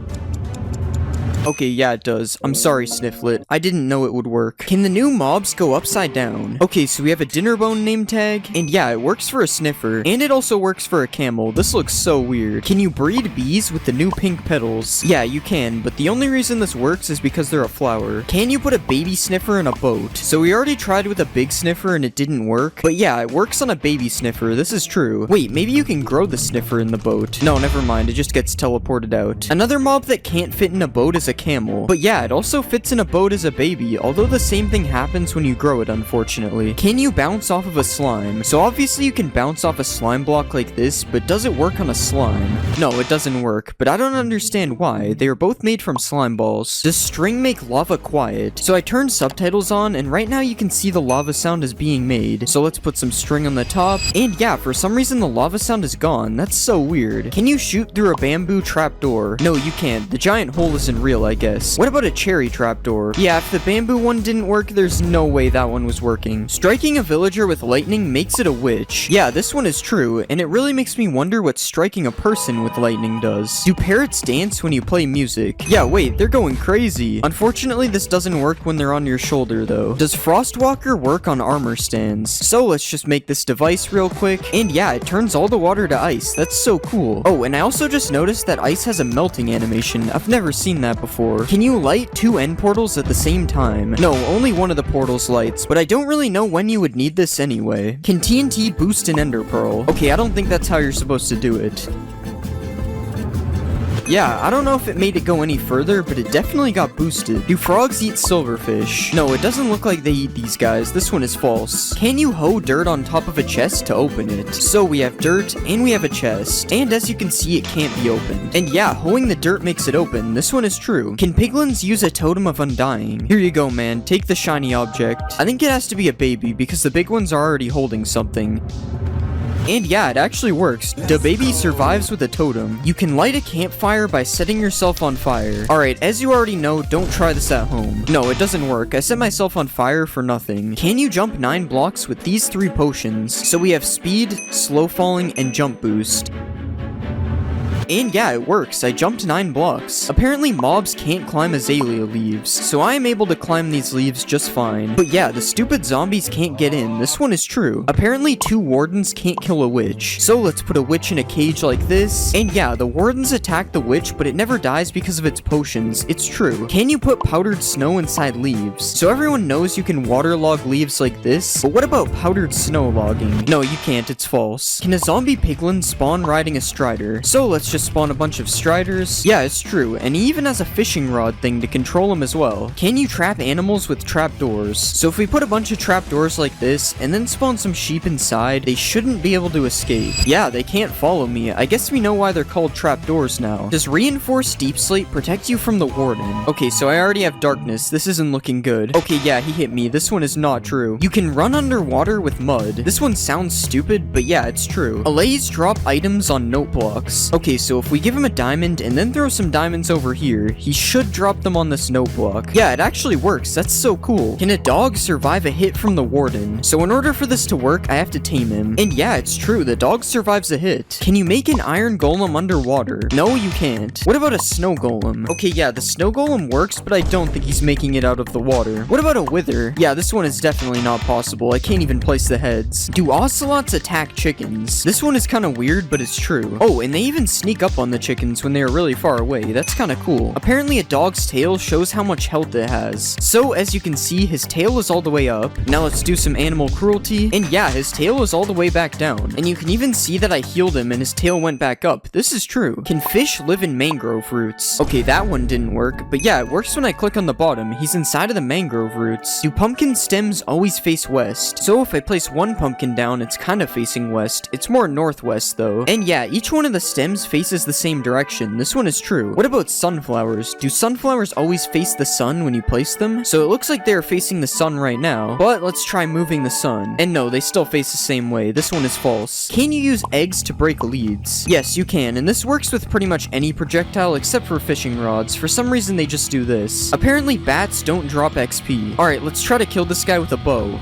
Okay, yeah, it does. I'm sorry, Snifflet. I didn't know it would work. Can the new mobs go upside down? Okay, so we have a dinner bone name tag, and yeah, it works for a sniffer, and it also works for a camel. This looks so weird. Can you breed bees with the new pink petals? Yeah, you can, but the only reason this works is because they're a flower. Can you put a baby sniffer in a boat? So we already tried with a big sniffer and it didn't work, but yeah, it works on a baby sniffer. This is true. Wait, maybe you can grow the sniffer in the boat. No, never mind. It just gets teleported out. Another mob that can't fit in a boat is a camel. But yeah, it also fits in a boat as a baby, although the same thing happens when you grow it, unfortunately. Can you bounce off of a slime? So obviously you can bounce off a slime block like this, but does it work on a slime? No, it doesn't work, but I don't understand why. They are both made from slime balls. Does string make lava quiet? So I turned subtitles on, and right now you can see the lava sound is being made. So let's put some string on the top, and yeah, for some reason the lava sound is gone. That's so weird. Can you shoot through a bamboo trapdoor? No, you can't. The giant hole isn't real, I guess. What about a cherry trapdoor? Yeah, if the bamboo one didn't work, there's no way that one was working. Striking a villager with lightning makes it a witch. Yeah, this one is true, and it really makes me wonder what striking a person with lightning does. Do parrots dance when you play music? Yeah, wait, they're going crazy. Unfortunately, this doesn't work when they're on your shoulder, though. Does Frostwalker work on armor stands? So let's just make this device real quick, and yeah, it turns all the water to ice. That's so cool. Oh, and I also just noticed that ice has a melting animation. I've never seen that before. Can you light 2 end portals at the same time? No, only one of the portals lights, but I don't really know when you would need this anyway. Can TNT boost an ender pearl? Okay, I don't think that's how you're supposed to do it. Yeah, I don't know if it made it go any further, but it definitely got boosted. Do frogs eat silverfish? No, it doesn't look like they eat these guys. This one is false. Can you hoe dirt on top of a chest to open it? So we have dirt and we have a chest. And as you can see, it can't be opened. And yeah, hoeing the dirt makes it open. This one is true. Can piglins use a totem of undying? Here you go, man. Take the shiny object. I think it has to be a baby because the big ones are already holding something. And yeah, it actually works. The baby survives with a totem. You can light a campfire by setting yourself on fire. Alright, as you already know, don't try this at home. No, it doesn't work. I set myself on fire for nothing. Can you jump 9 blocks with these 3 potions? So we have speed, slow falling, and jump boost. And yeah, it works. I jumped 9 blocks. Apparently mobs can't climb azalea leaves, so I am able to climb these leaves just fine. But yeah, the stupid zombies can't get in. This one is true. Apparently 2 wardens can't kill a witch. So let's put a witch in a cage like this. And yeah, the wardens attack the witch, but it never dies because of its potions. It's true. Can you put powdered snow inside leaves? So everyone knows you can waterlog leaves like this, but what about powdered snow logging? No, you can't. It's false. Can a zombie piglin spawn riding a strider? So let's just spawn a bunch of striders. Yeah, it's true, and he even has a fishing rod thing to control them as well. Can you trap animals with trapdoors? So if we put a bunch of trapdoors like this, and then spawn some sheep inside, they shouldn't be able to escape. Yeah, they can't follow me. I guess we know why they're called trapdoors now. Does reinforced deep slate protect you from the warden? Okay, so I already have darkness. This isn't looking good. Okay, yeah, he hit me. This one is not true. You can run underwater with mud. This one sounds stupid, but yeah, it's true. Allays drop items on note blocks. Okay, so if we give him a diamond and then throw some diamonds over here, he should drop them on this note block. Yeah, it actually works. That's so cool. Can a dog survive a hit from the warden? So in order for this to work, I have to tame him. And yeah, it's true. The dog survives a hit. Can you make an iron golem underwater? No, you can't. What about a snow golem? Okay, yeah, the snow golem works, but I don't think he's making it out of the water. What about a wither? Yeah, this one is definitely not possible. I can't even place the heads. Do ocelots attack chickens? This one is kind of weird, but it's true. Oh, and they even sneak up on the chickens when they are really far away. That's kind of cool. Apparently a dog's tail shows how much health it has. So as you can see, his tail is all the way up. Now let's do some animal cruelty. And yeah, his tail is all the way back down. And you can even see that I healed him and his tail went back up. This is true. Can fish live in mangrove roots? Okay, that one didn't work. But yeah, it works when I click on the bottom. He's inside of the mangrove roots. Do pumpkin stems always face west? So if I place one pumpkin down, it's kind of facing west. It's more northwest though. And yeah, each one of the stems faces the same direction. This one is true. What about sunflowers? Do sunflowers always face the sun when you place them? So it looks like they're facing the sun right now, but let's try moving the sun. And no, they still face the same way. This one is false. Can you use eggs to break leads? Yes, you can, and this works with pretty much any projectile except for fishing rods. For some reason, they just do this. Apparently, bats don't drop XP. Alright, let's try to kill this guy with a bow.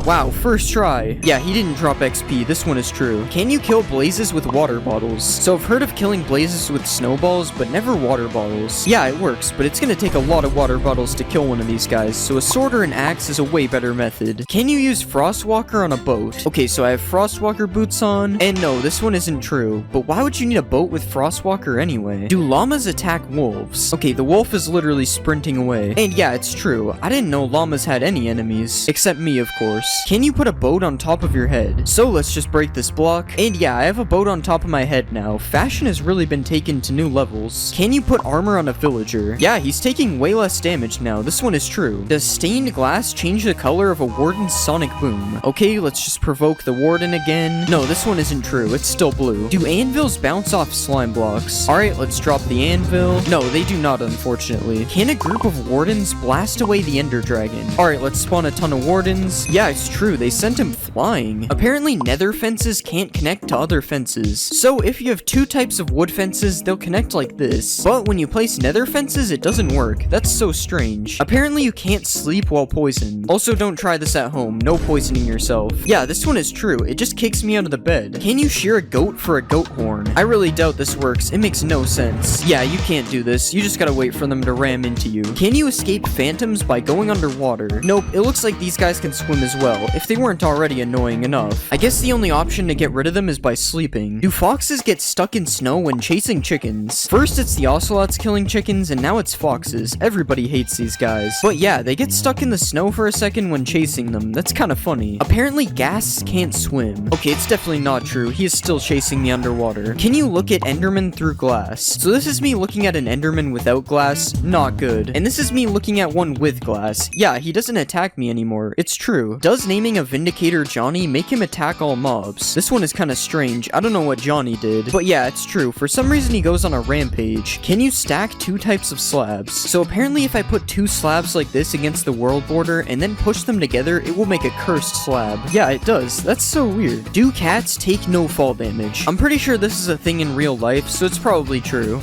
Wow, first try. Yeah, he didn't drop XP. This one is true. Can you kill blazes with water bottles? So I've heard of killing blazes with snowballs, but never water bottles. Yeah, it works, but it's gonna take a lot of water bottles to kill one of these guys, so a sword or an axe is a way better method. Can you use Frostwalker on a boat? Okay, so I have Frostwalker boots on, and no, this one isn't true. But why would you need a boat with Frostwalker anyway? Do llamas attack wolves? Okay, the wolf is literally sprinting away. And yeah, it's true. I didn't know llamas had any enemies. Except me, of course. Can you put a boat on top of your head? So let's just break this block. And yeah, I have a boat on top of my head now. Fashion has really been taken to new levels. Can you put armor on a villager? Yeah, he's taking way less damage now. This one is true. Does stained glass change the color of a warden's sonic boom? Okay, let's just provoke the warden again. No, this one isn't true. It's still blue. Do anvils bounce off slime blocks? Alright, let's drop the anvil. No, they do not, unfortunately. Can a group of wardens blast away the ender dragon? Alright, let's spawn a ton of wardens. Yeah, it's true. They sent him flying. Apparently nether fences can't connect to other fences. So if you have 2 types of wood fences, they'll connect like this. But when you place nether fences, it doesn't work. That's so strange. Apparently you can't sleep while poisoned. Also, don't try this at home. No poisoning yourself. Yeah, this one is true. It just kicks me out of the bed. Can you shear a goat for a goat horn? I really doubt this works. It makes no sense. Yeah, you can't do this. You just gotta wait for them to ram into you. Can you escape phantoms by going underwater? Nope, it looks like these guys can swim as well. well, if they weren't already annoying enough. I guess the only option to get rid of them is by sleeping. Do foxes get stuck in snow when chasing chickens? First it's the ocelots killing chickens, and now it's foxes. Everybody hates these guys. But yeah, they get stuck in the snow for a second when chasing them. That's kind of funny. Apparently ghasts can't swim. Okay, it's definitely not true. He is still chasing me underwater. Can you look at Enderman through glass? So this is me looking at an Enderman without glass. Not good. And this is me looking at one with glass. Yeah, he doesn't attack me anymore. It's true. Does naming a Vindicator Johnny make him attack all mobs? This one is kind of strange. I don't know what Johnny did. But yeah, it's true. For some reason he goes on a rampage. Can you stack 2 types of slabs? So apparently if I put 2 slabs like this against the world border and then push them together, it will make a cursed slab. Yeah, it does. That's so weird. Do cats take no fall damage? I'm pretty sure this is a thing in real life, so it's probably true.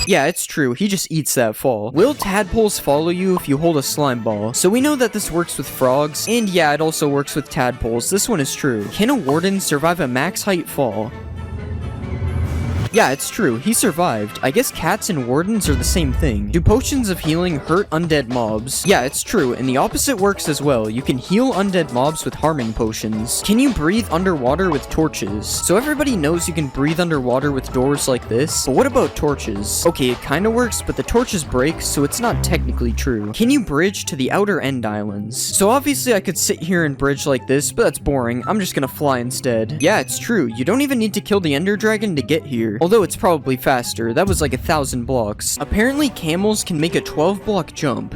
Yeah, it's true. He just eats that fall. Will tadpoles follow you if you hold a slime ball? So we know that this works with frogs, and yeah, it also works with tadpoles. This one is true. Can a warden survive a max height fall? Yeah, it's true. He survived. I guess cats and wardens are the same thing. Do potions of healing hurt undead mobs? Yeah, it's true, and the opposite works as well. You can heal undead mobs with harming potions. Can you breathe underwater with torches? So everybody knows you can breathe underwater with doors like this, but what about torches? Okay, it kinda works, but the torches break, so it's not technically true. Can you bridge to the outer end islands? So obviously I could sit here and bridge like this, but that's boring. I'm just gonna fly instead. Yeah, it's true. You don't even need to kill the ender dragon to get here. Although it's probably faster. That was like 1,000 blocks. Apparently camels can make a 12-block jump.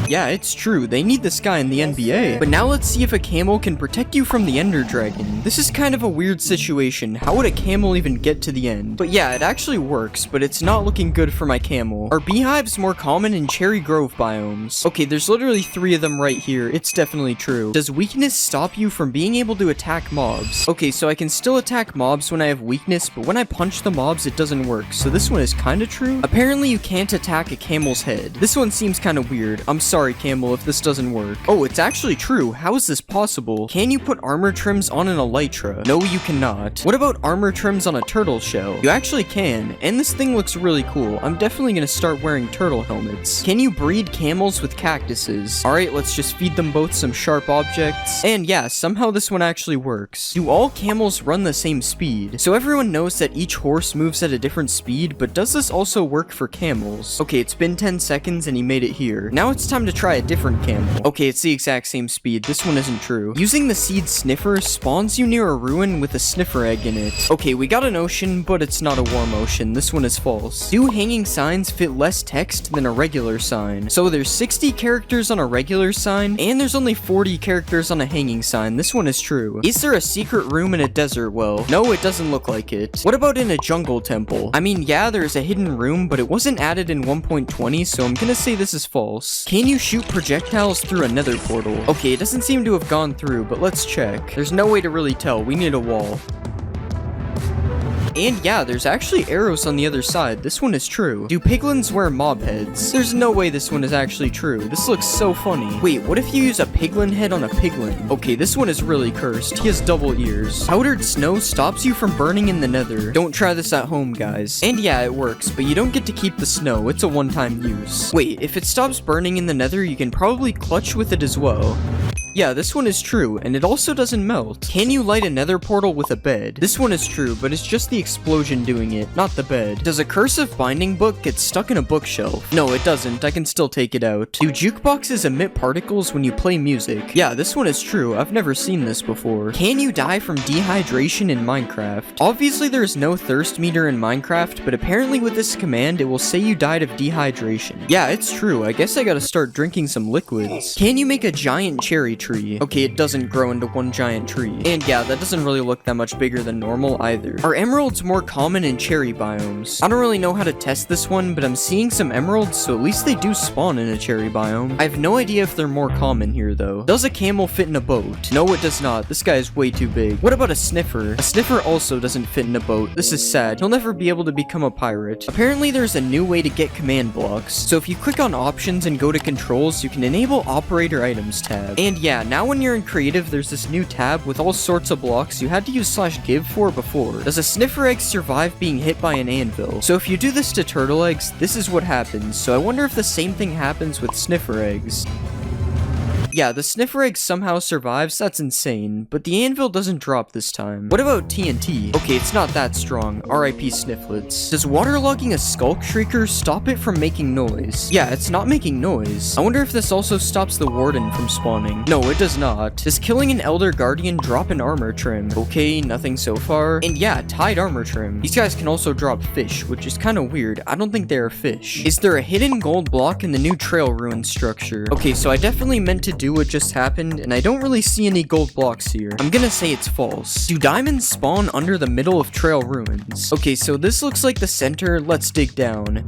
Yeah, it's true. They need this guy in the NBA. But now let's see if a camel can protect you from the Ender Dragon. This is kind of a weird situation. How would a camel even get to the end? But yeah, it actually works, but it's not looking good for my camel. Are beehives more common in Cherry Grove biomes? Okay, there's literally 3 of them right here. It's definitely true. Does weakness stop you from being able to attack mobs? Okay, so I can still attack mobs when I have weakness, but when I punch the mobs, it doesn't work. So this one is kind of true. Apparently you can't attack a camel's head. This one seems kind of weird. I'm sorry, camel, if this doesn't work. Oh, it's actually true. How is this possible? Can you put armor trims on an elytra? No, you cannot. What about armor trims on a turtle shell? You actually can, and this thing looks really cool. I'm definitely gonna start wearing turtle helmets. Can you breed camels with cactuses? Alright, let's just feed them both some sharp objects. And yeah, somehow this one actually works. Do all camels run the same speed? So everyone knows that each horse moves at a different speed, but does this also work for camels? Okay, it's been 10 seconds and he made it here. Now it's time to try a different camel. Okay, it's the exact same speed. This one isn't true. Using the seed sniffer spawns you near a ruin with a sniffer egg in it. Okay, we got an ocean, but it's not a warm ocean. This one is false. Do hanging signs fit less text than a regular sign? So there's 60 characters on a regular sign, and there's only 40 characters on a hanging sign. This one is true. Is there a secret room in a desert well? No, it doesn't look like it. What about in a jungle temple? I mean, yeah, there's a hidden room, but it wasn't added in 1.20, so I'm gonna say this is false. Can you shoot projectiles through a nether portal? Okay, it doesn't seem to have gone through, but let's check. There's no way to really tell. We need a wall. And yeah, there's actually arrows on the other side. This one is true. Do piglins wear mob heads? There's no way this one is actually true. This looks so funny. Wait, what if you use a piglin head on a piglin? Okay, this one is really cursed. He has double ears. Powdered snow stops you from burning in the nether. Don't try this at home, guys. And yeah, it works, but you don't get to keep the snow. It's a one-time use. Wait, if it stops burning in the nether, you can probably clutch with it as well. Yeah, this one is true, and it also doesn't melt. Can you light a nether portal with a bed? This one is true, but it's just the explosion doing it, not the bed. Does a cursive binding book get stuck in a bookshelf? No, it doesn't. I can still take it out. Do jukeboxes emit particles when you play music? Yeah, this one is true. I've never seen this before. Can you die from dehydration in Minecraft? Obviously, there's no thirst meter in Minecraft, but apparently with this command, it will say you died of dehydration. Yeah, it's true. I guess I gotta start drinking some liquids. Can you make a giant cherry tree? Okay, it doesn't grow into one giant tree. And yeah, that doesn't really look that much bigger than normal either. Are emeralds more common in cherry biomes? I don't really know how to test this one, but I'm seeing some emeralds, so at least they do spawn in a cherry biome. I have no idea if they're more common here though. Does a camel fit in a boat? No, it does not. This guy is way too big. What about a sniffer? A sniffer also doesn't fit in a boat. This is sad. He'll never be able to become a pirate. Apparently there's a new way to get command blocks. So if you click on options and go to controls, you can enable operator items tab. And yeah, now when you're in creative, there's this new tab with all sorts of blocks you had to use /give for before. Does a sniffer egg survive being hit by an anvil? So if you do this to turtle eggs, this is what happens. So I wonder if the same thing happens with sniffer eggs. Yeah, the sniffer egg somehow survives, that's insane, but the anvil doesn't drop this time. What about TNT? Okay, it's not that strong, RIP Snifflets. Does waterlogging a skulk shrieker stop it from making noise? Yeah, it's not making noise. I wonder if this also stops the warden from spawning. No, it does not. Does killing an elder guardian drop an armor trim? Okay, nothing so far. And yeah, tied armor trim. These guys can also drop fish, which is kind of weird. I don't think they are fish. Is there a hidden gold block in the new trail ruin structure? Okay, so I definitely meant to do what just happened, and I don't really see any gold blocks here. I'm gonna say it's false. Do diamonds spawn under the middle of trail ruins? Okay, so this looks like the center. Let's dig down.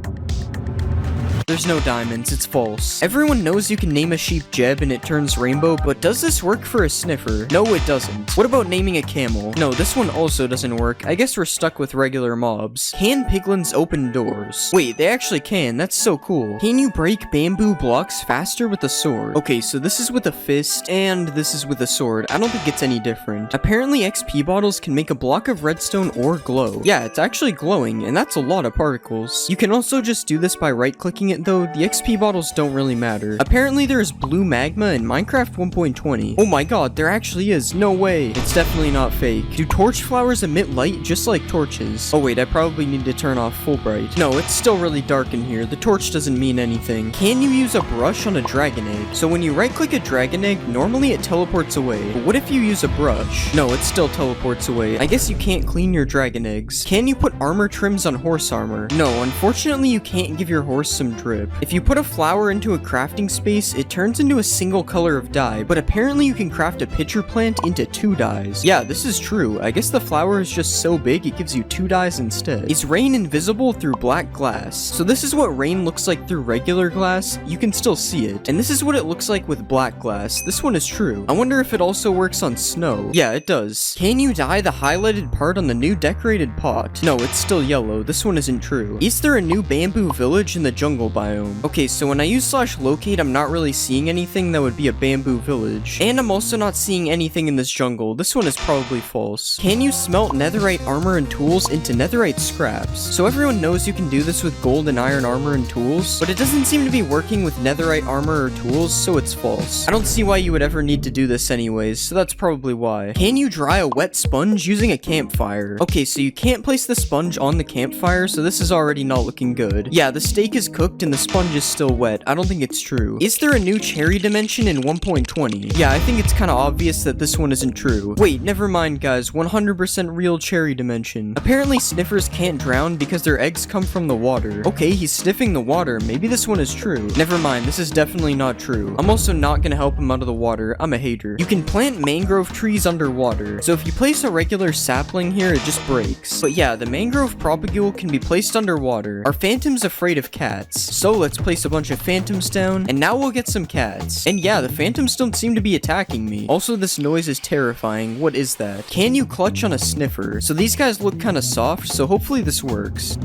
There's no diamonds, it's false. Everyone knows you can name a sheep Jeb and it turns rainbow, but does this work for a sniffer? No, it doesn't. What about naming a camel? No, this one also doesn't work. I guess we're stuck with regular mobs. Can piglins open doors? Wait, they actually can. That's so cool. Can you break bamboo blocks faster with a sword? Okay, so this is with a fist, and this is with a sword. I don't think it's any different. Apparently, XP bottles can make a block of redstone or glow. Yeah, it's actually glowing, and that's a lot of particles. You can also just do this by right-clicking it though. The XP bottles don't really matter. Apparently there is blue magma in Minecraft 1.20. Oh my god, there actually is. No way. It's definitely not fake. Do torch flowers emit light just like torches? Oh wait, I probably need to turn off full bright. No, it's still really dark in here. The torch doesn't mean anything. Can you use a brush on a dragon egg? So when you right click a dragon egg, normally it teleports away. But what if you use a brush? No, it still teleports away. I guess you can't clean your dragon eggs. Can you put armor trims on horse armor? No, unfortunately you can't give your horse some drip. If you put a flower into a crafting space, it turns into a single color of dye, but apparently you can craft a pitcher plant into 2 dyes. Yeah, this is true. I guess the flower is just so big it gives you 2 dyes instead. Is rain invisible through black glass? So this is what rain looks like through regular glass. You can still see it. And this is what it looks like with black glass. This one is true. I wonder if it also works on snow. Yeah, it does. Can you dye the highlighted part on the new decorated pot? No, it's still yellow. This one isn't true. Is there a new bamboo village in the jungle biome? Okay, so when I use /locate, I'm not really seeing anything that would be a bamboo village. And I'm also not seeing anything in this jungle. This one is probably false. Can you smelt netherite armor and tools into netherite scraps? So everyone knows you can do this with gold and iron armor and tools, but it doesn't seem to be working with netherite armor or tools, so it's false. I don't see why you would ever need to do this anyways, so that's probably why. Can you dry a wet sponge using a campfire? Okay, so you can't place the sponge on the campfire, so this is already not looking good. Yeah, the steak is cooked and the sponge is still wet. I don't think it's true. Is there a new cherry dimension in 1.20? Yeah, I think it's kind of obvious that this one isn't true. Wait, never mind guys, 100% real cherry dimension. Apparently sniffers can't drown because their eggs come from the water. Okay, he's sniffing the water. Maybe this one is true. Never mind, this is definitely not true. I'm also not gonna help him out of the water. I'm a hater. You can plant mangrove trees underwater. So if you place a regular sapling here, it just breaks. But yeah, the mangrove propagule can be placed underwater. Are phantoms afraid of cats? So let's place a bunch of phantoms down, and now we'll get some cats. And yeah, the phantoms don't seem to be attacking me. Also, this noise is terrifying. What is that? Can you clutch on a sniffer? So these guys look kind of soft, so hopefully this works.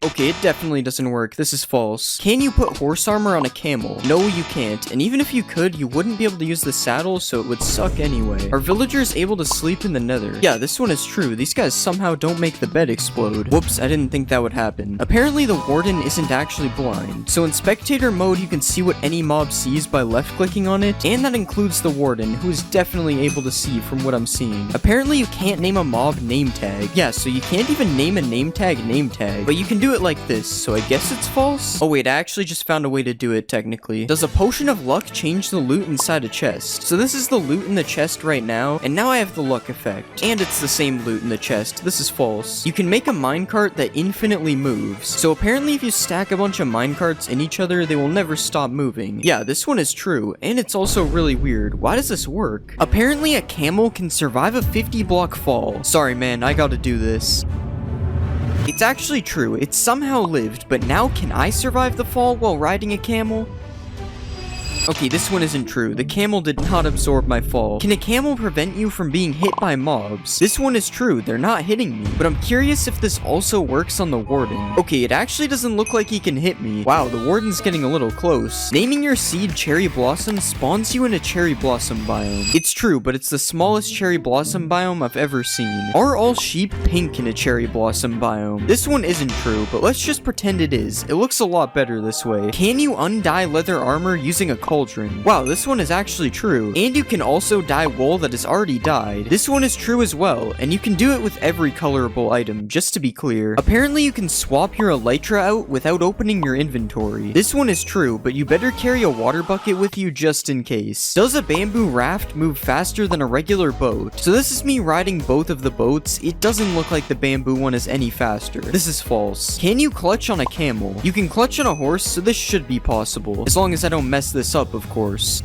Okay, it definitely doesn't work. This is false. Can you put horse armor on a camel? No, you can't. And even if you could, you wouldn't be able to use the saddle, so it would suck anyway. Are villagers able to sleep in the nether? Yeah, this one is true. These guys somehow don't make the bed explode. Whoops, I didn't think that would happen. Apparently, the warden isn't actually blind. So in spectator mode, you can see what any mob sees by left-clicking on it, and that includes the warden, who is definitely able to see from what I'm seeing. Apparently, you can't name a mob name tag. Yeah, so you can't even name a name tag, but you can do it like this, so I guess it's false? Oh wait, I actually just found a way to do it technically. Does a potion of luck change the loot inside a chest? So this is the loot in the chest right now, and now I have the luck effect. And it's the same loot in the chest. This is false. You can make a minecart that infinitely moves. So apparently if you stack a bunch of minecarts in each other, they will never stop moving. Yeah, this one is true, and it's also really weird. Why does this work? Apparently a camel can survive a 50-block fall. Sorry man, I gotta do this. It's actually true, it somehow lived, but now can I survive the fall while riding a camel? Okay, this one isn't true. The camel did not absorb my fall. Can a camel prevent you from being hit by mobs? This one is true. They're not hitting me. But I'm curious if this also works on the warden. Okay, it actually doesn't look like he can hit me. Wow, the warden's getting a little close. Naming your seed Cherry Blossom spawns you in a Cherry Blossom biome. It's true, but it's the smallest Cherry Blossom biome I've ever seen. Are all sheep pink in a Cherry Blossom biome? This one isn't true, but let's just pretend it is. It looks a lot better this way. Can you undye leather armor using a coal cauldron. Wow, this one is actually true. And you can also dye wool that has already dyed. This one is true as well, and you can do it with every colorable item, just to be clear. Apparently you can swap your elytra out without opening your inventory. This one is true, but you better carry a water bucket with you just in case. Does a bamboo raft move faster than a regular boat? So this is me riding both of the boats. It doesn't look like the bamboo one is any faster. This is false. Can you clutch on a camel? You can clutch on a horse, so this should be possible. As long as I don't mess this up, of course.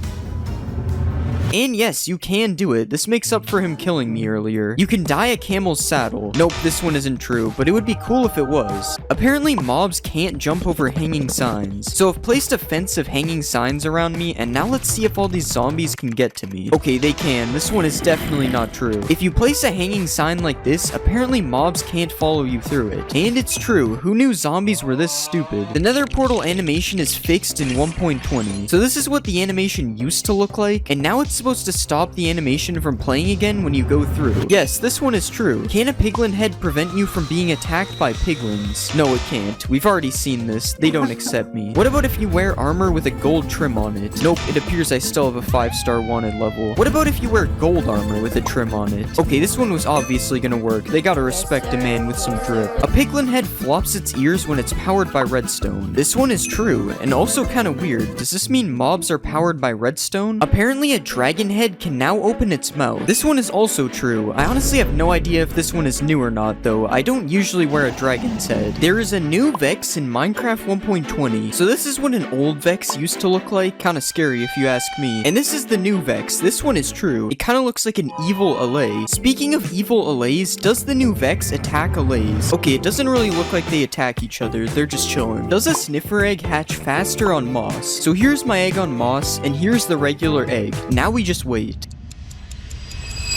And yes, you can do it. This makes up for him killing me earlier. You can dye a camel's saddle. Nope, this one isn't true, but it would be cool if it was. Apparently, mobs can't jump over hanging signs. So I've placed a fence of hanging signs around me, and now let's see if all these zombies can get to me. Okay, they can. This one is definitely not true. If you place a hanging sign like this, apparently mobs can't follow you through it. And it's true. Who knew zombies were this stupid? The nether portal animation is fixed in 1.20. So this is what the animation used to look like, and now it's supposed to stop the animation from playing again when you go through. Yes, this one is true. Can a piglin head prevent you from being attacked by piglins? No, it can't. We've already seen this. They don't accept me. What about if you wear armor with a gold trim on it? Nope, it appears I still have a 5-star wanted level. What about if you wear gold armor with a trim on it? Okay, this one was obviously gonna work. They gotta respect a man with some drip. A piglin head flops its ears when it's powered by redstone. This one is true, and also kinda weird. Does this mean mobs are powered by redstone? Apparently a dragon head can now open its mouth. This one is also true. I honestly have no idea if this one is new or not though. I don't usually wear a dragon's head. There is a new Vex in Minecraft 1.20. So this is what an old Vex used to look like. Kinda scary if you ask me. And this is the new Vex. This one is true. It kinda looks like an evil Allay. Speaking of evil Allays, does the new Vex attack Allays? Okay, it doesn't really look like they attack each other. They're just chilling. Does a sniffer egg hatch faster on moss? So here's my egg on moss, and here's the regular egg. Now we just wait.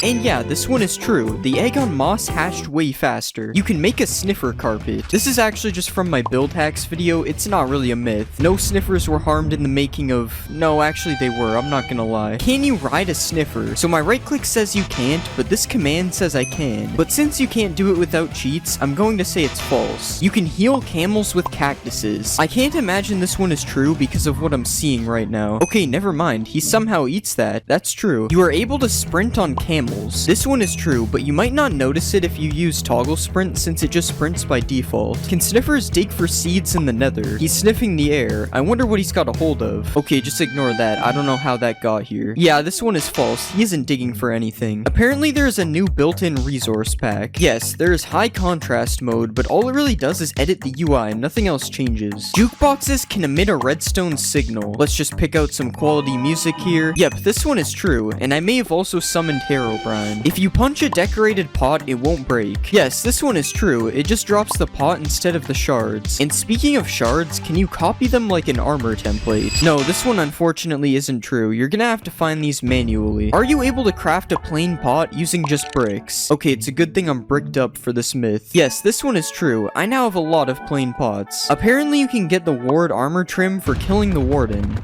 And yeah, this one is true. The egg on moss hatched way faster. You can make a sniffer carpet. This is actually just from my build hacks video. It's not really a myth. No sniffers were harmed in the making of... No, actually they were. I'm not gonna lie. Can you ride a sniffer? So my right click says you can't, but this command says I can. But since you can't do it without cheats, I'm going to say it's false. You can heal camels with cactuses. I can't imagine this one is true because of what I'm seeing right now. Okay, never mind. He somehow eats that. That's true. You are able to sprint on camels. This one is true, but you might not notice it if you use toggle sprint since it just sprints by default. Can sniffers dig for seeds in the nether? He's sniffing the air. I wonder what he's got a hold of. Okay, just ignore that. I don't know how that got here. Yeah, this one is false. He isn't digging for anything. Apparently there's a new built-in resource pack. Yes, there is high contrast mode, but all it really does is edit the UI and nothing else changes. Jukeboxes can emit a redstone signal. Let's just pick out some quality music here. Yep, this one is true, and I may have also summoned Herobrine. If you punch a decorated pot, it won't break. Yes, this one is true. It just drops the pot instead of the shards. And speaking of shards, can you copy them like an armor template? No, this one unfortunately isn't true. You're gonna have to find these manually. Are you able to craft a plain pot using just bricks? Okay, it's a good thing I'm bricked up for this myth. Yes, this one is true. I now have a lot of plain pots. Apparently you can get the ward armor trim for killing the warden.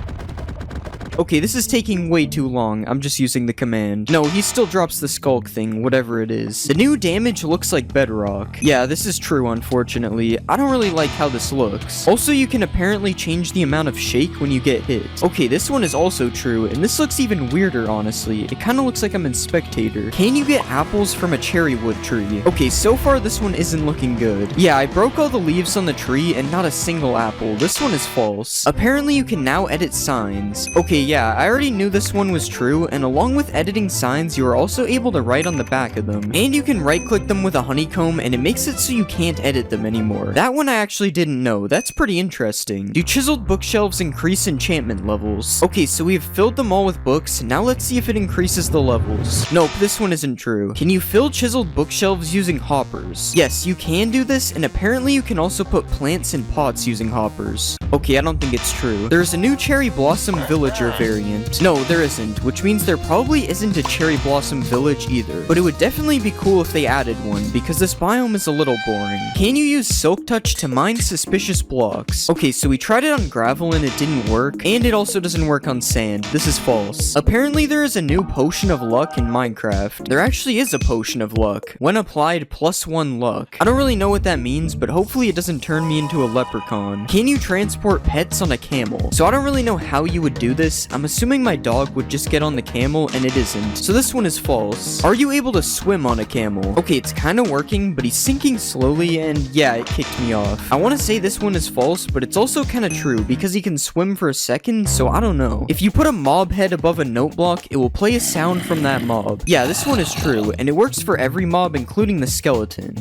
Okay, this is taking way too long. I'm just using the command. No, he still drops the skulk thing, whatever it is. The new damage looks like bedrock. Yeah, this is true, unfortunately. I don't really like how this looks. Also, you can apparently change the amount of shake when you get hit. Okay, this one is also true, and this looks even weirder, honestly. It kind of looks like I'm in Spectator. Can you get apples from a cherry wood tree? Okay, so far this one isn't looking good. Yeah, I broke all the leaves on the tree and not a single apple. This one is false. Apparently, you can now edit signs. Okay, yeah, I already knew this one was true, and along with editing signs, you are also able to write on the back of them. And you can right-click them with a honeycomb, and it makes it so you can't edit them anymore. That one I actually didn't know. That's pretty interesting. Do chiseled bookshelves increase enchantment levels? Okay, so we've filled them all with books. Now let's see if it increases the levels. Nope, this one isn't true. Can you fill chiseled bookshelves using hoppers? Yes, you can do this, and apparently you can also put plants in pots using hoppers. Okay, I don't think it's true. There's a new cherry blossom villager variant. No, there isn't, which means there probably isn't a cherry blossom village either. But it would definitely be cool if they added one, because this biome is a little boring. Can you use silk touch to mine suspicious blocks? Okay, so we tried it on gravel and it didn't work, and it also doesn't work on sand. This is false. Apparently there is a new potion of luck in Minecraft. There actually is a potion of luck. When applied, +1 luck. I don't really know what that means, but hopefully it doesn't turn me into a leprechaun. Can you transport transport pets on a camel. So I don't really know how you would do this. I'm assuming my dog would just get on the camel, and it isn't. So this one is false. Are you able to swim on a camel? Okay, it's kind of working, but he's sinking slowly, and yeah, it kicked me off. I want to say this one is false, but it's also kind of true, because he can swim for a second, so I don't know. If you put a mob head above a note block, it will play a sound from that mob. Yeah, this one is true, and it works for every mob, including the skeleton.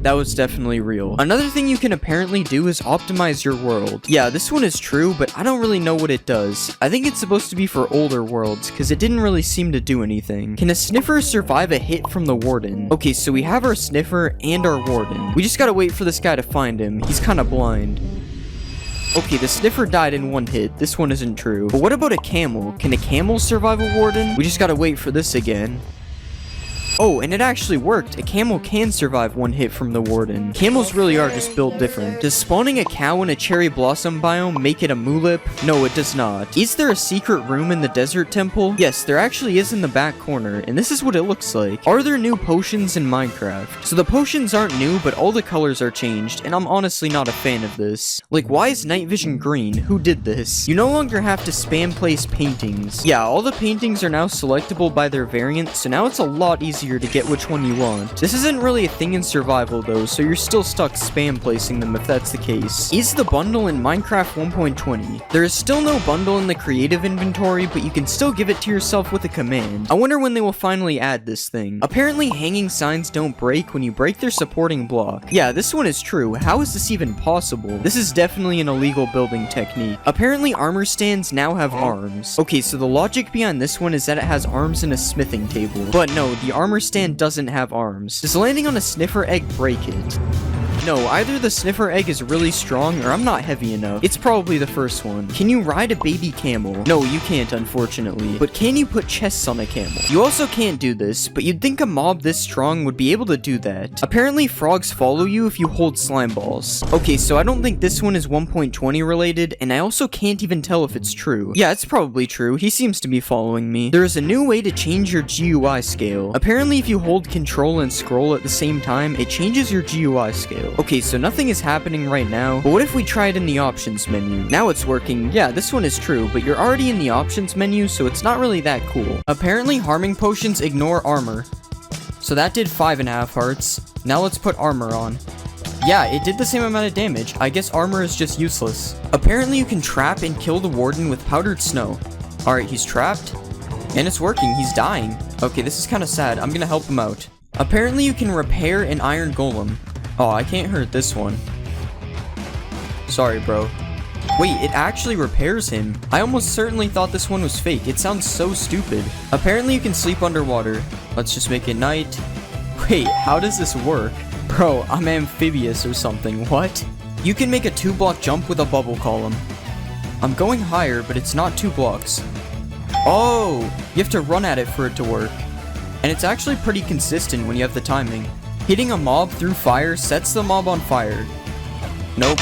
That was definitely real. Another thing you can apparently do is optimize your world. Yeah, this one is true, but I don't really know what it does. I think it's supposed to be for older worlds, because it didn't really seem to do anything. Can a sniffer survive a hit from the warden? Okay, so we have our sniffer and our warden. We just gotta wait for this guy to find him. He's kind of blind. Okay, the sniffer died in one hit. This one isn't true. But what about a camel? Can a camel survive a warden? We just gotta wait for this again. Oh, and it actually worked. A camel can survive one hit from the warden. Camels really are just built different. Does spawning a cow in a cherry blossom biome make it a mulip? No, it does not. Is there a secret room in the desert temple? Yes, there actually is in the back corner, and this is what it looks like. Are there new potions in Minecraft? So the potions aren't new, but all the colors are changed, and I'm honestly not a fan of this. Like, why is night vision green? Who did this? You no longer have to spam place paintings. Yeah, all the paintings are now selectable by their variant, so now it's a lot easier to get which one you want. This isn't really a thing in survival though, so you're still stuck spam placing them if that's the case. Is the bundle in Minecraft 1.20? There is still no bundle in the creative inventory, but you can still give it to yourself with a command. I wonder when they will finally add this thing. Apparently hanging signs don't break when you break their supporting block. Yeah, this one is true. How is this even possible? This is definitely an illegal building technique. Apparently armor stands now have arms. Okay, so the logic behind this one is that it has arms in a smithing table. But no, the armor stand doesn't have arms. Does landing on a sniffer egg break it? No, either the sniffer egg is really strong or I'm not heavy enough. It's probably the first one. Can you ride a baby camel? No, you can't, unfortunately. But can you put chests on a camel? You also can't do this, but you'd think a mob this strong would be able to do that. Apparently frogs follow you if you hold slime balls. Okay, so I don't think this one is 1.20 related, and I also can't even tell if it's true. Yeah, it's probably true. He seems to be following me. There is a new way to change your GUI scale. Apparently if you hold control and scroll at the same time, it changes your GUI scale. Okay, so nothing is happening right now, but what if we try it in the options menu? Now it's working. Yeah, this one is true, but you're already in the options menu, so it's not really that cool. Apparently harming potions ignore armor. So that did 5.5 hearts. Now let's put armor on. Yeah, it did the same amount of damage. I guess armor is just useless. Apparently you can trap and kill the warden with powdered snow. Alright, he's trapped. And it's working, he's dying. Okay, this is kind of sad. I'm gonna help him out. Apparently you can repair an iron golem. Oh, I can't hurt this one. Sorry, bro. Wait, it actually repairs him. I almost certainly thought this one was fake. It sounds so stupid. Apparently you can sleep underwater. Let's just make it night. Wait, how does this work? Bro, I'm amphibious or something. What? You can make a 2-block jump with a bubble column. I'm going higher, but it's not 2 blocks. Oh, you have to run at it for it to work. And it's actually pretty consistent when you have the timing. Hitting a mob through fire sets the mob on fire. Nope.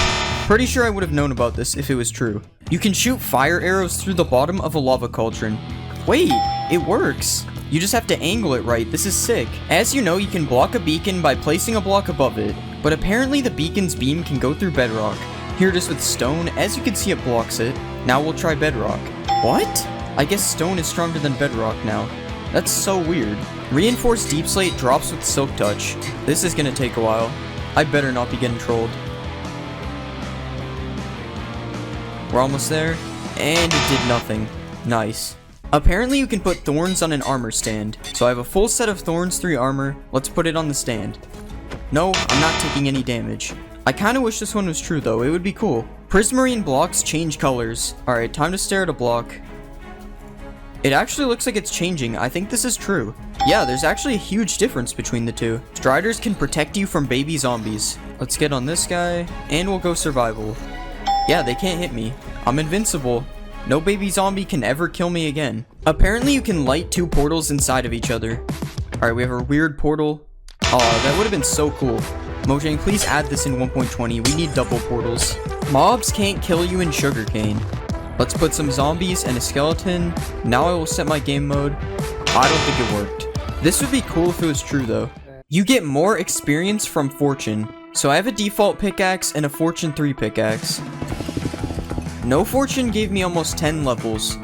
Pretty sure I would have known about this if it was true. You can shoot fire arrows through the bottom of a lava cauldron. Wait, it works. You just have to angle it right. This is sick. As you know, you can block a beacon by placing a block above it, but apparently the beacon's beam can go through bedrock. Here it is with stone. As you can see, it blocks it. Now we'll try bedrock. What? I guess stone is stronger than bedrock now. That's so weird. Reinforced deep slate drops with silk touch. This is gonna take a while. I better not be getting trolled. We're almost there, and it did nothing. Nice. Apparently you can put thorns on an armor stand. So I have a full set of thorns 3 armor. Let's put it on the stand. No, I'm not taking any damage. I kinda wish this one was true though, it would be cool. Prismarine blocks change colors. Alright, time to stare at a block. It actually looks like it's changing. I think this is true. Yeah, there's actually a huge difference between the two. Striders can protect you from baby zombies. Let's get on this guy, and we'll go survival. Yeah, they can't hit me. I'm invincible. No baby zombie can ever kill me again. Apparently you can light 2 portals inside of each other. Alright, we have a weird portal. Oh, that would have been so cool. Mojang, please add this in 1.20. We need double portals. Mobs can't kill you in sugarcane. Let's put some zombies and a skeleton. Now I will set my game mode. I don't think it worked. This would be cool if it was true though. You get more experience from fortune. So I have a default pickaxe and a fortune 3 pickaxe. No fortune gave me almost 10 levels.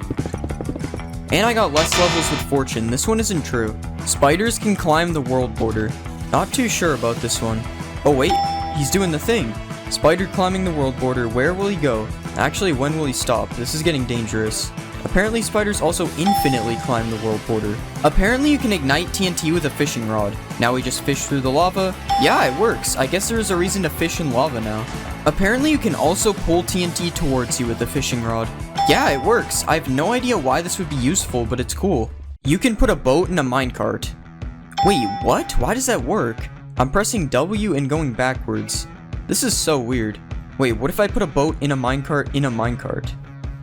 And I got less levels with fortune. This one isn't true. Spiders can climb the world border. Not too sure about this one. Oh wait, he's doing the thing. Spider climbing the world border. Where will he go? Actually, when will he stop? This is getting dangerous. Apparently, spiders also infinitely climb the world border. Apparently, you can ignite TNT with a fishing rod. Now we just fish through the lava. Yeah, it works. I guess there is a reason to fish in lava now. Apparently, you can also pull TNT towards you with the fishing rod. Yeah, it works. I have no idea why this would be useful, but it's cool. You can put a boat in a minecart. Wait, what? Why does that work? I'm pressing W and going backwards. This is so weird. Wait, what if I put a boat in a minecart in a minecart?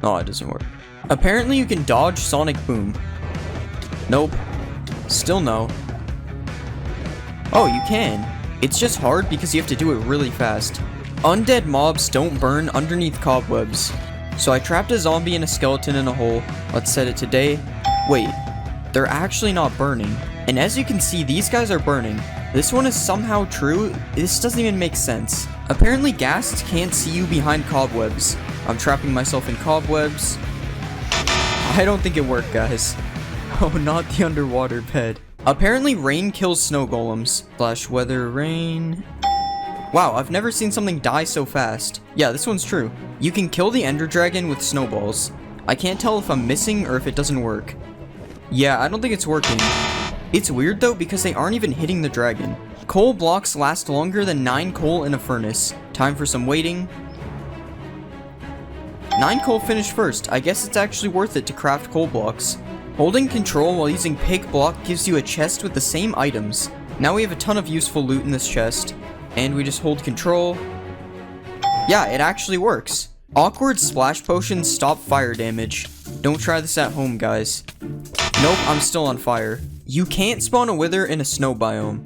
Oh, it doesn't work. Apparently you can dodge Sonic Boom. Nope. Still no. Oh, you can. It's just hard because you have to do it really fast. Undead mobs don't burn underneath cobwebs. So I trapped a zombie and a skeleton in a hole. Let's set it to day. Wait, they're actually not burning. And as you can see, these guys are burning. This one is somehow true. This doesn't even make sense. Apparently ghasts can't see you behind cobwebs. I'm trapping myself in cobwebs. I don't think it worked, guys. Oh, not the underwater bed. Apparently rain kills snow golems. Slash weather rain. Wow, I've never seen something die so fast. Yeah, this one's true. You can kill the ender dragon with snowballs. I can't tell if I'm missing or if it doesn't work. Yeah, I don't think it's working. It's weird though because they aren't even hitting the dragon. Coal blocks last longer than 9 coal in a furnace. Time for some waiting. 9 coal finished first. I guess it's actually worth it to craft coal blocks. Holding control while using pick block gives you a chest with the same items. Now we have a ton of useful loot in this chest. And we just hold control. Yeah, it actually works. Awkward splash potions stop fire damage. Don't try this at home, guys. Nope, I'm still on fire. You can't spawn a wither in a snow biome.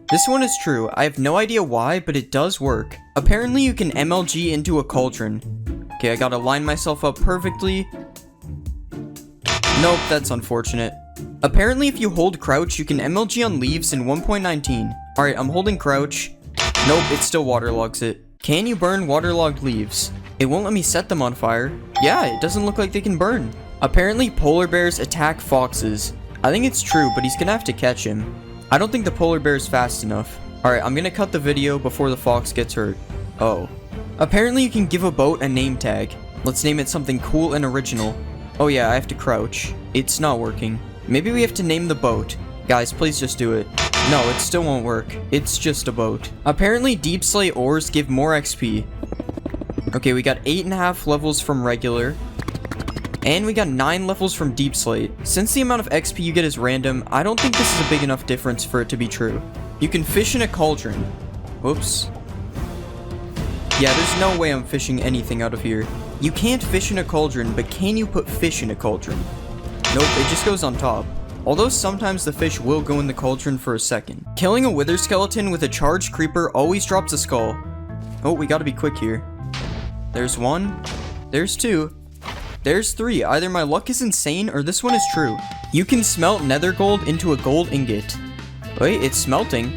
This one is true. I have no idea why, but it does work. Apparently you can MLG into a cauldron. Okay, I gotta line myself up perfectly. Nope, that's unfortunate. Apparently if you hold crouch, you can MLG on leaves in 1.19. Alright, I'm holding crouch. Nope, it still waterlogs it. Can you burn waterlogged leaves? It won't let me set them on fire. Yeah, it doesn't look like they can burn. Apparently polar bears attack foxes. I think it's true, but he's gonna have to catch him. I don't think the polar bear is fast enough. Alright, I'm gonna cut the video before the fox gets hurt. Oh. Apparently you can give a boat a name tag. Let's name it something cool and original. Oh yeah, I have to crouch. It's not working. Maybe we have to name the boat. Guys, please just do it. No, it still won't work. It's just a boat. Apparently deep slate ores give more XP. Okay, we got 8.5 levels from regular. And we got 9 levels from deep slate. Since the amount of XP you get is random, I don't think this is a big enough difference for it to be true. You can fish in a cauldron. Whoops. Yeah, there's no way I'm fishing anything out of here. You can't fish in a cauldron, but can you put fish in a cauldron? Nope, it just goes on top. Although sometimes the fish will go in the cauldron for a second. Killing a wither skeleton with a charged creeper always drops a skull. Oh, we gotta be quick here. There's 1. There's 2. There's 3. Either my luck is insane or this one is true. You can smelt nether gold into a gold ingot. Wait, it's smelting.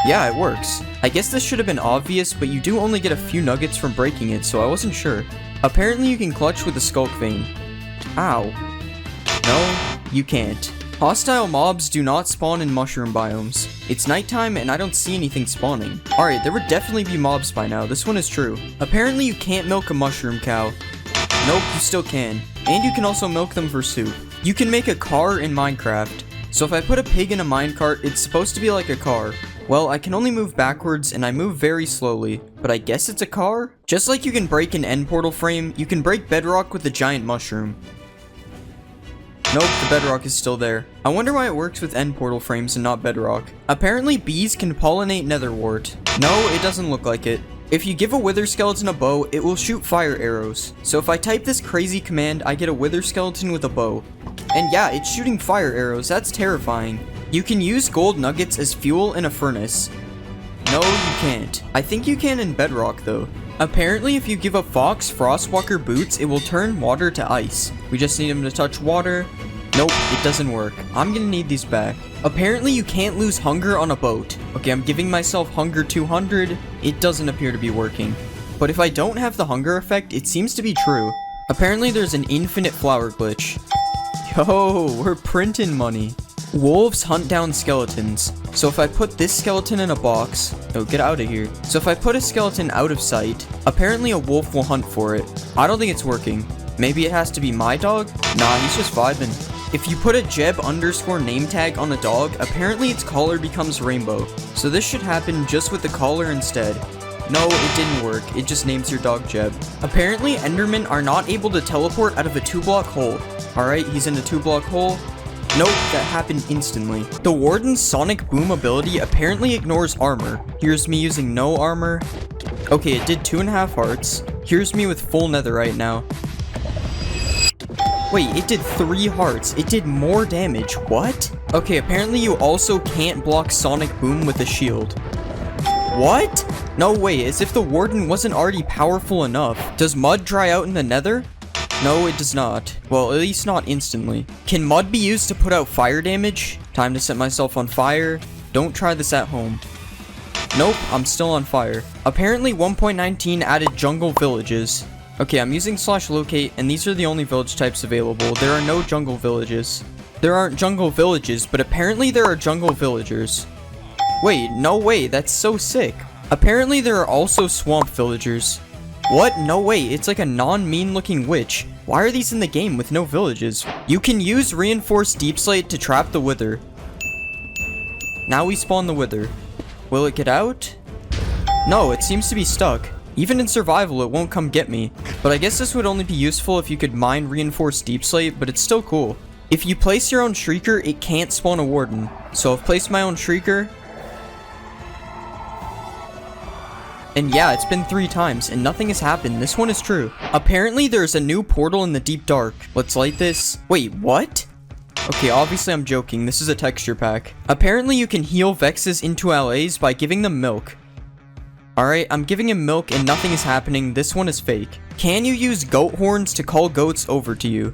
Yeah, it works. I guess this should have been obvious, but you do only get a few nuggets from breaking it, so I wasn't sure. Apparently you can clutch with a skulk vein. Ow. No, you can't. Hostile mobs do not spawn in mushroom biomes. It's nighttime and I don't see anything spawning. Alright, there would definitely be mobs by now. This one is true. Apparently you can't milk a mushroom cow. Nope, you still can. And you can also milk them for soup. You can make a car in Minecraft. So if I put a pig in a minecart, it's supposed to be like a car. Well, I can only move backwards and I move very slowly, but I guess it's a car? Just like you can break an end portal frame, you can break bedrock with a giant mushroom. Nope, the bedrock is still there. I wonder why it works with end portal frames and not bedrock. Apparently bees can pollinate netherwort. No, it doesn't look like it. If you give a wither skeleton a bow, it will shoot fire arrows. So if I type this crazy command, I get a wither skeleton with a bow. And yeah, it's shooting fire arrows. That's terrifying. You can use gold nuggets as fuel in a furnace. No, you can't. I think you can in bedrock though. Apparently if you give a fox frostwalker boots, it will turn water to ice. We just need him to touch water. Nope, it doesn't work. I'm gonna need these back. Apparently you can't lose hunger on a boat. Okay, I'm giving myself hunger 200. It doesn't appear to be working. but if I don't have the hunger effect, it seems to be true. Apparently there's an infinite flower glitch. Yo, we're printing money. Wolves hunt down skeletons. So if I put this skeleton in a box, oh, get out of here. So if I put a skeleton out of sight, apparently a wolf will hunt for it. I don't think it's working. Maybe it has to be my dog? Nah, he's just vibing. If you put a Jeb underscore name tag on a dog, apparently its collar becomes rainbow. So this should happen just with the collar instead. No, it didn't work. It just names your dog Jeb. Apparently, Endermen are not able to teleport out of a 2-block hole. Alright, he's in a 2-block hole. Nope, that happened instantly. The Warden's Sonic Boom ability apparently ignores armor. Here's me using no armor. Okay, it did 2.5 hearts. Here's me with full netherite now. Wait, it did 3 hearts. It did more damage. What? Okay, apparently you also can't block Sonic Boom with a shield. What? No way, as if the Warden wasn't already powerful enough. Does mud dry out in the nether? No, it does not. Well, at least not instantly. Can mud be used to put out fire damage? Time to set myself on fire. Don't try this at home. Nope, I'm still on fire. Apparently 1.19 added jungle villages. Okay, I'm using /locate, and these are the only village types available. There are no jungle villages. There aren't jungle villages, but apparently there are jungle villagers. Wait, no way, that's so sick. Apparently there are also swamp villagers. What? No way, it's like a non-mean looking witch. Why are these in the game with no villages? You can use reinforced deep slate to trap the wither. Now we spawn the wither. Will it get out? No, it seems to be stuck. Even in survival, it won't come get me. But I guess this would only be useful if you could mine reinforced deep slate, but it's still cool. If you place your own shrieker, it can't spawn a warden. So I've placed my own shrieker. And yeah, it's been 3 times, and nothing has happened. This one is true. Apparently, there's a new portal in the deep dark. Let's light this. Wait, what? Okay, obviously I'm joking. This is a texture pack. Apparently, you can heal Vexes into LAs by giving them milk. Alright, I'm giving him milk and nothing is happening. This one is fake. Can you use goat horns to call goats over to you?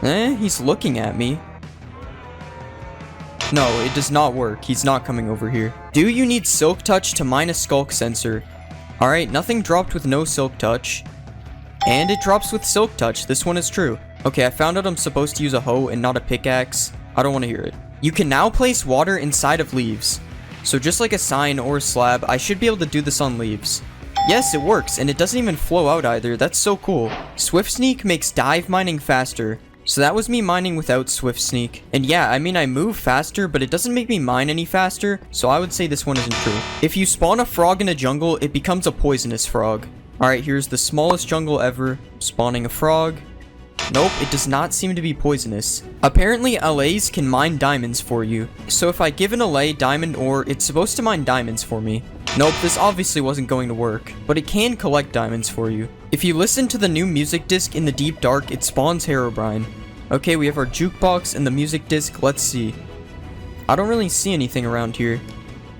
He's looking at me. No, it does not work. He's not coming over here. Do you need Silk Touch to mine a Skulk sensor? Alright, nothing dropped with no Silk Touch. And it drops with Silk Touch. This one is true. Okay, I found out I'm supposed to use a hoe and not a pickaxe. I don't want to hear it. You can now place water inside of leaves. So just like a sign or a slab, I should be able to do this on leaves. Yes, it works, and it doesn't even flow out either. That's so cool. Swift Sneak makes dive mining faster. So that was me mining without Swift Sneak. And yeah, I mean I move faster, but it doesn't make me mine any faster, so I would say this one isn't true. If you spawn a frog in a jungle, it becomes a poisonous frog. Alright, here's the smallest jungle ever. Spawning a frog. Nope, it does not seem to be poisonous. Apparently, LAs can mine diamonds for you. So if I give an LA diamond ore, it's supposed to mine diamonds for me. Nope, this obviously wasn't going to work, but it can collect diamonds for you. If you listen to the new music disc in the deep dark, it spawns Herobrine. Okay, we have our jukebox and the music disc. Let's see. I don't really see anything around here.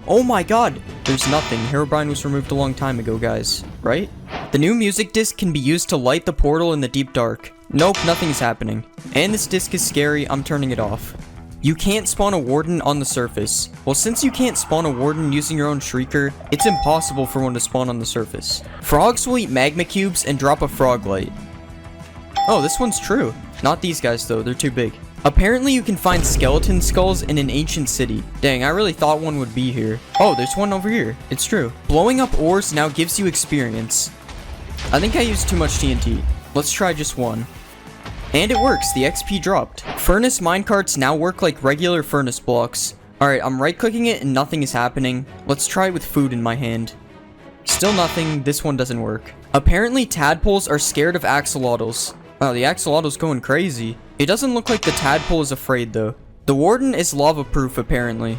Oh my god! There's nothing. Herobrine was removed a long time ago, guys. Right? The new music disc can be used to light the portal in the deep dark. Nope, nothing's happening. And this disc is scary. I'm turning it off. You can't spawn a warden on the surface. Well, since you can't spawn a warden using your own shrieker, it's impossible for one to spawn on the surface. Frogs will eat magma cubes and drop a frog light. Oh, this one's true. Not these guys though, they're too big. Apparently you can find skeleton skulls in an ancient city. Dang, I really thought one would be here. Oh, there's one over here. It's true. Blowing up ores now gives you experience. I think I used too much TNT. Let's try just one. And it works, the XP dropped. Furnace minecarts now work like regular furnace blocks. Alright, I'm right clicking it and nothing is happening. Let's try it with food in my hand. Still nothing, this one doesn't work. Apparently tadpoles are scared of axolotls. Wow, the axolotl's going crazy. It doesn't look like the tadpole is afraid though. The warden is lava proof apparently.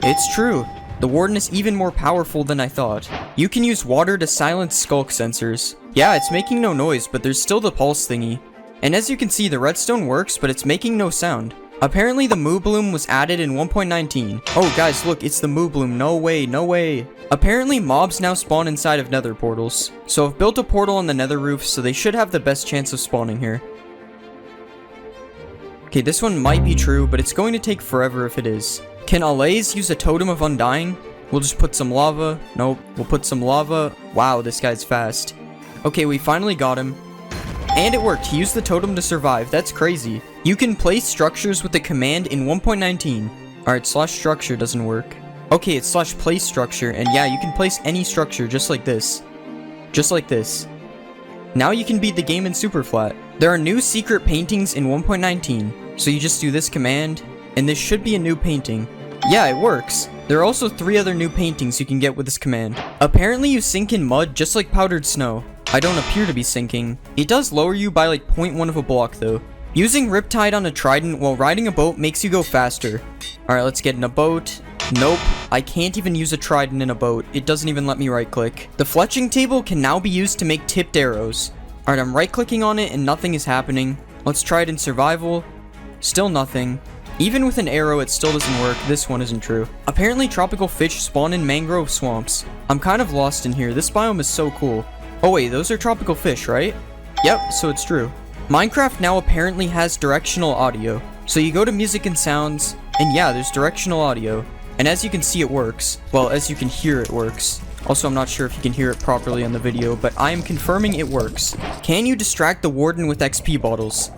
It's true. The warden is even more powerful than I thought. You can use water to silence skulk sensors. Yeah, it's making no noise, but there's still the pulse thingy. And as you can see, the redstone works, but it's making no sound. Apparently the moo bloom was added in 1.19. Oh guys, look, it's the moo bloom. No way, no way. Apparently mobs now spawn inside of nether portals. So I've built a portal on the nether roof, so they should have the best chance of spawning here. Okay, this one might be true, but it's going to take forever if it is. Can Allays use a totem of undying? We'll just put some lava. Nope. We'll put some lava. Wow, this guy's fast. Okay, we finally got him. And it worked. He used the totem to survive. That's crazy. You can place structures with the command in 1.19. Alright, /structure doesn't work. Okay, it's /place structure. And yeah, you can place any structure just like this. Just like this. Now you can beat the game in super flat. There are new secret paintings in 1.19. So you just do this command, and this should be a new painting. Yeah, it works. There are also 3 other new paintings you can get with this command. Apparently you sink in mud just like powdered snow. I don't appear to be sinking. It does lower you by like 0.1 of a block though. Using Riptide on a trident while riding a boat makes you go faster. Alright, let's get in a boat. Nope, I can't even use a trident in a boat. It doesn't even let me right click. The fletching table can now be used to make tipped arrows. Alright, I'm right clicking on it and nothing is happening. Let's try it in survival. Still nothing. Even with an arrow, it still doesn't work. This one isn't true. Apparently, tropical fish spawn in mangrove swamps. I'm kind of lost in here. This biome is so cool. Oh wait, those are tropical fish, right? Yep, so it's true. Minecraft now apparently has directional audio. So you go to music and sounds, and yeah, there's directional audio. And as you can see, it works. Well, as you can hear, it works. Also, I'm not sure if you can hear it properly on the video, but I am confirming it works. Can you distract the warden with XP bottles?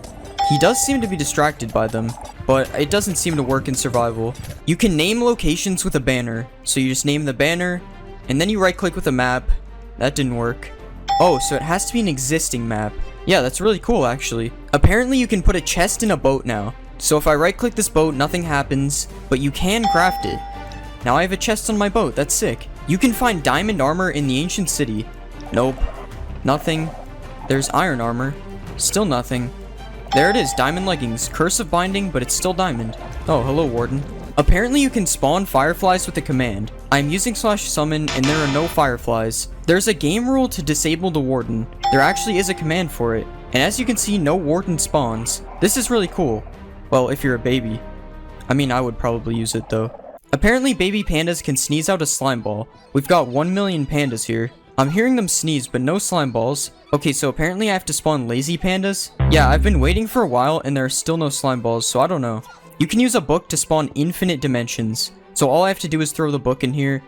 He does seem to be distracted by them, but it doesn't seem to work in survival. You can name locations with a banner. So you just name the banner, and then you right click with a map. That didn't work. Oh, so it has to be an existing map. Yeah, that's really cool actually. Apparently you can put a chest in a boat now. So if I right click this boat, nothing happens, but you can craft it. Now I have a chest on my boat, that's sick. You can find diamond armor in the ancient city. Nope. Nothing. There's iron armor. Still nothing. There it is, diamond leggings. Curse of binding, but it's still diamond. Oh, hello, warden. Apparently you can spawn fireflies with a command. I'm using /summon and there are no fireflies. There's a game rule to disable the warden. There actually is a command for it. And as you can see, no warden spawns. This is really cool. Well, if you're a baby. I mean, I would probably use it though. Apparently baby pandas can sneeze out a slime ball. We've got 1 million pandas here. I'm hearing them sneeze, but no slime balls. Okay, so apparently I have to spawn lazy pandas? Yeah, I've been waiting for a while and there are still no slime balls, so I don't know. You can use a book to spawn infinite dimensions. So all I have to do is throw the book in here.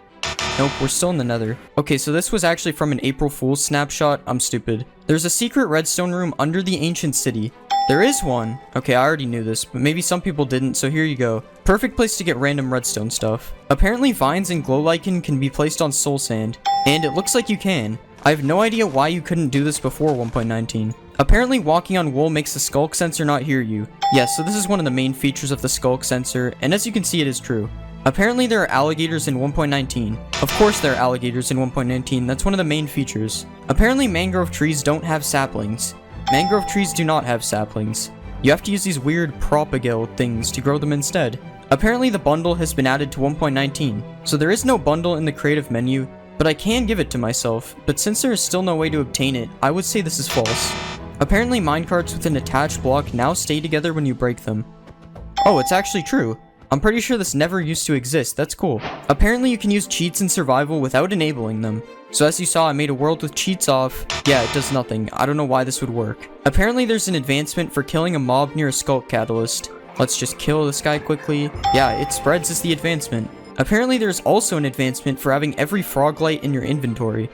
Nope, we're still in the nether. Okay, so this was actually from an April Fool's snapshot. I'm stupid. There's a secret redstone room under the ancient city. There is one. Okay, I already knew this, but maybe some people didn't, so here you go. Perfect place to get random redstone stuff. Apparently vines and glow lichen can be placed on soul sand, and it looks like you can. I have no idea why you couldn't do this before 1.19. Apparently walking on wool makes the skulk sensor not hear you. Yes, so this is one of the main features of the skulk sensor, and as you can see, it is true. Apparently there are alligators in 1.19. Of course there are alligators in 1.19, that's one of the main features. Apparently mangrove trees don't have saplings. Mangrove trees do not have saplings. You have to use these weird propagale things to grow them instead. Apparently the bundle has been added to 1.19, so there is no bundle in the creative menu, but I can give it to myself, but since there is still no way to obtain it, I would say this is false. Apparently minecarts with an attached block now stay together when you break them. Oh, it's actually true. I'm pretty sure this never used to exist, that's cool. Apparently you can use cheats in survival without enabling them. So as you saw, I made a world with cheats off. Yeah, it does nothing. I don't know why this would work. Apparently there's an advancement for killing a mob near a skulk catalyst. Let's just kill this guy quickly. Yeah, it spreads as the advancement. Apparently there's also an advancement for having every frog light in your inventory.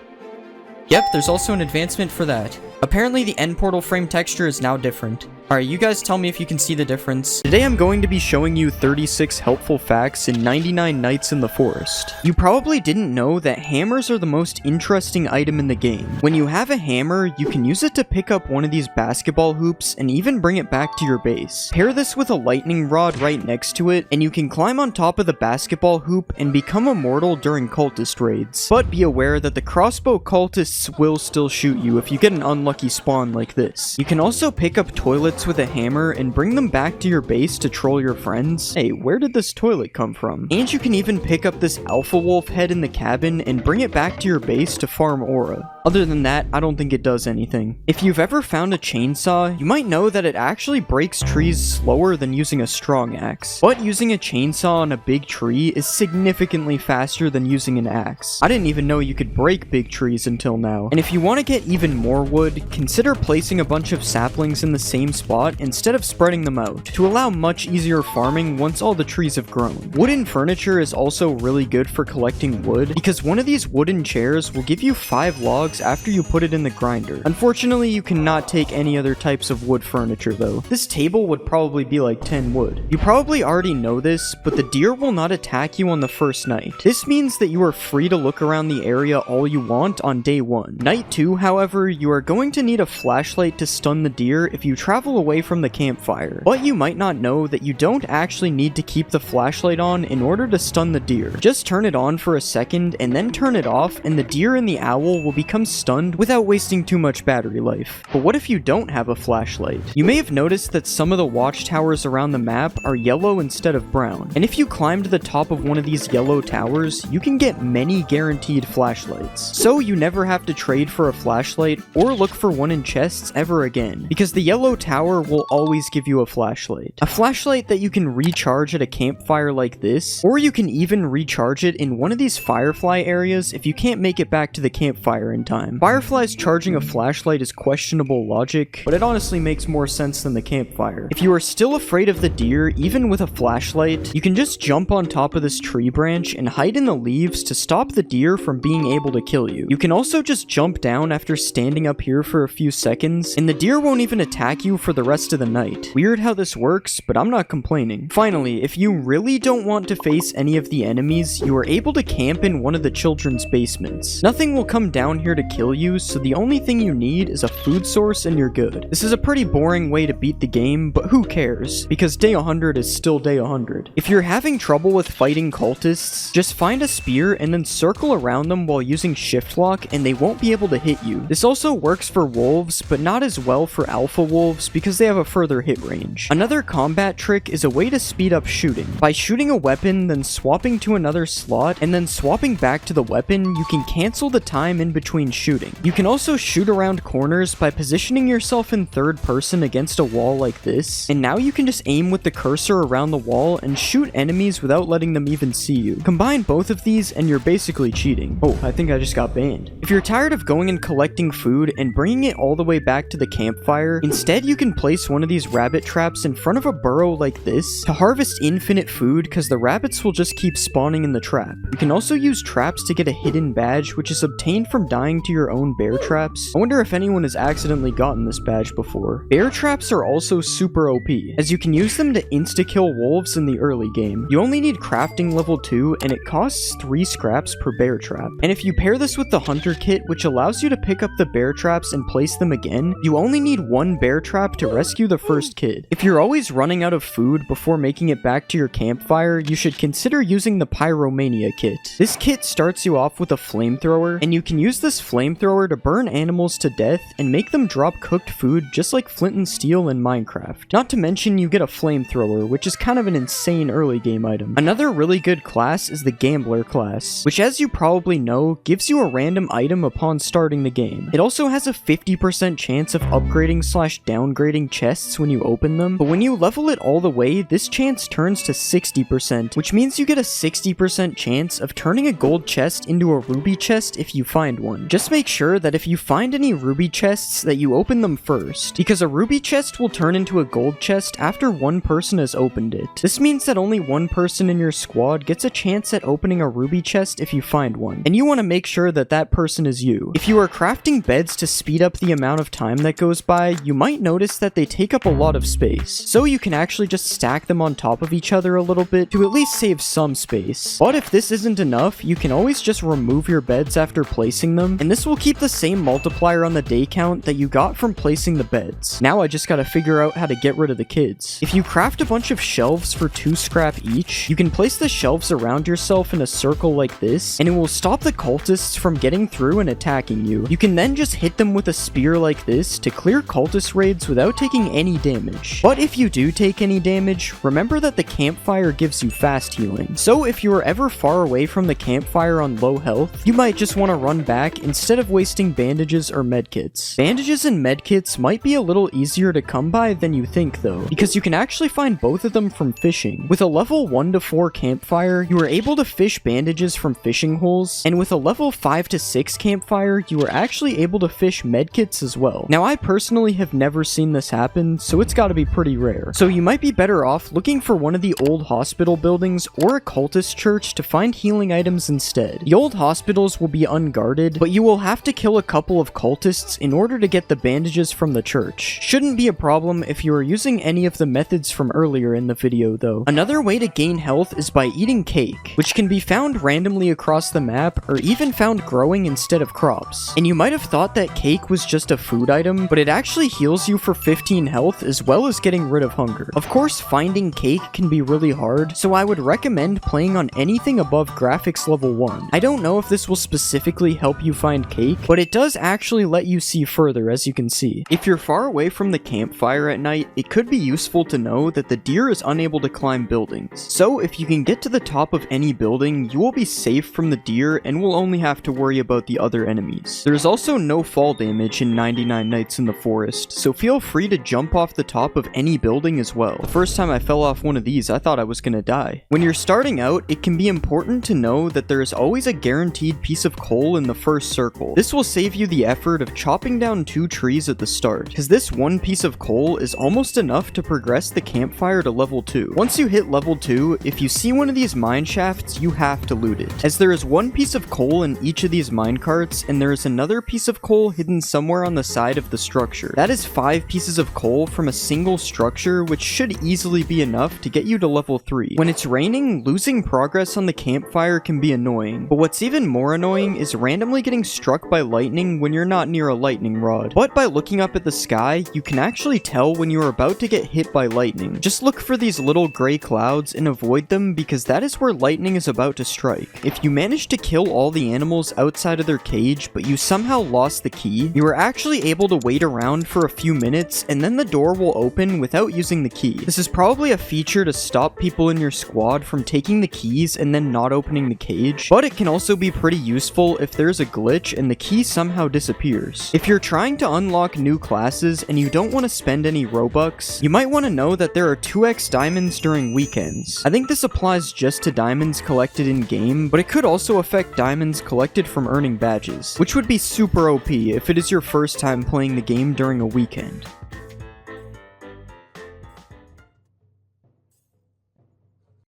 Yep, there's also an advancement for that. Apparently the end portal frame texture is now different. Alright, you guys tell me if you can see the difference. Today I'm going to be showing you 36 helpful facts in 99 Nights in the Forest. You probably didn't know that hammers are the most interesting item in the game. When you have a hammer, you can use it to pick up one of these basketball hoops and even bring it back to your base. Pair this with a lightning rod right next to it, and you can climb on top of the basketball hoop and become immortal during cultist raids. But be aware that the crossbow cultists will still shoot you if you get an unlucky spawn like this. You can also pick up toilets with a hammer and bring them back to your base to troll your friends. Hey, where did this toilet come from? And you can even pick up this alpha wolf head in the cabin and bring it back to your base to farm aura. Other than that, I don't think it does anything. If you've ever found a chainsaw, you might know that it actually breaks trees slower than using a strong axe. But using a chainsaw on a big tree is significantly faster than using an axe. I didn't even know you could break big trees until now. And if you want to get even more wood, wood, consider placing a bunch of saplings in the same spot instead of spreading them out, to allow much easier farming once all the trees have grown. Wooden furniture is also really good for collecting wood, because one of these wooden chairs will give you 5 logs after you put it in the grinder. Unfortunately, you cannot take any other types of wood furniture though. This table would probably be like 10 wood. You probably already know this, but the deer will not attack you on the first night. This means that you are free to look around the area all you want on day 1. Night 2, however, you are going to need a flashlight to stun the deer if you travel away from the campfire. But you might not know that you don't actually need to keep the flashlight on in order to stun the deer. Just turn it on for a second and then turn it off, and the deer and the owl will become stunned without wasting too much battery life. But what if you don't have a flashlight? You may have noticed that some of the watchtowers around the map are yellow instead of brown, and if you climb to the top of one of these yellow towers, you can get many guaranteed flashlights. So you never have to trade for a flashlight or look for one in chests ever again, because the yellow tower will always give you a flashlight. A flashlight that you can recharge at a campfire like this, or you can even recharge it in one of these firefly areas if you can't make it back to the campfire in time. Fireflies charging a flashlight is questionable logic, but it honestly makes more sense than the campfire. If you are still afraid of the deer, even with a flashlight, you can just jump on top of this tree branch and hide in the leaves to stop the deer from being able to kill you. You can also just jump down after standing up here for a few seconds, and the deer won't even attack you for the rest of the night. Weird how this works, but I'm not complaining. Finally, if you really don't want to face any of the enemies, you are able to camp in one of the children's basements. Nothing will come down here to kill you, so the only thing you need is a food source and you're good. This is a pretty boring way to beat the game, but who cares? Because day 100 is still day 100. If you're having trouble with fighting cultists, just find a spear and then circle around them while using shift lock and they won't be able to hit you. This also works for wolves, but not as well for alpha wolves because they have a further hit range. Another combat trick is a way to speed up shooting. By shooting a weapon, then swapping to another slot, and then swapping back to the weapon, you can cancel the time in between shooting. You can also shoot around corners by positioning yourself in third person against a wall like this, and now you can just aim with the cursor around the wall and shoot enemies without letting them even see you. Combine both of these and you're basically cheating. Oh, I think I just got banned. If you're tired of going and collecting food and bringing it all the way back to the campfire, instead you can place one of these rabbit traps in front of a burrow like this to harvest infinite food because the rabbits will just keep spawning in the trap. You can also use traps to get a hidden badge, which is obtained from dying to your own bear traps. I wonder if anyone has accidentally gotten this badge before. Bear traps are also super OP, as you can use them to insta-kill wolves in the early game. You only need crafting level 2, and it costs 3 scraps per bear trap. And if you pair this with the hunter kit, which allows you to pick up the bear traps and place them again, you only need 1 bear trap to rescue the first kid. If you're always running out of food before making it back to your campfire, you should consider using the Pyromania kit. This kit starts you off with a flamethrower, and you can use this flamethrower to burn animals to death and make them drop cooked food just like flint and steel in Minecraft. Not to mention you get a flamethrower, which is kind of an insane early game item. Another really good class is the Gambler class, which as you probably know, gives you a random item upon starting the game. It also has a 50% chance of upgrading / downgrading chests when you open them, but when you level it all the way, this chance turns to 60%, which means you get a 60% chance of turning a gold chest into a ruby chest if you find one. Just make sure that if you find any ruby chests that you open them first, because a ruby chest will turn into a gold chest after one person has opened it. This means that only one person in your squad gets a chance at opening a ruby chest if you find one, and you want to make sure that that person is you. If you are crafting beds to speed up the amount of time that goes by, you might notice that they take up a lot of space, so you can actually just stack them on top of each other a little bit to at least save some space. But if this isn't enough, you can always just remove your beds after placing them, and this will keep the same multiplier on the day count that you got from placing the beds. Now I just gotta figure out how to get rid of the kids. If you craft a bunch of shelves for 2 scrap each, you can place the shelves around yourself in a circle like this, and it will stop the cultists from getting through and attacking you. You can then just hit them with a spear like this to clear cultist raids without taking any damage. But if you do take any damage, remember that the campfire gives you fast healing. So if you are ever far away from the campfire on low health, you might just want to run back instead of wasting bandages or medkits. Bandages and medkits might be a little easier to come by than you think though, because you can actually find both of them from fishing. With a level 1 to 4 campfire, you are able to fish bandages from fishing holes, and with a level 5 to 6 campfire, you are actually able to fish medkits as well. Now, I personally have never seen this happen, so it's gotta be pretty rare. So you might be better off looking for one of the old hospital buildings or a cultist church to find healing items instead. The old hospitals will be unguarded, but you will have to kill a couple of cultists in order to get the bandages from the church. Shouldn't be a problem if you are using any of the methods from earlier in the video though. Another way to gain health is by eating cake, which can be found randomly across the map or even found growing instead of crops. And you might have thought that cake was just a food item, but it actually heals you for 15 health as well as getting rid of hunger. Of course, finding cake can be really hard, so I would recommend playing on anything above graphics level 1. I don't know if this will specifically help you find cake, but it does actually let you see further, as you can see. If you're far away from the campfire at night, it could be useful to know that the deer is unable to climb buildings. So if you can get to the top of any building, you will be safe from the deer and will only have to worry about the other enemies. There is also no fall damage in 99 Nights in the Forest, so feel free to jump off the top of any building as well. The first time I fell off one of these, I thought I was gonna die. When you're starting out, it can be important to know that there is always a guaranteed piece of coal in the first circle. This will save you the effort of chopping down 2 trees at the start, because this one piece of coal is almost enough to progress the campfire to level 2. Once you hit level 2, if you see one of these mine shafts, you have to loot it, as there is one piece of coal in each of these minecarts, and there is another piece of coal hidden somewhere on the side of the structure. That is 5 pieces of coal from a single structure, which should easily be enough to get you to level 3. When it's raining, losing progress on the campfire can be annoying, but what's even more annoying is randomly getting struck by lightning when you're not near a lightning rod. But by looking up at the sky, you can actually tell when you are about to get hit by lightning. Just look for these little gray clouds and avoid them, because that is where lightning is about to strike. If you manage to kill all the animals outside of their cage, but you somehow lost the key, you are actually able to wait around for a few minutes, and then the door will open without using the key. This is probably a feature to stop people in your squad from taking the keys and then not opening the cage, but it can also be pretty useful if there's a glitch and the key somehow disappears. If you're trying to unlock new classes and you don't want to spend any Robux, you might want to know that there are 2x diamonds during weekends. I think this applies just to diamonds collected in-game, but it could also affect diamonds collected from earning badges, which would be super OP if it is your first time playing the game during a weekend.